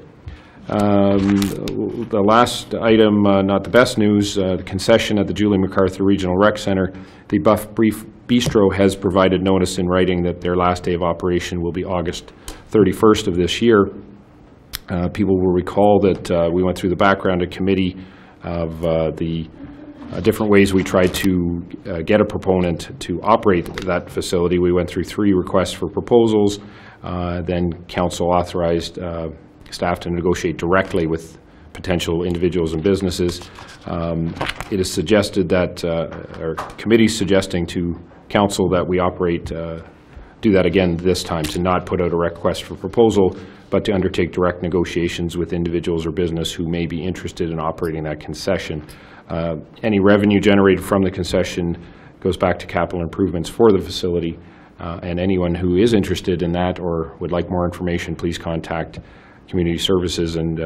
The last item, not the best news, the concession at the Julie MacArthur Regional Rec Center. The Buff Brief Bistro has provided notice in writing that their last day of operation will be August 31st of this year. People will recall that we went through the background at committee of the different ways we tried to get a proponent to operate that facility. We went through 3 requests for proposals. Then council authorized staff to negotiate directly with potential individuals and businesses. It is suggested that, or committee suggesting to council that we do that again this time, to not put out a request for proposal, but to undertake direct negotiations with individuals or business who may be interested in operating that concession. Any revenue generated from the concession goes back to capital improvements for the facility, and anyone who is interested in that or would like more information, please contact Community Services, and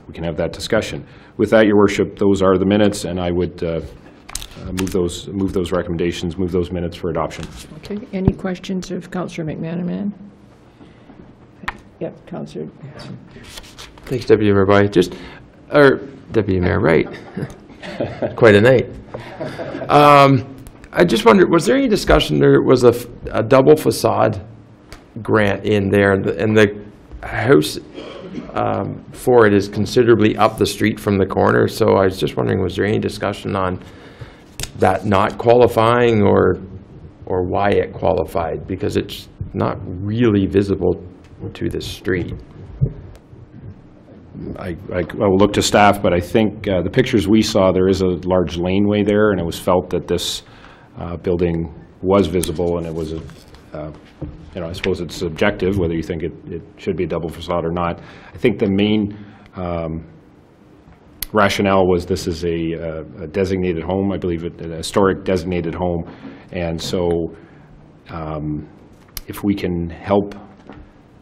we can have that discussion. With that, Your Worship, those are the minutes, and I would move those recommendations, move those minutes for adoption. Okay. Any questions of Councillor McManaman? Yep, Councillor. Thanks, Deputy Mayor Bai. Deputy Mayor Wright. Quite a night. I just wondered, was there any discussion, there was a double facade grant in there, and the house for it is considerably up the street from the corner, so I was just wondering, was there any discussion on that not qualifying, or why it qualified? Because it's not really visible to the street. I will look to staff, but I think the pictures we saw, there is a large laneway there, and it was felt that this building was visible, and it was I suppose it's subjective whether you think it should be a double facade or not. I think the main rationale was this is a designated home, I believe, a historic designated home, and so if we can help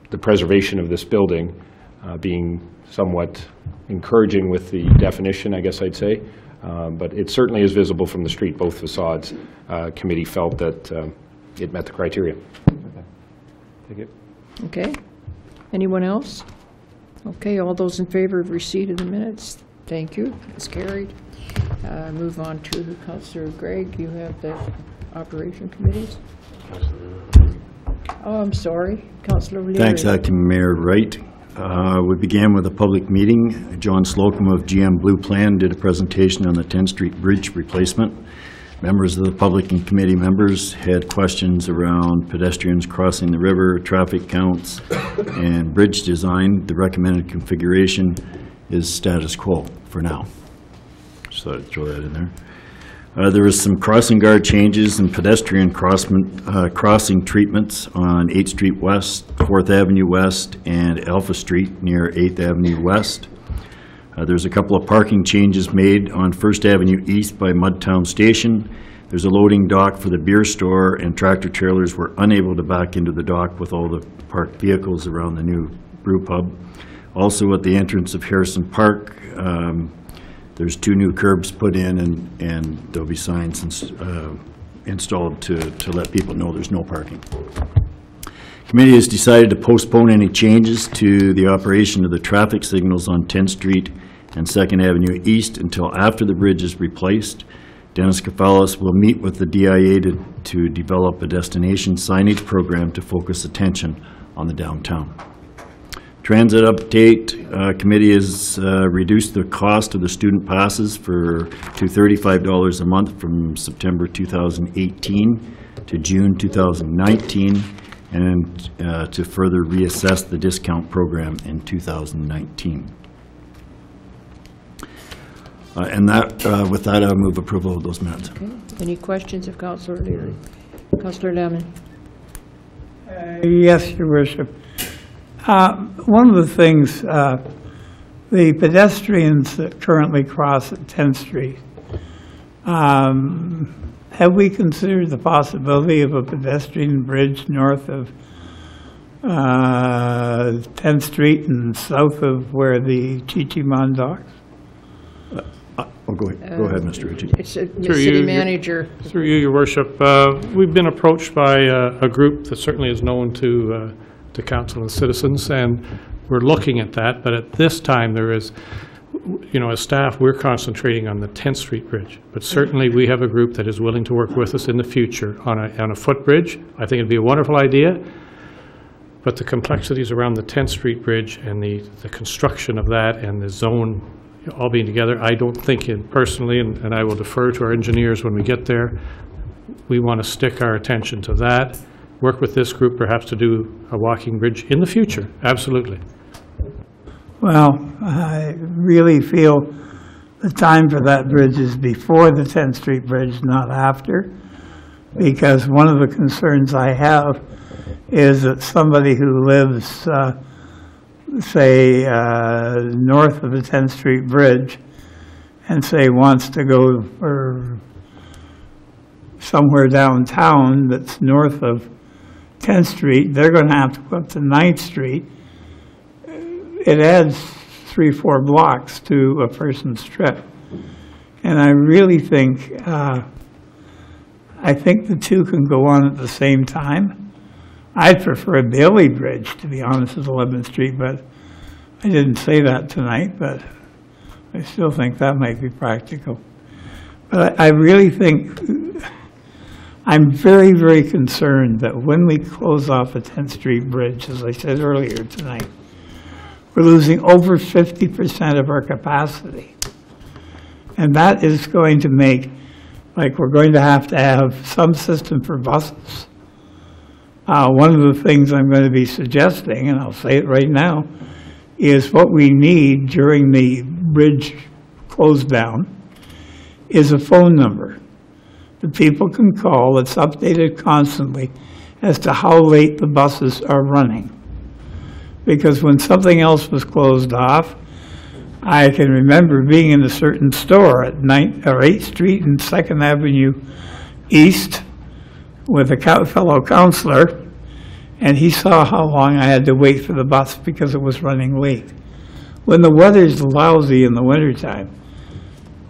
the preservation of this building, being somewhat encouraging with the definition, I guess I'd say, but it certainly is visible from the street, both facades. Committee felt that it met the criteria. Thank you. Okay. Anyone else? Okay, all those in favor of receipt of the minutes? Thank you. It's carried. Move on to Councillor Gregg. You have the operation committees. Oh, I'm sorry. Councillor Leary. Thanks, Acting Mayor Wright. We began with a public meeting. John Slocum of GM Blue Plan did a presentation on the 10th Street Bridge replacement. Members of the public and committee members had questions around pedestrians crossing the river, traffic counts, and bridge design. The recommended configuration is status quo for now. Just thought I'd throw that in there. There was some crossing guard changes and pedestrian crossing treatments on 8th Street West, 4th Avenue West, and Alpha Street near 8th Avenue West. There's a couple of parking changes made on 1st Avenue East by Mudtown Station. There's a loading dock for the beer store, and tractor trailers were unable to back into the dock with all the parked vehicles around the new brew pub. Also at the entrance of Harrison Park, there's 2 new curbs put in, and there'll be signs installed to let people know there's no parking. Committee has decided to postpone any changes to the operation of the traffic signals on 10th Street and 2nd Avenue East until after the bridge is replaced. Dennis Kafalis will meet with the DIA to develop a destination signage program to focus attention on the downtown. Transit update, committee has reduced the cost of the student passes to $35 a month from September 2018 to June 2019, and to further reassess the discount program in 2019. And with that, I'll move approval of those minutes. Okay. Any questions of Councillor Leary? Councillor Lemon. Yes, Your Worship. One of the things, the pedestrians that currently cross at 10th Street, have we considered the possibility of a pedestrian bridge north of 10th Street and south of where the Chi-Chi-Mon docks? Go ahead, Mr. Ritchie. It's the city manager. Through you, Your Worship. We've been approached by a group that certainly is known to council and citizens, and we're looking at that. But at this time, there is, as staff, we're concentrating on the 10th Street Bridge. But certainly, we have a group that is willing to work with us in the future on a footbridge. I think it'd be a wonderful idea. But the complexities around the 10th Street Bridge and the construction of that and the zone all being together, I don't think personally, and I will defer to our engineers when we get there, we want to stick our attention to that, work with this group perhaps to do a walking bridge in the future, absolutely. Well, I really feel the time for that bridge is before the 10th Street Bridge, not after, because one of the concerns I have is that somebody who lives say, north of the 10th Street Bridge and say wants to go for somewhere downtown that's north of 10th Street, they're going to have to go up to 9th Street. It adds 3-4 blocks to a person's trip. And I really think, I think the two can go on at the same time. I'd prefer a Bailey Bridge, to be honest, with 11th Street, but I didn't say that tonight, but I still think that might be practical. But I really think, I'm very, very concerned that when we close off the 10th Street Bridge, as I said earlier tonight, we're losing over 50% of our capacity. And that is going to make, like, we're going to have some system for buses. One of the things I'm going to be suggesting, and I'll say it right now, is what we need during the bridge close down is a phone number that people can call that's updated constantly as to how late the buses are running. Because when something else was closed off, I can remember being in a certain store at 8th Street and 2nd Avenue East with a fellow counselor, and he saw how long I had to wait for the bus because it was running late. When the weather's lousy in the wintertime,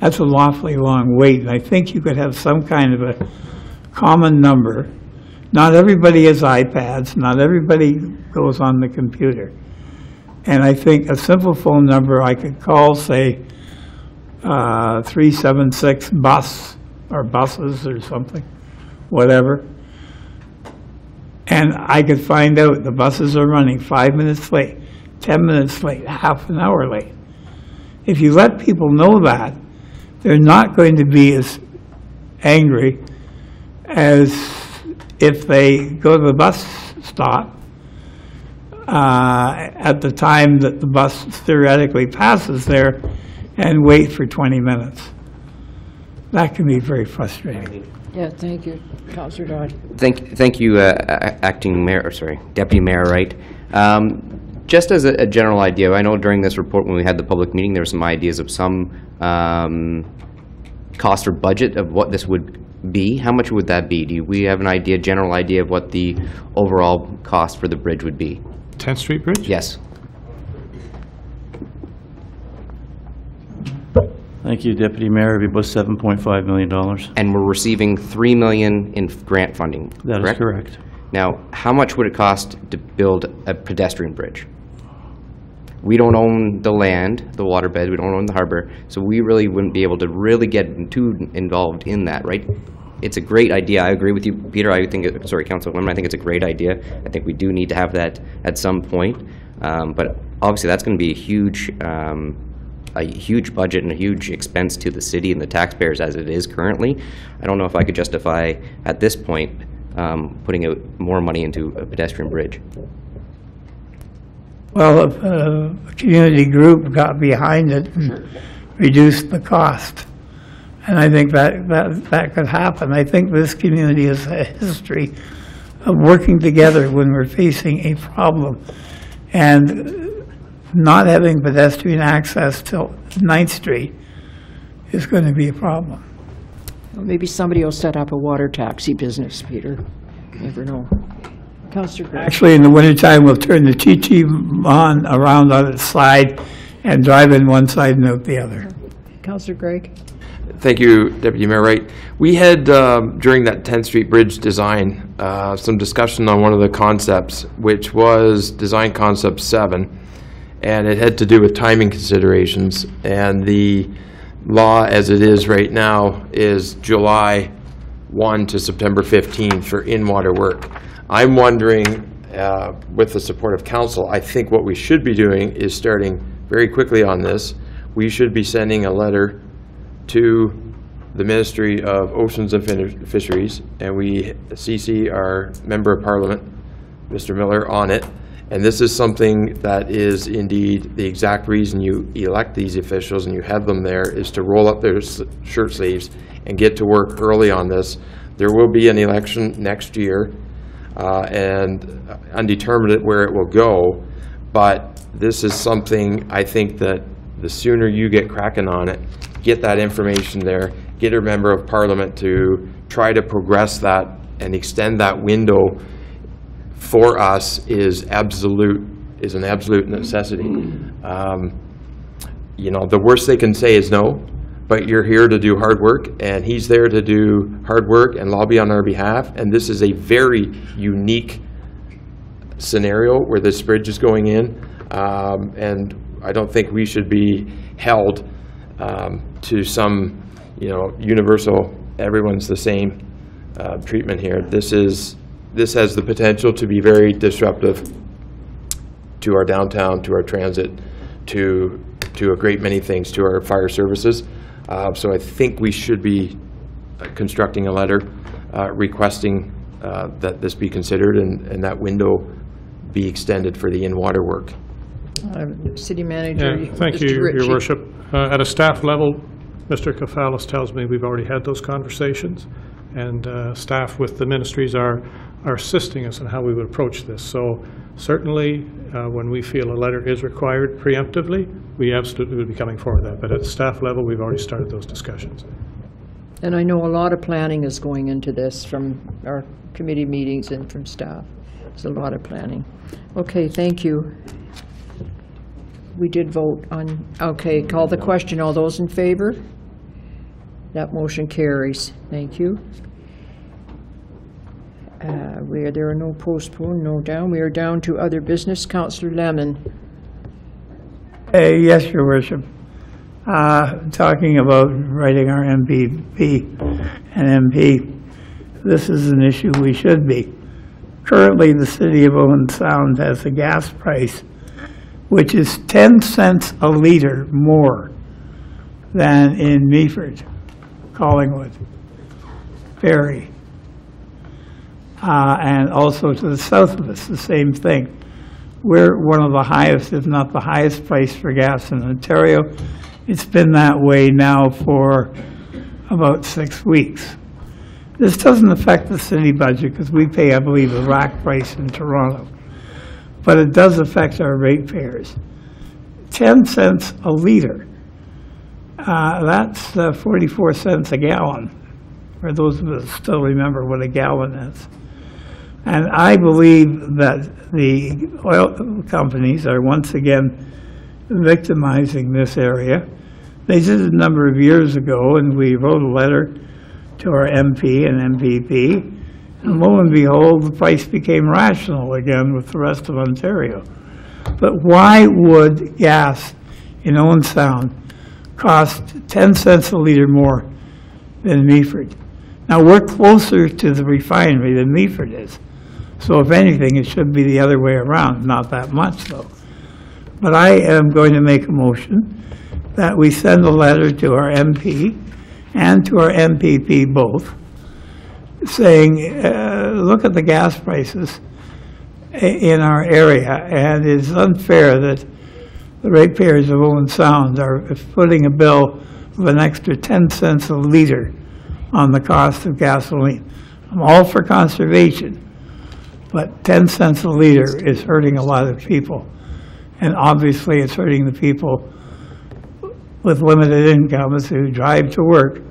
that's an awfully long wait, and I think you could have some kind of a common number. Not everybody has iPads, not everybody goes on the computer. And I think a simple phone number I could call, say, 376 bus, or buses or something, whatever. And I could find out the buses are running 5 minutes late, 10 minutes late, half an hour late. If you let people know that, they're not going to be as angry as if they go to the bus stop at the time that the bus theoretically passes there and wait for 20 minutes. That can be very frustrating. Yeah, thank you. Councillor Dodd. Thank you, Acting Mayor, or sorry, Deputy Mayor Wright. Just as a general idea, I know during this report when we had the public meeting, there were some ideas of some cost or budget of what this would be. How much would that be? Do we have an idea, general idea of what the overall cost for the bridge would be? 10th Street Bridge? Yes. Thank you, Deputy Mayor. It'd be about $7.5 million. And we're receiving $3 million in grant funding, That is correct. Now, how much would it cost to build a pedestrian bridge? We don't own the land, the waterbed, we don't own the harbor, so we really wouldn't be able to really get too involved in that, right? It's a great idea. I agree with you, Peter. I think, sorry, Councilwoman, I think it's a great idea. I think we do need to have that at some point. But obviously, that's going to be a huge budget and a huge expense to the city and the taxpayers as it is currently. I don't know if I could justify at this point putting out more money into a pedestrian bridge. Well, if a community group got behind it and reduced the cost, and I think that could happen. I think this community has a history of working together when we're facing a problem. And not having pedestrian access till 9th Street is going to be a problem. Well, maybe somebody will set up a water taxi business, Peter. You never know. Councillor Gray. Actually, in the wintertime, we'll turn the Chi-Chi on around on its side and drive in one side and out the other. Councillor Gregg. Thank you, Deputy Mayor Wright. We had, during that 10th Street Bridge design, some discussion on one of the concepts, which was Design Concept 7, and it had to do with timing considerations. And the law as it is right now is July 1 to September 15 for in-water work. I'm wondering, with the support of council, I think what we should be doing is starting very quickly on this. We should be sending a letter to the Ministry of Oceans and Fisheries, and we CC our Member of Parliament, Mr. Miller, on it. And this is something that is indeed the exact reason you elect these officials and you have them there, is to roll up their shirt sleeves and get to work early on this. There will be an election next year, and undetermined where it will go, but this is something I think that the sooner you get cracking on it, get that information there, get a Member of Parliament to try to progress that and extend that window for us is an absolute necessity. You know, the worst they can say is no, but you're here to do hard work, and he's there to do hard work and lobby on our behalf, and this is a very unique scenario where this bridge is going in, and I don't think we should be held to some, you know, universal, everyone's the same treatment here. This has the potential to be very disruptive to our downtown, to our transit, to a great many things, to our fire services. So I think we should be constructing a letter requesting that this be considered and that window be extended for the in-water work. City Manager. Yeah, thank you, Your Worship. At a staff level, Mr. Kafalis tells me we've already had those conversations, and staff with the ministries are assisting us in how we would approach this. So certainly, when we feel a letter is required preemptively, we absolutely would be coming forward with that. But at staff level, we've already started those discussions. And I know a lot of planning is going into this from our committee meetings and from staff. There's a lot of planning. Okay, thank you. We did vote on, okay, call the question. All those in favor? That motion carries. Thank you. Where there are no postponed, no down. We are down to other business. Councillor Lemon. Yes, Your Worship. Talking about writing our MVP and MP, this is an issue we should be. Currently, the city of Owen Sound has a gas price which is 10 cents a liter more than in Meaford, Collingwood. Barrie. And also to the south of us, the same thing. We're one of the highest, if not the highest price for gas in Ontario. It's been that way now for about 6 weeks. This doesn't affect the city budget because we pay, I believe, a rack price in Toronto. But it does affect our ratepayers. 10 cents a liter. That's 44 cents a gallon, for those of us who still remember what a gallon is. And I believe that the oil companies are once again victimizing this area. They did it a number of years ago, and we wrote a letter to our MP and MPP, and lo and behold, the price became rational again with the rest of Ontario. But why would gas in Owen Sound cost 10 cents a liter more than Meaford? Now, we're closer to the refinery than Meaford is. So if anything, it should be the other way around, not that much though. But I am going to make a motion that we send a letter to our MP and to our MPP both, saying, look at the gas prices in our area, and it's unfair that the ratepayers of Owen Sound are footing a bill of an extra 10 cents a liter on the cost of gasoline. I'm all for conservation, but 10 cents a liter is hurting a lot of people. And obviously it's hurting the people with limited incomes who drive to work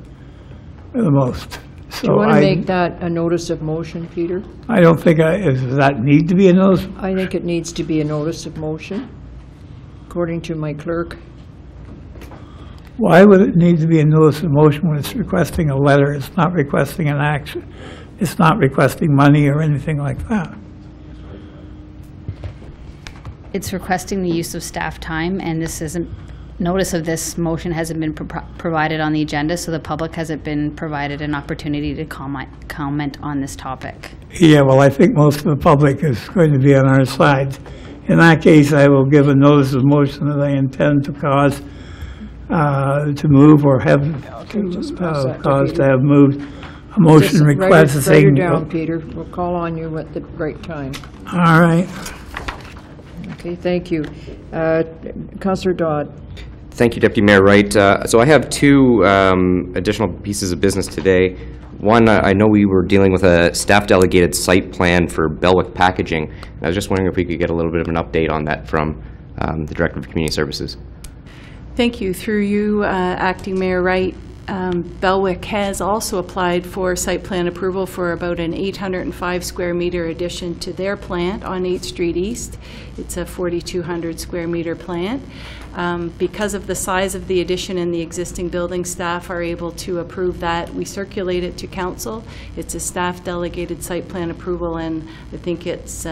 the most. So Do you want to make that a notice of motion, Peter? I don't think, does that need to be a notice? I think it needs to be a notice of motion, according to my clerk. Why would it need to be a notice of motion when it's requesting a letter? It's not requesting an action. It's not requesting money or anything like that. It's requesting the use of staff time, and this isn't, notice of this motion hasn't been provided on the agenda, so the public hasn't been provided an opportunity to comment on this topic. Yeah, well, I think most of the public is going to be on our side. In that case, I will give a notice of motion that I intend to cause to move or have cause to have moved a motion Just requesting. write it down, Peter. We'll call on you at the right time. All right. Okay, thank you. Councillor Dodd. Thank you, Deputy Mayor Wright. So I have two additional pieces of business today. One, I know we were dealing with a staff-delegated site plan for Belwick Packaging. And I was just wondering if we could get a little bit of an update on that from the Director of Community Services. Thank you. Through you, Acting Mayor Wright, Belwick has also applied for site plan approval for about an 805 square meter addition to their plant on 8th Street East. It's a 4,200 square meter plant. Because of the size of the addition and the existing building, staff are able to approve that. We circulate it to council. It's a staff delegated site plan approval, and I think it's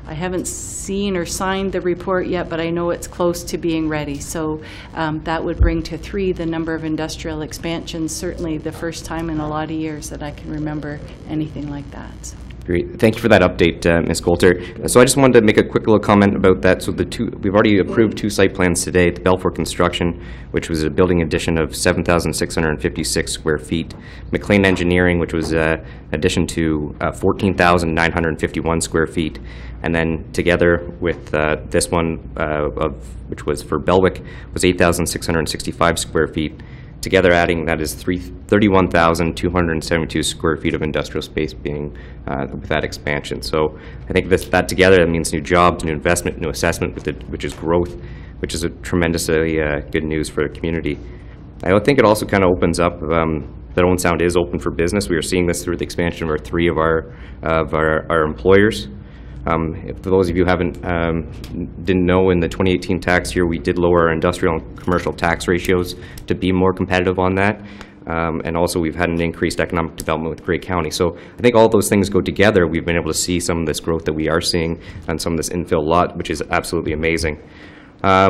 I haven't seen or signed the report yet, but I know it's close to being ready. So that would bring to 3 the number of industrial expansions, certainly the first time in a lot of years that I can remember anything like that. Great. Thank you for that update, Ms. Coulter. So I just wanted to make a quick little comment about that. So we've already approved 2 site plans today. The Balfour Construction, which was a building addition of 7,656 square feet. McLean Engineering, which was an addition to 14,951 square feet. And then together with this one, which was for Belwick, was 8,665 square feet. Together adding, that is 31,272 square feet of industrial space being with that expansion. So I think that together, that means new jobs, new investment, new assessment, which is growth, which is a tremendously good news for the community. I think it also kind of opens up that Owen Sound is open for business. We are seeing this through the expansion of 3 of our employers. For those of you who didn't know, in the 2018 tax year, we did lower our industrial and commercial tax ratios to be more competitive on that. And also, we've had an increased economic development with Grey County. So I think all those things go together. We've been able to see some of this growth that we are seeing on some of this infill lot, which is absolutely amazing. I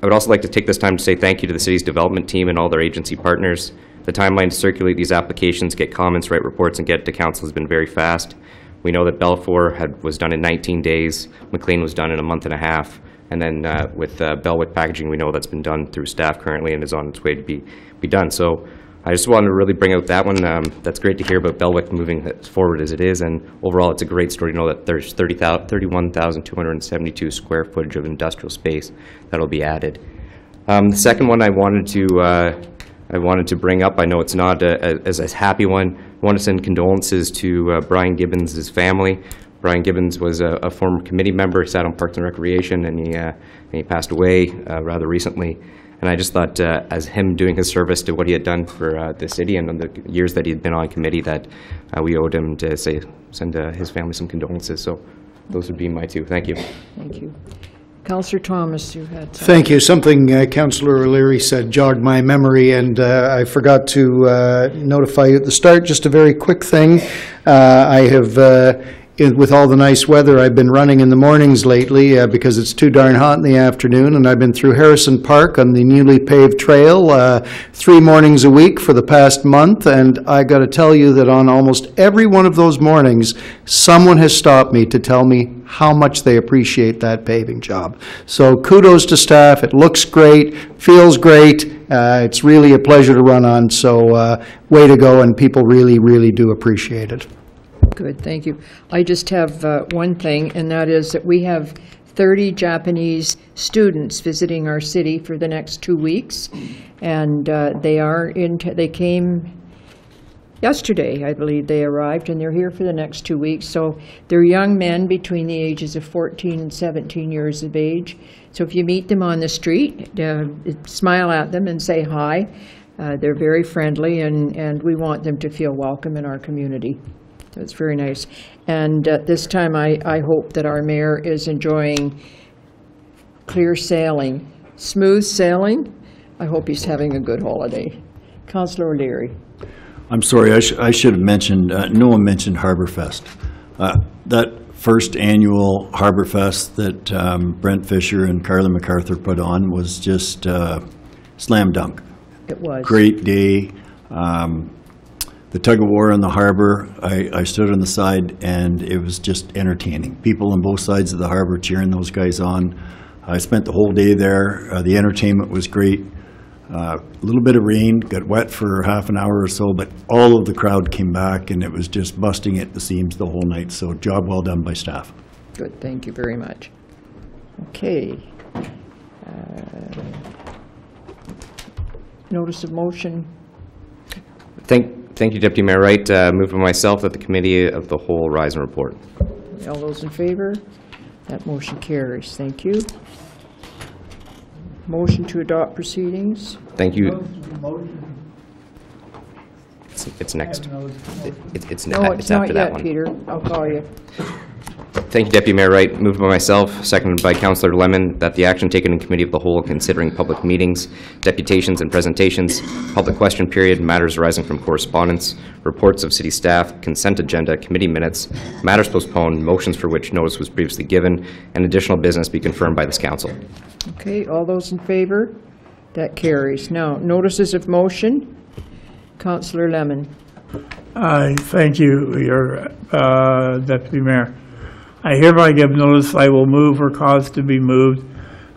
would also like to take this time to say thank you to the city's development team and all their agency partners. The timeline to circulate these applications, get comments, write reports, and get it to council has been very fast. We know that Balfour was done in 19 days, McLean was done in a month and a half, and then with Belwick Packaging, we know that's been done through staff currently and is on its way to be done. So I just wanted to really bring out that one. That's great to hear about Belwick moving as forward as it is, and overall it's a great story to know that there's 31,272 square footage of industrial space that'll be added. The second one I wanted to bring up, I know it's not as a happy one. I want to send condolences to Brian Gibbons' family. Brian Gibbons was a former committee member, sat on Parks and Recreation, and he passed away rather recently. And I just thought, as him doing his service to what he had done for the city and the years that he had been on committee, that we owed him to send his family some condolences. So those would be my two. Thank you. Thank you. Councillor Thomas, you had something. Thank you. Something Councillor O'Leary said jogged my memory, and I forgot to notify you at the start. Just a very quick thing. I have, with all the nice weather, I've been running in the mornings lately because it's too darn hot in the afternoon, and I've been through Harrison Park on the newly paved trail 3 mornings a week for the past month, and I got to tell you that on almost every one of those mornings, someone has stopped me to tell me how much they appreciate that paving job. So kudos to staff. It looks great, feels great. It's really a pleasure to run on, so way to go, and people really, really do appreciate it. Good, thank you. I just have one thing, and that is that we have 30 Japanese students visiting our city for the next 2 weeks, and they came yesterday, I believe they arrived, and they're here for the next 2 weeks. So they're young men between the ages of 14 and 17 years of age. So if you meet them on the street, smile at them and say hi. They're very friendly, and we want them to feel welcome in our community. So it's very nice. And this time I hope that our mayor is enjoying clear sailing, smooth sailing. I hope he's having a good holiday. Councillor O'Leary. I'm sorry, I should have mentioned, no one mentioned Harborfest. That first annual Harborfest that Brent Fisher and Carla MacArthur put on was just slam dunk. It was. Great day. The tug of war on the harbor, I stood on the side and it was just entertaining. People on both sides of the harbor cheering those guys on. I spent the whole day there. The entertainment was great. A little bit of rain, got wet for half an hour or so, but all of the crowd came back and it was just busting at the seams the whole night. So job well done by staff. Good, thank you very much. Okay. Notice of motion. Thank you, Deputy Mayor Wright. Moved by myself that the Committee of the Whole rise and report. All those in favor? That motion carries. Thank you. Motion to adopt proceedings. Thank you. It's next. It's not after that yet, one. Peter. I'll call you. Thank you, Deputy Mayor Wright. Moved by myself, seconded by Councillor Lemon, that the action taken in Committee of the Whole considering public meetings, deputations and presentations, public question period, matters arising from correspondence, reports of city staff, consent agenda, committee minutes, matters postponed, motions for which notice was previously given, and additional business be confirmed by this council. Okay, all those in favor? That carries. Now, notices of motion. Councillor Lemon. Thank you, your Deputy Mayor. I hereby give notice I will move or cause to be moved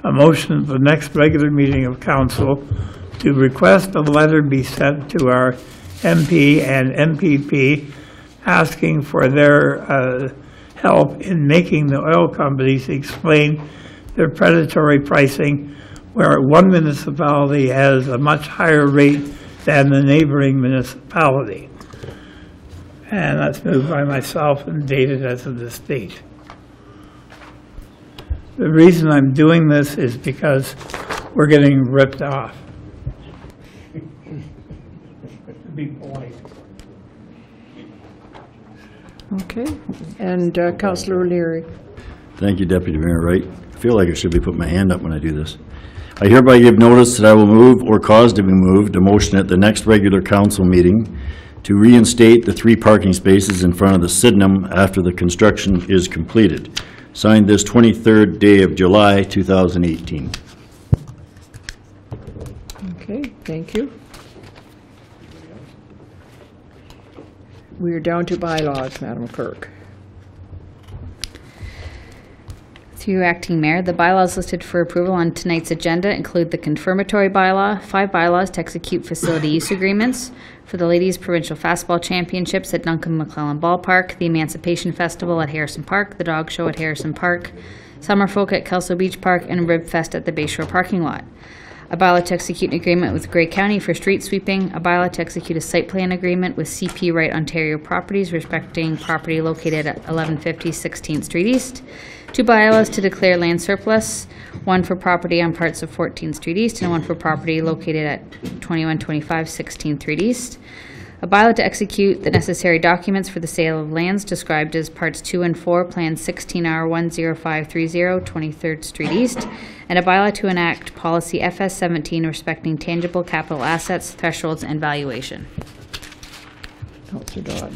a motion at the next regular meeting of council to request a letter be sent to our MP and MPP asking for their help in making the oil companies explain their predatory pricing, where one municipality has a much higher rate than the neighboring municipality. And that's moved by myself and dated as of this date. The reason I'm doing this is because we're getting ripped off. Be polite. Okay, and Councillor O'Leary. Thank you, Deputy Mayor Wright. I feel like I should be putting my hand up when I do this. I hereby give notice that I will move or cause to be moved a motion at the next regular council meeting to reinstate the 3 parking spaces in front of the Sydenham after the construction is completed. Signed this 23rd day of July, 2018. Okay, thank you. We are down to bylaws, Madam Clerk. Through you, Acting Mayor, the bylaws listed for approval on tonight's agenda include the confirmatory bylaw, 5 bylaws to execute facility use agreements for the Ladies Provincial Fastball Championships at Duncan McClellan Ballpark, the Emancipation Festival at Harrison Park, the Dog Show at Harrison Park, Summerfolk at Kelso Beach Park, and Rib Fest at the Bayshore parking lot. A bylaw to execute an agreement with Grey County for street sweeping, a bylaw to execute a site plan agreement with CP Wright Ontario Properties respecting property located at 1150 16th Street East, 2 bylaws to declare land surplus, 1 for property on parts of 14th Street East and 1 for property located at 2125 16th Street East, a bylaw to execute the necessary documents for the sale of lands described as Parts 2 and 4, Plan 16R10530, 23rd Street East, and a bylaw to enact Policy FS17 respecting tangible capital assets, thresholds, and valuation. Councillor Dodd.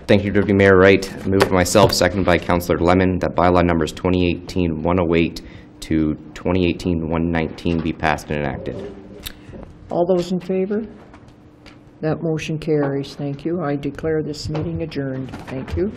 Thank you, Deputy Mayor Wright. Moved by myself, seconded by Councillor Lemon, that bylaw numbers 2018-108 to 2018-119 be passed and enacted. All those in favor? That motion carries. Thank you. I declare this meeting adjourned. Thank you.